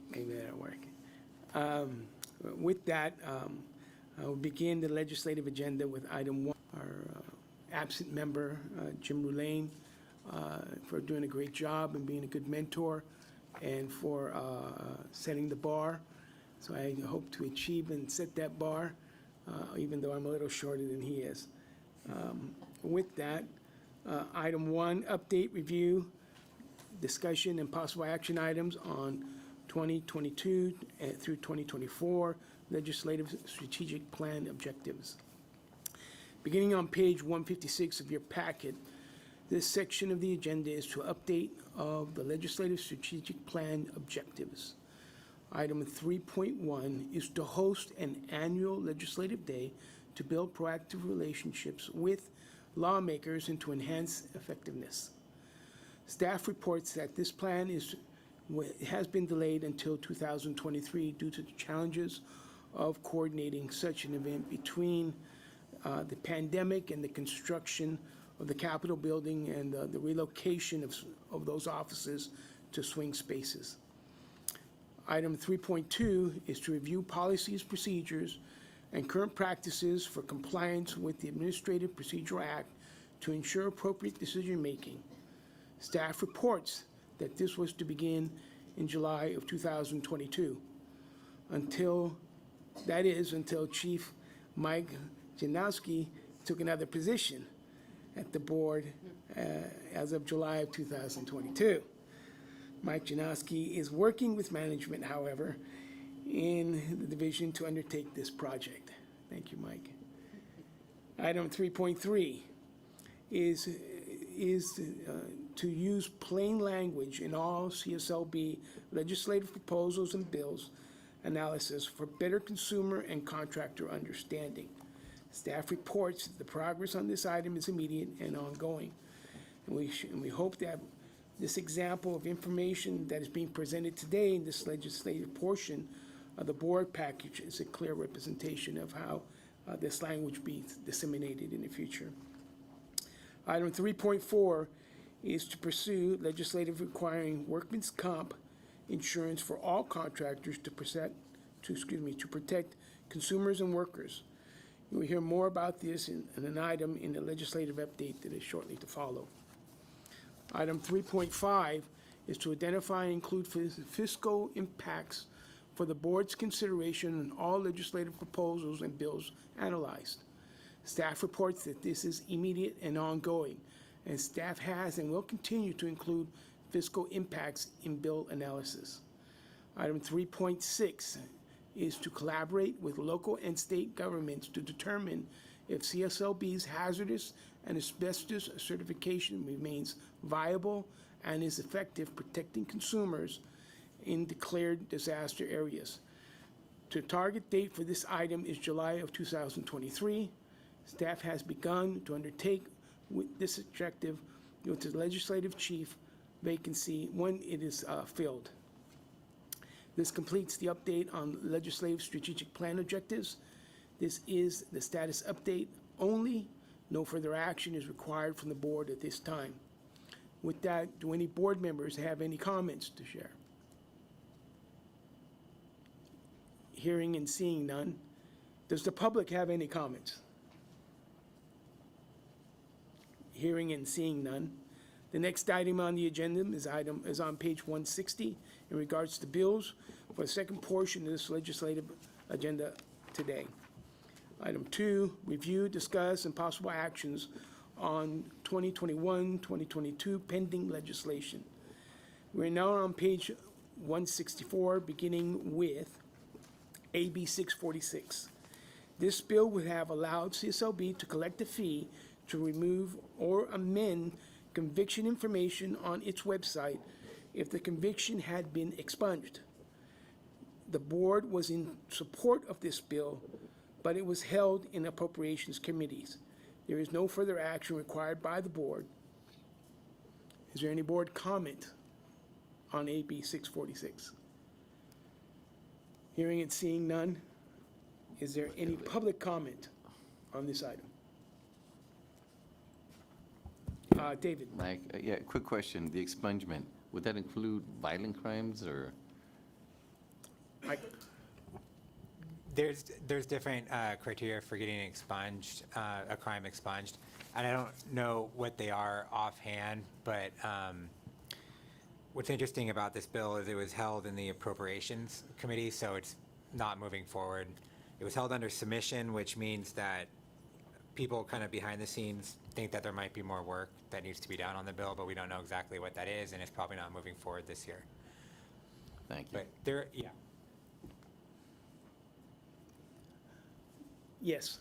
T: Maybe that'll work. With that, I will begin the legislative agenda with item 1. Our absent member, Jim Roulaine, for doing a great job and being a good mentor and for setting the bar. So I hope to achieve and set that bar, even though I'm a little shorter than he is. With that, item 1, update, review, discussion, and possible action items on 2022 through 2024 legislative strategic plan objectives. Beginning on page 156 of your packet, this section of the agenda is to update of the legislative strategic plan objectives. Item 3.1 is to host an annual legislative day to build proactive relationships with lawmakers and to enhance effectiveness. Staff reports that this plan has been delayed until 2023 due to the challenges of coordinating such an event between the pandemic and the construction of the Capitol building and the relocation of those offices to swing spaces. Item 3.2 is to review policies, procedures, and current practices for compliance with the Administrative Procedure Act to ensure appropriate decision-making. Staff reports that this was to begin in July of 2022, until Chief Mike Janowski took another position at the board as of July of 2022. Mike Janowski is working with management, however, in the division to undertake this project. Thank you, Mike. Item 3.3 is to use plain language in all CSLB legislative proposals and bills analysis for better consumer and contractor understanding. Staff reports that the progress on this item is immediate and ongoing. And we hope that this example of information that is being presented today in this legislative portion of the board package is a clear representation of how this language be disseminated in the future. Item 3.4 is to pursue legislative requiring workman's comp insurance for all contractors to protect consumers and workers. You will hear more about this in an item in the legislative update that is shortly to follow. Item 3.5 is to identify and include fiscal impacts for the board's consideration on all legislative proposals and bills analyzed. Staff reports that this is immediate and ongoing, and staff has and will continue to include fiscal impacts in bill analysis. Item 3.6 is to collaborate with local and state governments to determine if CSLB's hazardous and asbestos certification remains viable and is effective protecting consumers in declared disaster areas. The target date for this item is July of 2023. Staff has begun to undertake with this objective with the legislative chief vacancy when it is filled. This completes the update on legislative strategic plan objectives. This is the status update only. No further action is required from the board at this time. With that, do any board members have any comments to share? Hearing and seeing none. Does the public have any comments? Hearing and seeing none. The next item on the agenda is on page 160 in regards to bills for the second portion of this legislative agenda today. Item 2, review, discuss, and possible actions on 2021-2022 pending legislation. We're now on page 164, beginning with AB 646. This bill would have allowed CSLB to collect a fee to remove or amend conviction information on its website if the conviction had been expunged. The board was in support of this bill, but it was held in appropriations committees. There is no further action required by the board. Is there any board comment on AB 646? Hearing and seeing none. Is there any public comment on this item? David.
P: Mike, yeah, quick question. The expungement, would that include violent crimes or?
T: Mike.
F: There's different criteria for getting expunged, a crime expunged, and I don't know what they are offhand, but what's interesting about this bill is it was held in the Appropriations Committee, so it's not moving forward. It was held under submission, which means that people kind of behind the scenes think that there might be more work that needs to be done on the bill, but we don't know exactly what that is, and it's probably not moving forward this year.
P: Thank you.
F: But there, yeah.
T: Yes.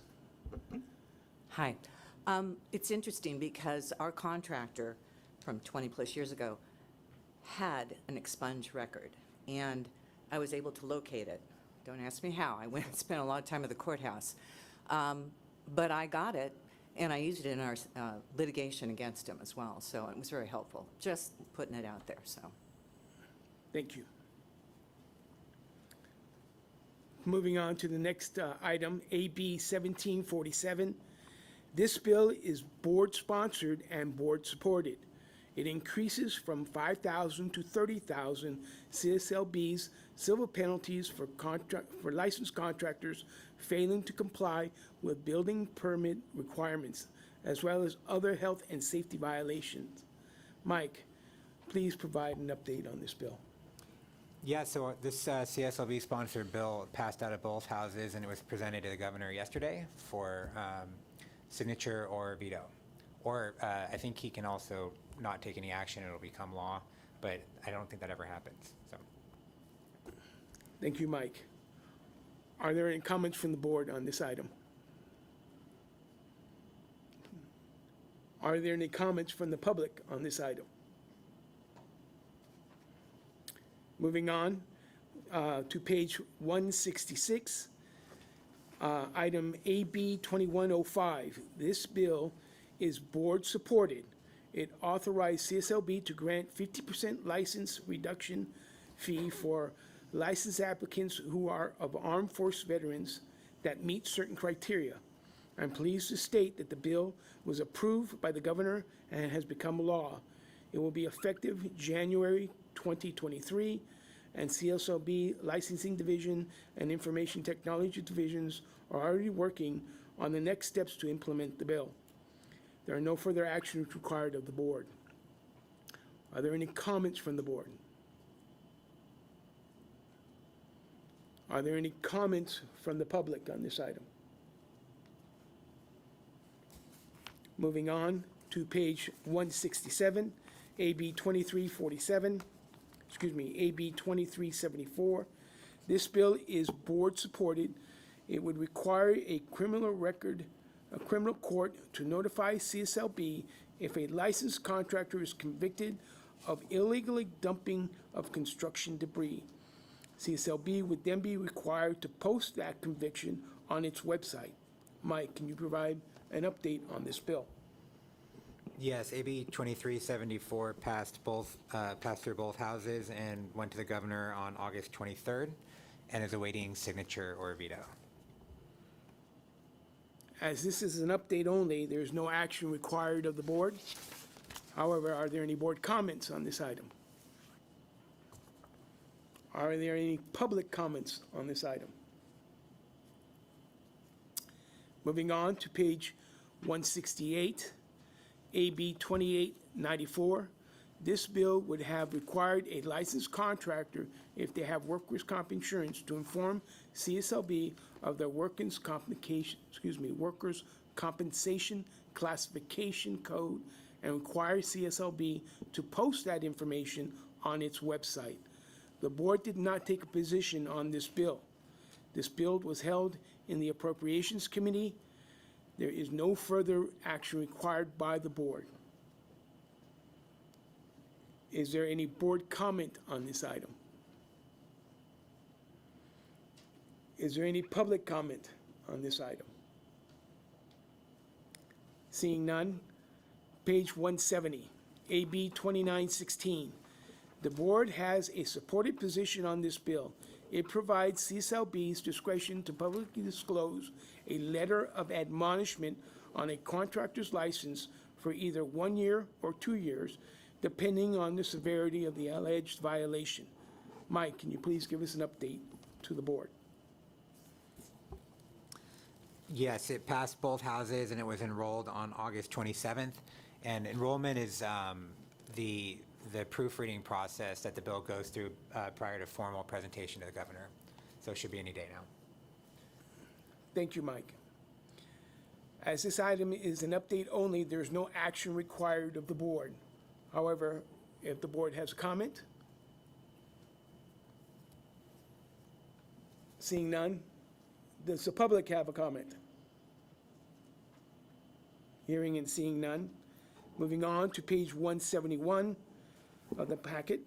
E: Hi. It's interesting because our contractor from 20-plus years ago had an expunged record, and I was able to locate it. Don't ask me how. I went and spent a lot of time at the courthouse. But I got it, and I used it in our litigation against him as well, so it was very helpful. Just putting it out there, so.
T: Thank you. Moving on to the next item, AB 1747. This bill is board-sponsored and board-supported. It increases from 5,000 to 30,000 CSLB's civil penalties for licensed contractors failing to comply with building permit requirements, as well as other health and safety violations. Mike, please provide an update on this bill.
F: Yeah, so this CSLB-sponsored bill passed out of both houses, and it was presented to the governor yesterday for signature or veto. Or I think he can also not take any action, it'll become law, but I don't think that ever happens, so.
T: Thank you, Mike. Are there any comments from the board on this item? Are there any comments from the public on this item? Moving on to page 166, item AB 2105. This bill is board-supported. It authorized CSLB to grant 50% license reduction fee for licensed applicants who are of armed force veterans that meet certain criteria. I'm pleased to state that the bill was approved by the governor and has become law. It will be effective January 2023, and CSLB Licensing Division and Information Technology Divisions are already working on the next steps to implement the bill. There are no further actions required of the board. Are there any comments from the board? Are there any comments from the public on this item? Moving on to page 167, AB 2347, AB 2374. This bill is board-supported. It would require a criminal court to notify CSLB if a licensed contractor is convicted of illegally dumping of construction debris. CSLB would then be required to post that conviction on its website. Mike, can you provide an update on this bill?
F: Yes, AB 2374 passed through both houses and went to the governor on August 23rd and is awaiting signature or veto.
T: As this is an update only, there is no action required of the board. However, are there any board comments on this item? Are there any public comments on this item? Moving on to page 168, AB 2894. This bill would have required a licensed contractor, if they have workers' comp insurance, to inform CSLB of their workers' compensation classification code and require CSLB to post that information on its website. The board did not take a position on this bill. This bill was held in the Appropriations Committee. There is no further action required by the board. Is there any board comment on this item? Is there any public comment on this item? Seeing none, page 170, AB 2916. The board has a supported position on this bill. It provides CSLB's discretion to publicly disclose a letter of admonishment on a contractor's license for either 1 year or 2 years, depending on the severity of the alleged violation. Mike, can you please give us an update to the board?
F: Yes, it passed both houses and it was enrolled on August 27th. And enrollment is the proofreading process that the bill goes through prior to formal presentation to the governor. So it should be any day now.
T: Thank you, Mike. As this item is an update only, there's no action required of the board. However, if the board has a comment? Seeing none, does the public have a comment? Hearing and seeing none. Moving on to page 171 of the packet.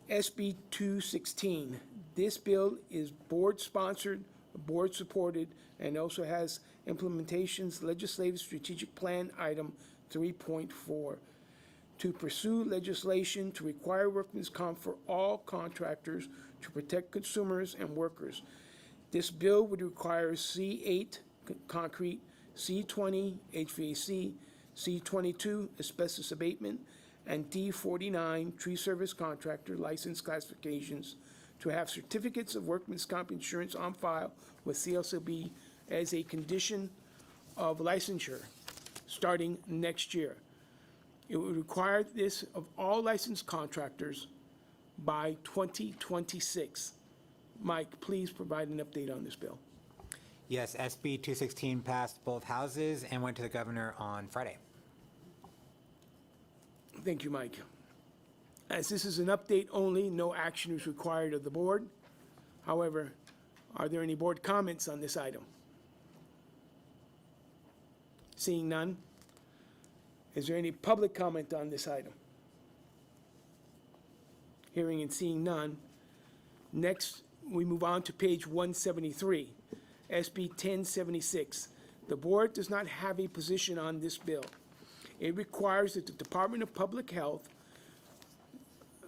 T: SB 216. This bill is board-sponsored, board-supported, and also has implementations legislative strategic plan item 3.4. To pursue legislation to require workman's comp for all contractors to protect consumers and workers. This bill would require C8 concrete, C20 HVAC, C22 asbestos abatement, and D49 tree service contractor license classifications to have certificates of workman's comp insurance on file with CSLB as a condition of licensure starting next year. It would require this of all licensed contractors by 2026. Mike, please provide an update on this bill.
F: Yes, SB 216 passed both houses and went to the governor on Friday.
T: Thank you, Mike. As this is an update only, no action is required of the board. However, are there any board comments on this item? Seeing none, is there any public comment on this item? Hearing and seeing none. Next, we move on to page 173, SB 1076. The board does not have a position on this bill. It requires that the Department of Public Health,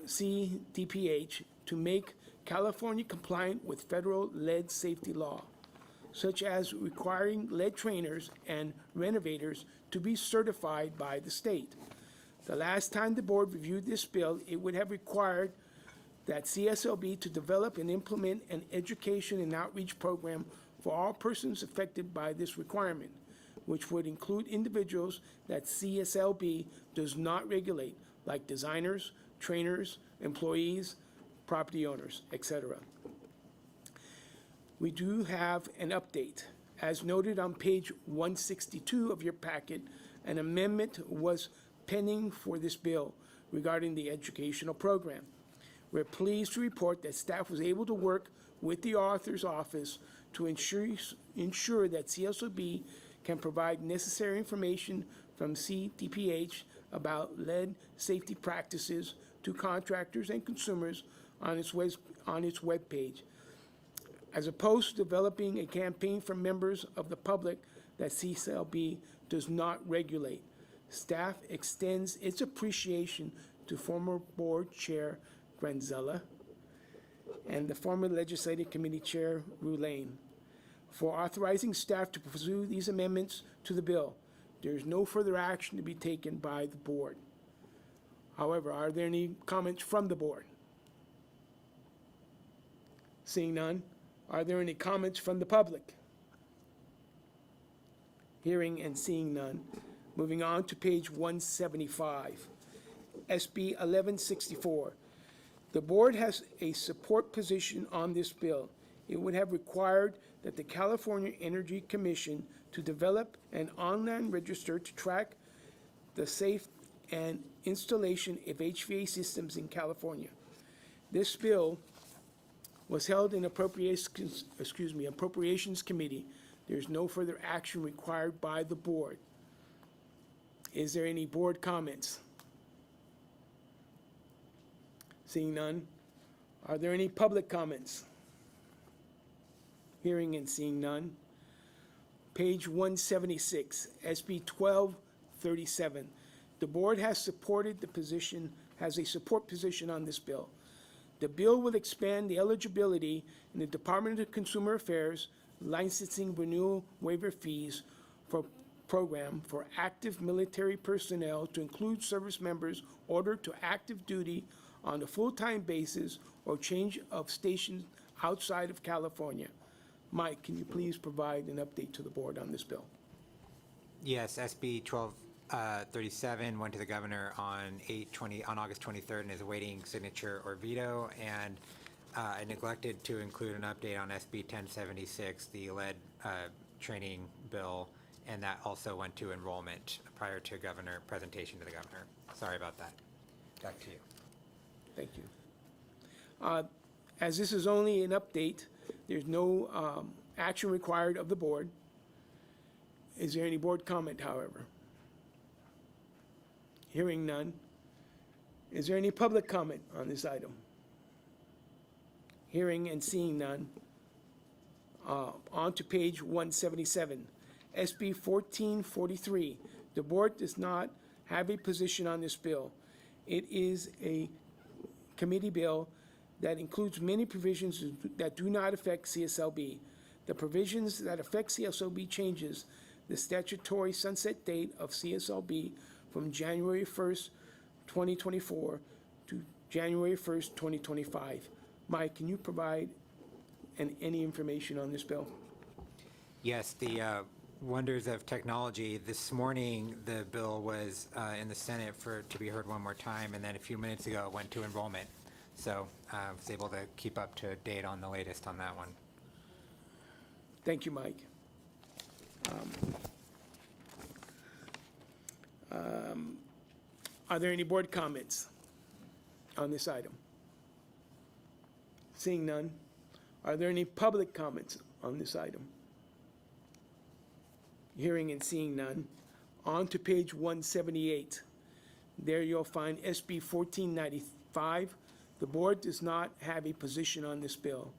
T: CDPH, to make California compliant with federal lead safety law, such as requiring lead trainers and renovators to be certified by the state. The last time the board reviewed this bill, it would have required that CSLB to develop and implement an education and outreach program for all persons affected by this requirement, which would include individuals that CSLB does not regulate, like designers, trainers, employees, property owners, etc. We do have an update. As noted on page 162 of your packet, an amendment was pending for this bill regarding the educational program. We're pleased to report that staff was able to work with the author's office to ensure that CSLB can provide necessary information from CDPH about lead safety practices to contractors and consumers on its webpage, as opposed to developing a campaign for members of the public that CSLB does not regulate. Staff extends its appreciation to former board chair Granzella and the former legislative committee chair Roulaine for authorizing staff to pursue these amendments to the bill. There is no further action to be taken by the board. However, are there any comments from the board? Seeing none, are there any comments from the public? Hearing and seeing none. Moving on to page 175, SB 1164. The board has a support position on this bill. It would have required that the California Energy Commission to develop an online register to track the safe and installation of HVAC systems in California. This bill was held in Appropriations Committee. There's no further action required by the board. Is there any board comments? Seeing none, are there any public comments? Hearing and seeing none. Page 176, SB 1237. The board has supported the position, has a support position on this bill. The bill will expand the eligibility in the Department of Consumer Affairs licensing renewal waiver fees for program for active military personnel to include service members ordered to active duty on a full-time basis or change of station outside of California. Mike, can you please provide an update to the board on this bill?
F: Yes, SB 1237 went to the governor on August 23rd and is awaiting signature or veto. And I neglected to include an update on SB 1076, the lead training bill, and that also went to enrollment prior to presentation to the governor. Sorry about that. Back to you.
T: Thank you. As this is only an update, there's no action required of the board. Is there any board comment, however? Hearing none. Is there any public comment on this item? Hearing and seeing none. On to page 177, SB 1443. The board does not have a position on this bill. It is a committee bill that includes many provisions that do not affect CSLB. The provisions that affect CSLB changes the statutory sunset date of CSLB from January 1st, 2024 to January 1st, 2025. Mike, can you provide any information on this bill?
F: Yes, the wonders of technology. This morning, the bill was in the Senate to be heard one more time, and then a few minutes ago, it went to enrollment. So I was able to keep up to date on the latest on that one.
T: Thank you, Mike. Are there any board comments on this item? Seeing none. Are there any public comments on this item? Hearing and seeing none. On to page 178. There you'll find SB 1495. The board does not have a position on this bill.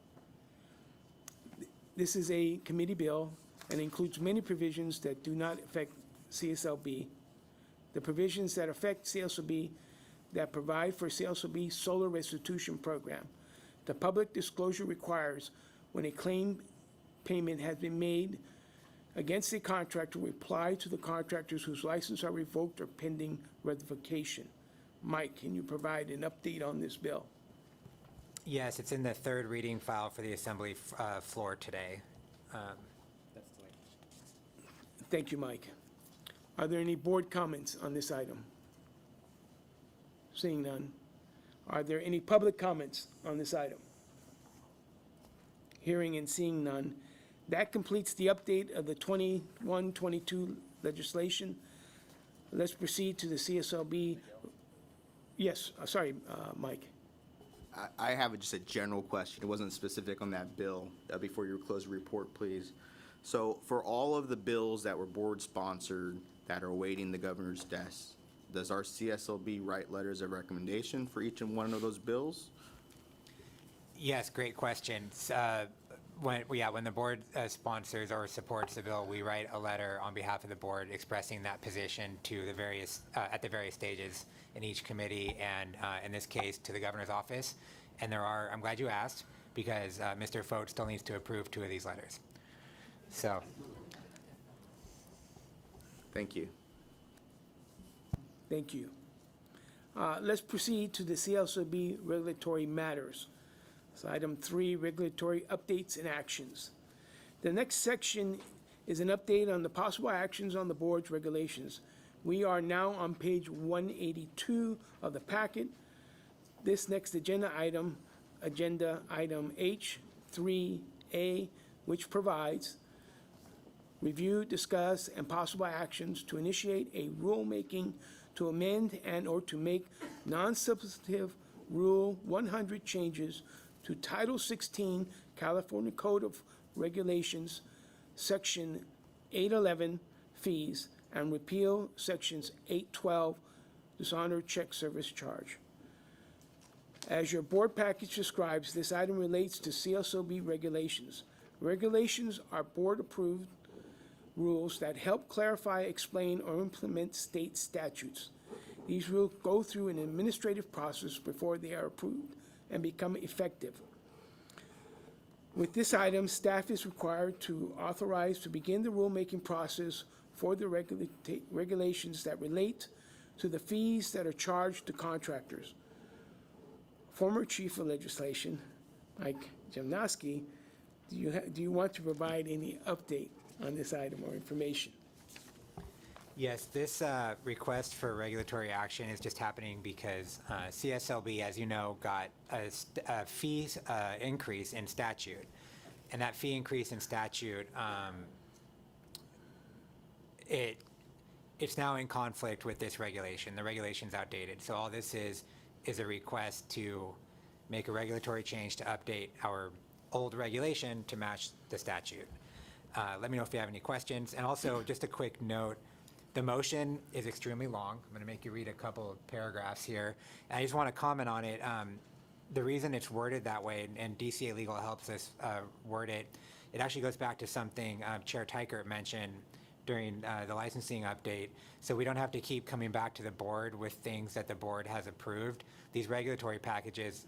T: This is a committee bill and includes many provisions that do not affect CSLB. The provisions that affect CSLB that provide for CSLB solar restitution program. The public disclosure requires when a claim payment has been made against a contractor, reply to the contractors whose license are revoked or pending revocation. Mike, can you provide an update on this bill?
F: Yes, it's in the third reading file for the Assembly floor today. That's the way.
T: Thank you, Mike. Are there any board comments on this item? Seeing none. Are there any public comments on this item? Hearing and seeing none. That completes the update of the 21-22 legislation. Let's proceed to the CSLB. Yes, sorry, Mike.
H: I have just a general question. It wasn't specific on that bill. Before you close the report, please. So for all of the bills that were board-sponsored that are awaiting the governor's desk, does our CSLB write letters of recommendation for each and one of those bills?
F: Yes, great question. When the board sponsors or supports the bill, we write a letter on behalf of the board expressing that position to the various at the various stages in each committee, and in this case to the governor's office. And I'm glad you asked, because Mr. Fote still needs to approve 2 of these letters. So.
H: Thank you.
T: Thank you. Let's proceed to the CSLB regulatory matters. So item 3, regulatory updates and actions. The next section is an update on the possible actions on the board's regulations. We are now on page 182 of the packet. This next agenda item H3A, which provides review, discuss, and possible actions to initiate a rulemaking to amend and/or to make non-substantive Rule 100 changes to Title 16 California Code of Regulations, Section 811, fees, and repeal Sections 812, dishonor check service charge. As your board package describes, this item relates to CSLB regulations. Regulations are board-approved rules that help clarify, explain, or implement state statutes. These rules go through an administrative process before they are approved and become effective. With this item, staff is required to authorize to begin the rulemaking process for the regulations that relate to the fees that are charged to contractors. Former Chief of Legislation, Mike Jamnoski, do you want to provide any update on this item or information?
F: Yes, this request for regulatory action is just happening because CSLB, as you know, got a fees increase in statute. And that fee increase in statute, it's now in conflict with this regulation. The regulation's outdated. So all this is a request to make a regulatory change to update our old regulation to match the statute. Let me know if you have any questions. And also, just a quick note, the motion is extremely long. I'm going to make you read a couple of paragraphs here. And I just want to comment on it. The reason it's worded that way, and DCA Legal helps us word it, it actually goes back to something Chair Teichert mentioned during the licensing update, so we don't have to keep coming back to the board with things that the board has approved. These regulatory packages,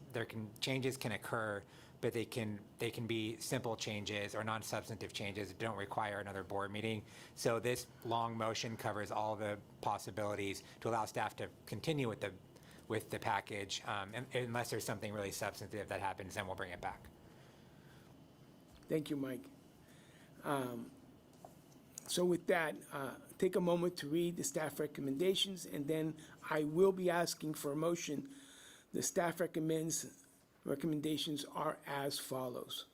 F: changes can occur, but they can be simple changes or non-substantive changes that don't require another board meeting. So this long motion covers all the possibilities to allow staff to continue with the package, unless there's something really substantive that happens, then we'll bring it back.
T: Thank you, Mike. So with that, take a moment to read the staff recommendations, and then I will be asking for a motion. The staff recommendations are as follows.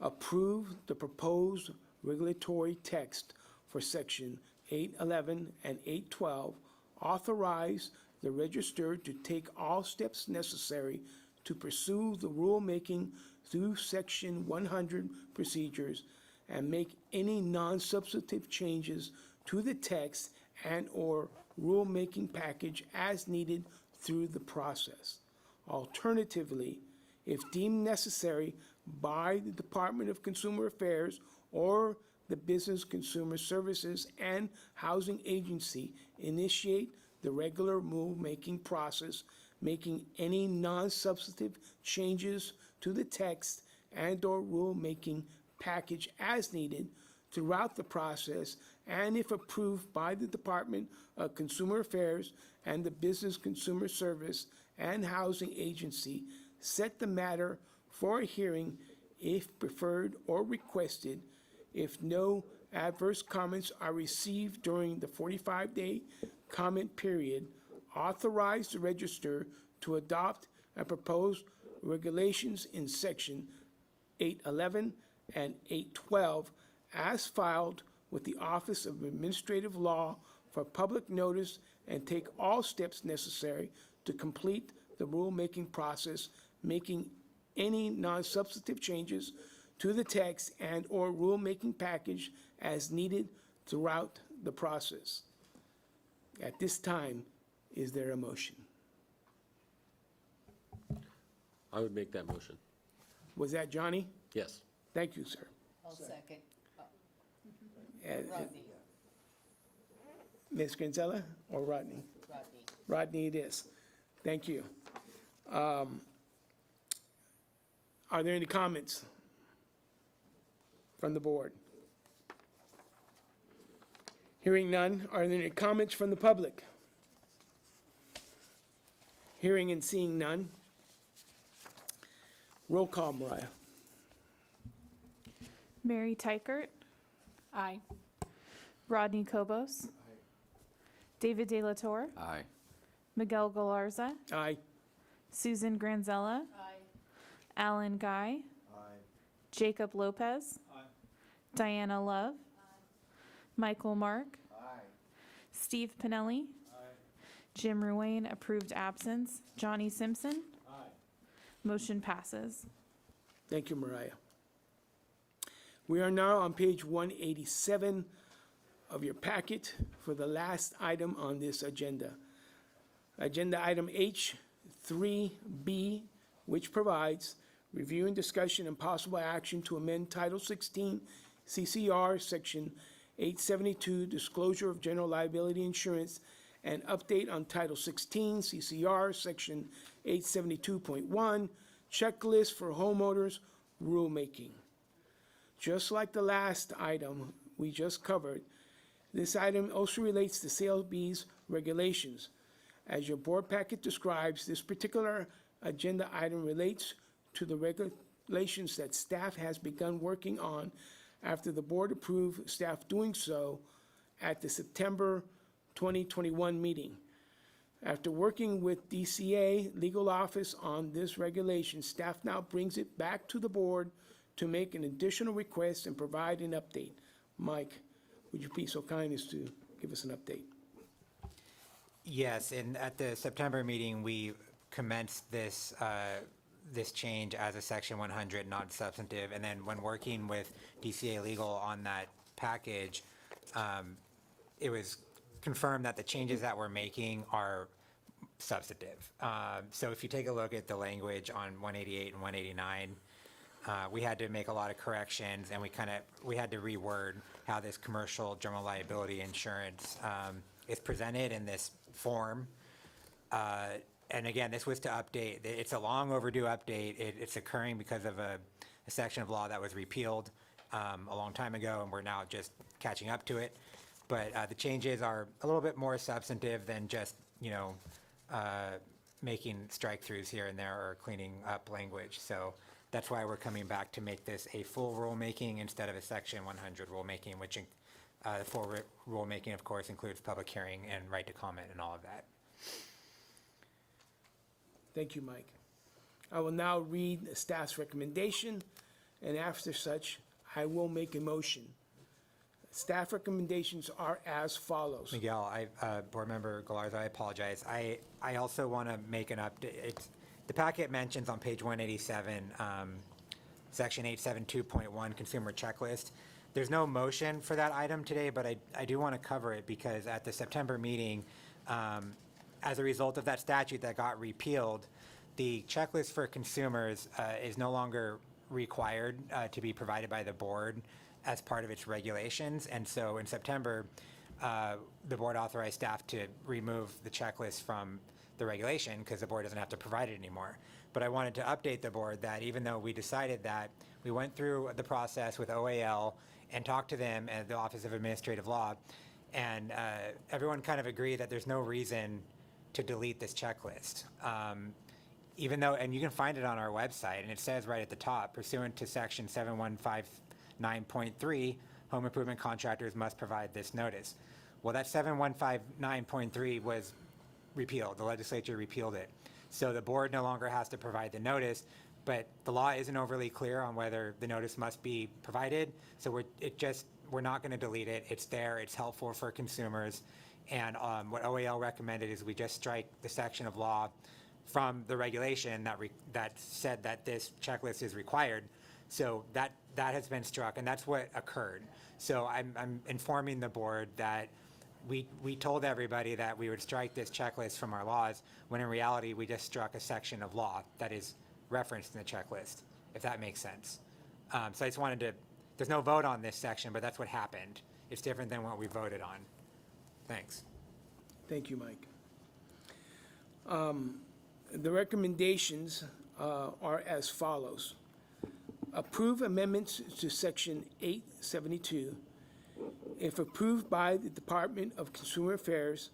T: Approve the proposed regulatory text for Section 811 and 812. Authorize the Registrar to take all steps necessary to pursue the rulemaking through Section 100 procedures and make any non-substantive changes to the text and/or rulemaking package as needed through the process. Alternatively, if deemed necessary by the Department of Consumer Affairs or the Business Consumer Services and Housing Agency, initiate the regular rulemaking process, making any non-substantive changes to the text and/or rulemaking package as needed throughout the process, and if approved by the Department of Consumer Affairs and the Business Consumer Service and Housing Agency, set the matter for a hearing if preferred or requested. If no adverse comments are received during the 45-day comment period, authorize the Registrar to adopt and propose regulations in Section 811 and 812 as filed with the Office of Administrative Law for public notice, and take all steps necessary to complete the rulemaking process, making any non-substantive changes to the text and/or rulemaking package as needed throughout the process. At this time, is there a motion?
S: I would make that motion.
T: Was that Johnny?
S: Yes.
T: Thank you, sir.
B: I'll second.
T: Uh, Ms. Granzella or Rodney?
B: Rodney.
T: Rodney it is. Thank you. Are there any comments from the board? Hearing none, are there any comments from the public? Hearing and seeing none. Roll call, Mariah.
C: Mary Tykert,
A: Aye.
C: Rodney Kobos, David De La Torre,
P: Aye.
C: Miguel Galarza,
T: Aye.
C: Susan Granzella, Alan Guy, Jacob Lopez, Diana Love, Michael Mark, Steve Pinelli, Jim Ruane, approved absence, Johnny Simpson. Motion passes.
T: Thank you, Mariah. We are now on page 187 of your packet for the last item on this agenda. Agenda item H3B, which provides review and discussion and possible action to amend Title 16 CCR Section 872, Disclosure of General Liability Insurance, and update on Title 16 CCR Section 872.1, Checklist for Homeowners Rulemaking. Just like the last item we just covered, this item also relates to CSLB's regulations. As your board packet describes, this particular agenda item relates to the regulations that staff has begun working on after the board approved staff doing so at the September 2021 meeting. After working with DCA Legal Office on this regulation, staff now brings it back to the board to make an additional request and provide an update. Mike, would you be so kind as to give us an update?
F: Yes, and at the September meeting, we commenced this change as a Section 100 non-substantive, and then when working with DCA Legal on that package, it was confirmed that the changes that we're making are substantive. So if you take a look at the language on 188 and 189, we had to make a lot of corrections, and we had to reword how this commercial general liability insurance is presented in this form. And again, this was to update. It's a long overdue update. It's occurring because of a section of law that was repealed a long time ago, and we're now just catching up to it. But the changes are a little bit more substantive than just, making strike-throughs here and there or cleaning up language. So that's why we're coming back to make this a full rulemaking instead of a Section 100 rulemaking, which the full rulemaking, of course, includes public hearing and right to comment and all of that.
T: Thank you, Mike. I will now read the staff's recommendation, and after such, I will make a motion. Staff recommendations are as follows.
F: Miguel, Board Member Galarza, I apologize. I also want to make an update. The packet mentions on page 187, Section 872.1 Consumer Checklist. There's no motion for that item today, but I do want to cover it because at the September meeting, as a result of that statute that got repealed, the checklist for consumers is no longer required to be provided by the board as part of its regulations. And so in September, the board authorized staff to remove the checklist from the regulation because the board doesn't have to provide it anymore. But I wanted to update the board that even though we decided that, we went through the process with OAL and talked to them at the Office of Administrative Law, and everyone kind of agreed that there's no reason to delete this checklist. Even though, and you can find it on our website, and it says right at the top, pursuant to Section 7159.3, home improvement contractors must provide this notice. Well, that 7159.3 was repealed. The legislature repealed it. So the board no longer has to provide the notice, but the law isn't overly clear on whether the notice must be provided. So we're not going to delete it. It's there. It's helpful for consumers. And what OAL recommended is we just strike the section of law from the regulation that said that this checklist is required. So that has been struck, and that's what occurred. So I'm informing the board that we told everybody that we would strike this checklist from our laws, when in reality we just struck a section of law that is referenced in the checklist, if that makes sense. So I just wanted to, there's no vote on this section, but that's what happened. It's different than what we voted on. Thanks.
T: Thank you, Mike. The recommendations are as follows. Approve amendments to Section 872 if approved by the Department of Consumer Affairs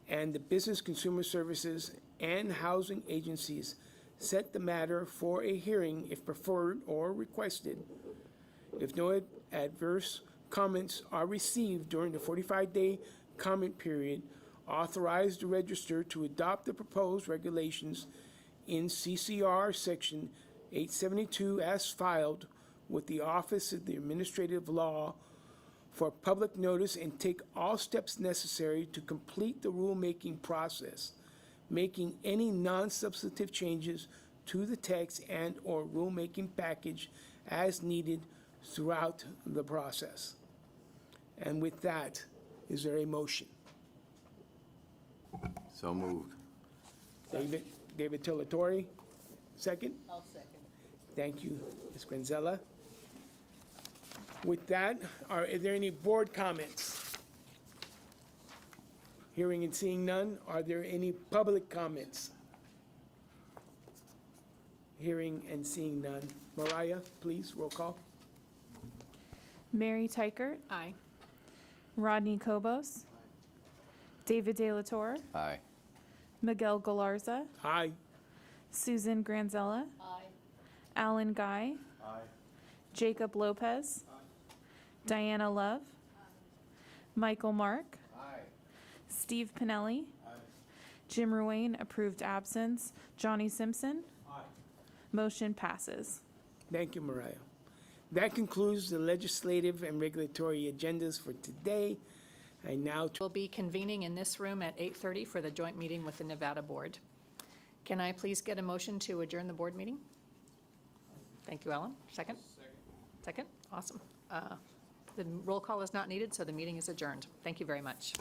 T: and the Business Consumer Services and housing agencies set the matter for a hearing if preferred or requested. If no adverse comments are received during the 45-day comment period, authorize the Registrar to adopt the proposed regulations in CCR Section 872 as filed with the Office of the Administrative Law for public notice and take all steps necessary to complete the rulemaking process, making any non-substantive changes to the text and/or rulemaking package as needed throughout the process. And with that, is there a motion?
P: So moved.
T: David Telatorre, second?
B: I'll second.
T: Thank you, Ms. Granzella. With that, are there any board comments? Hearing and seeing none, are there any public comments? Hearing and seeing none. Mariah, please, roll call.
C: Mary Tykert,
A: Aye.
C: Rodney Kobos, David De La Torre,
P: Aye.
C: Miguel Galarza,
T: Aye.
C: Susan Granzella,
B: Aye.
C: Alan Guy, Jacob Lopez, Diana Love, Michael Mark, Steve Pinelli, Jim Ruane, approved absence, Johnny Simpson. Motion passes.
T: Thank you, Mariah. That concludes the legislative and regulatory agendas for today. I now
A: We'll be convening in this room at 8:30 for the joint meeting with the Nevada Board. Can I please get a motion to adjourn the board meeting? Thank you, Ellen. Second? Second? Awesome. The roll call is not needed, so the meeting is adjourned. Thank you very much.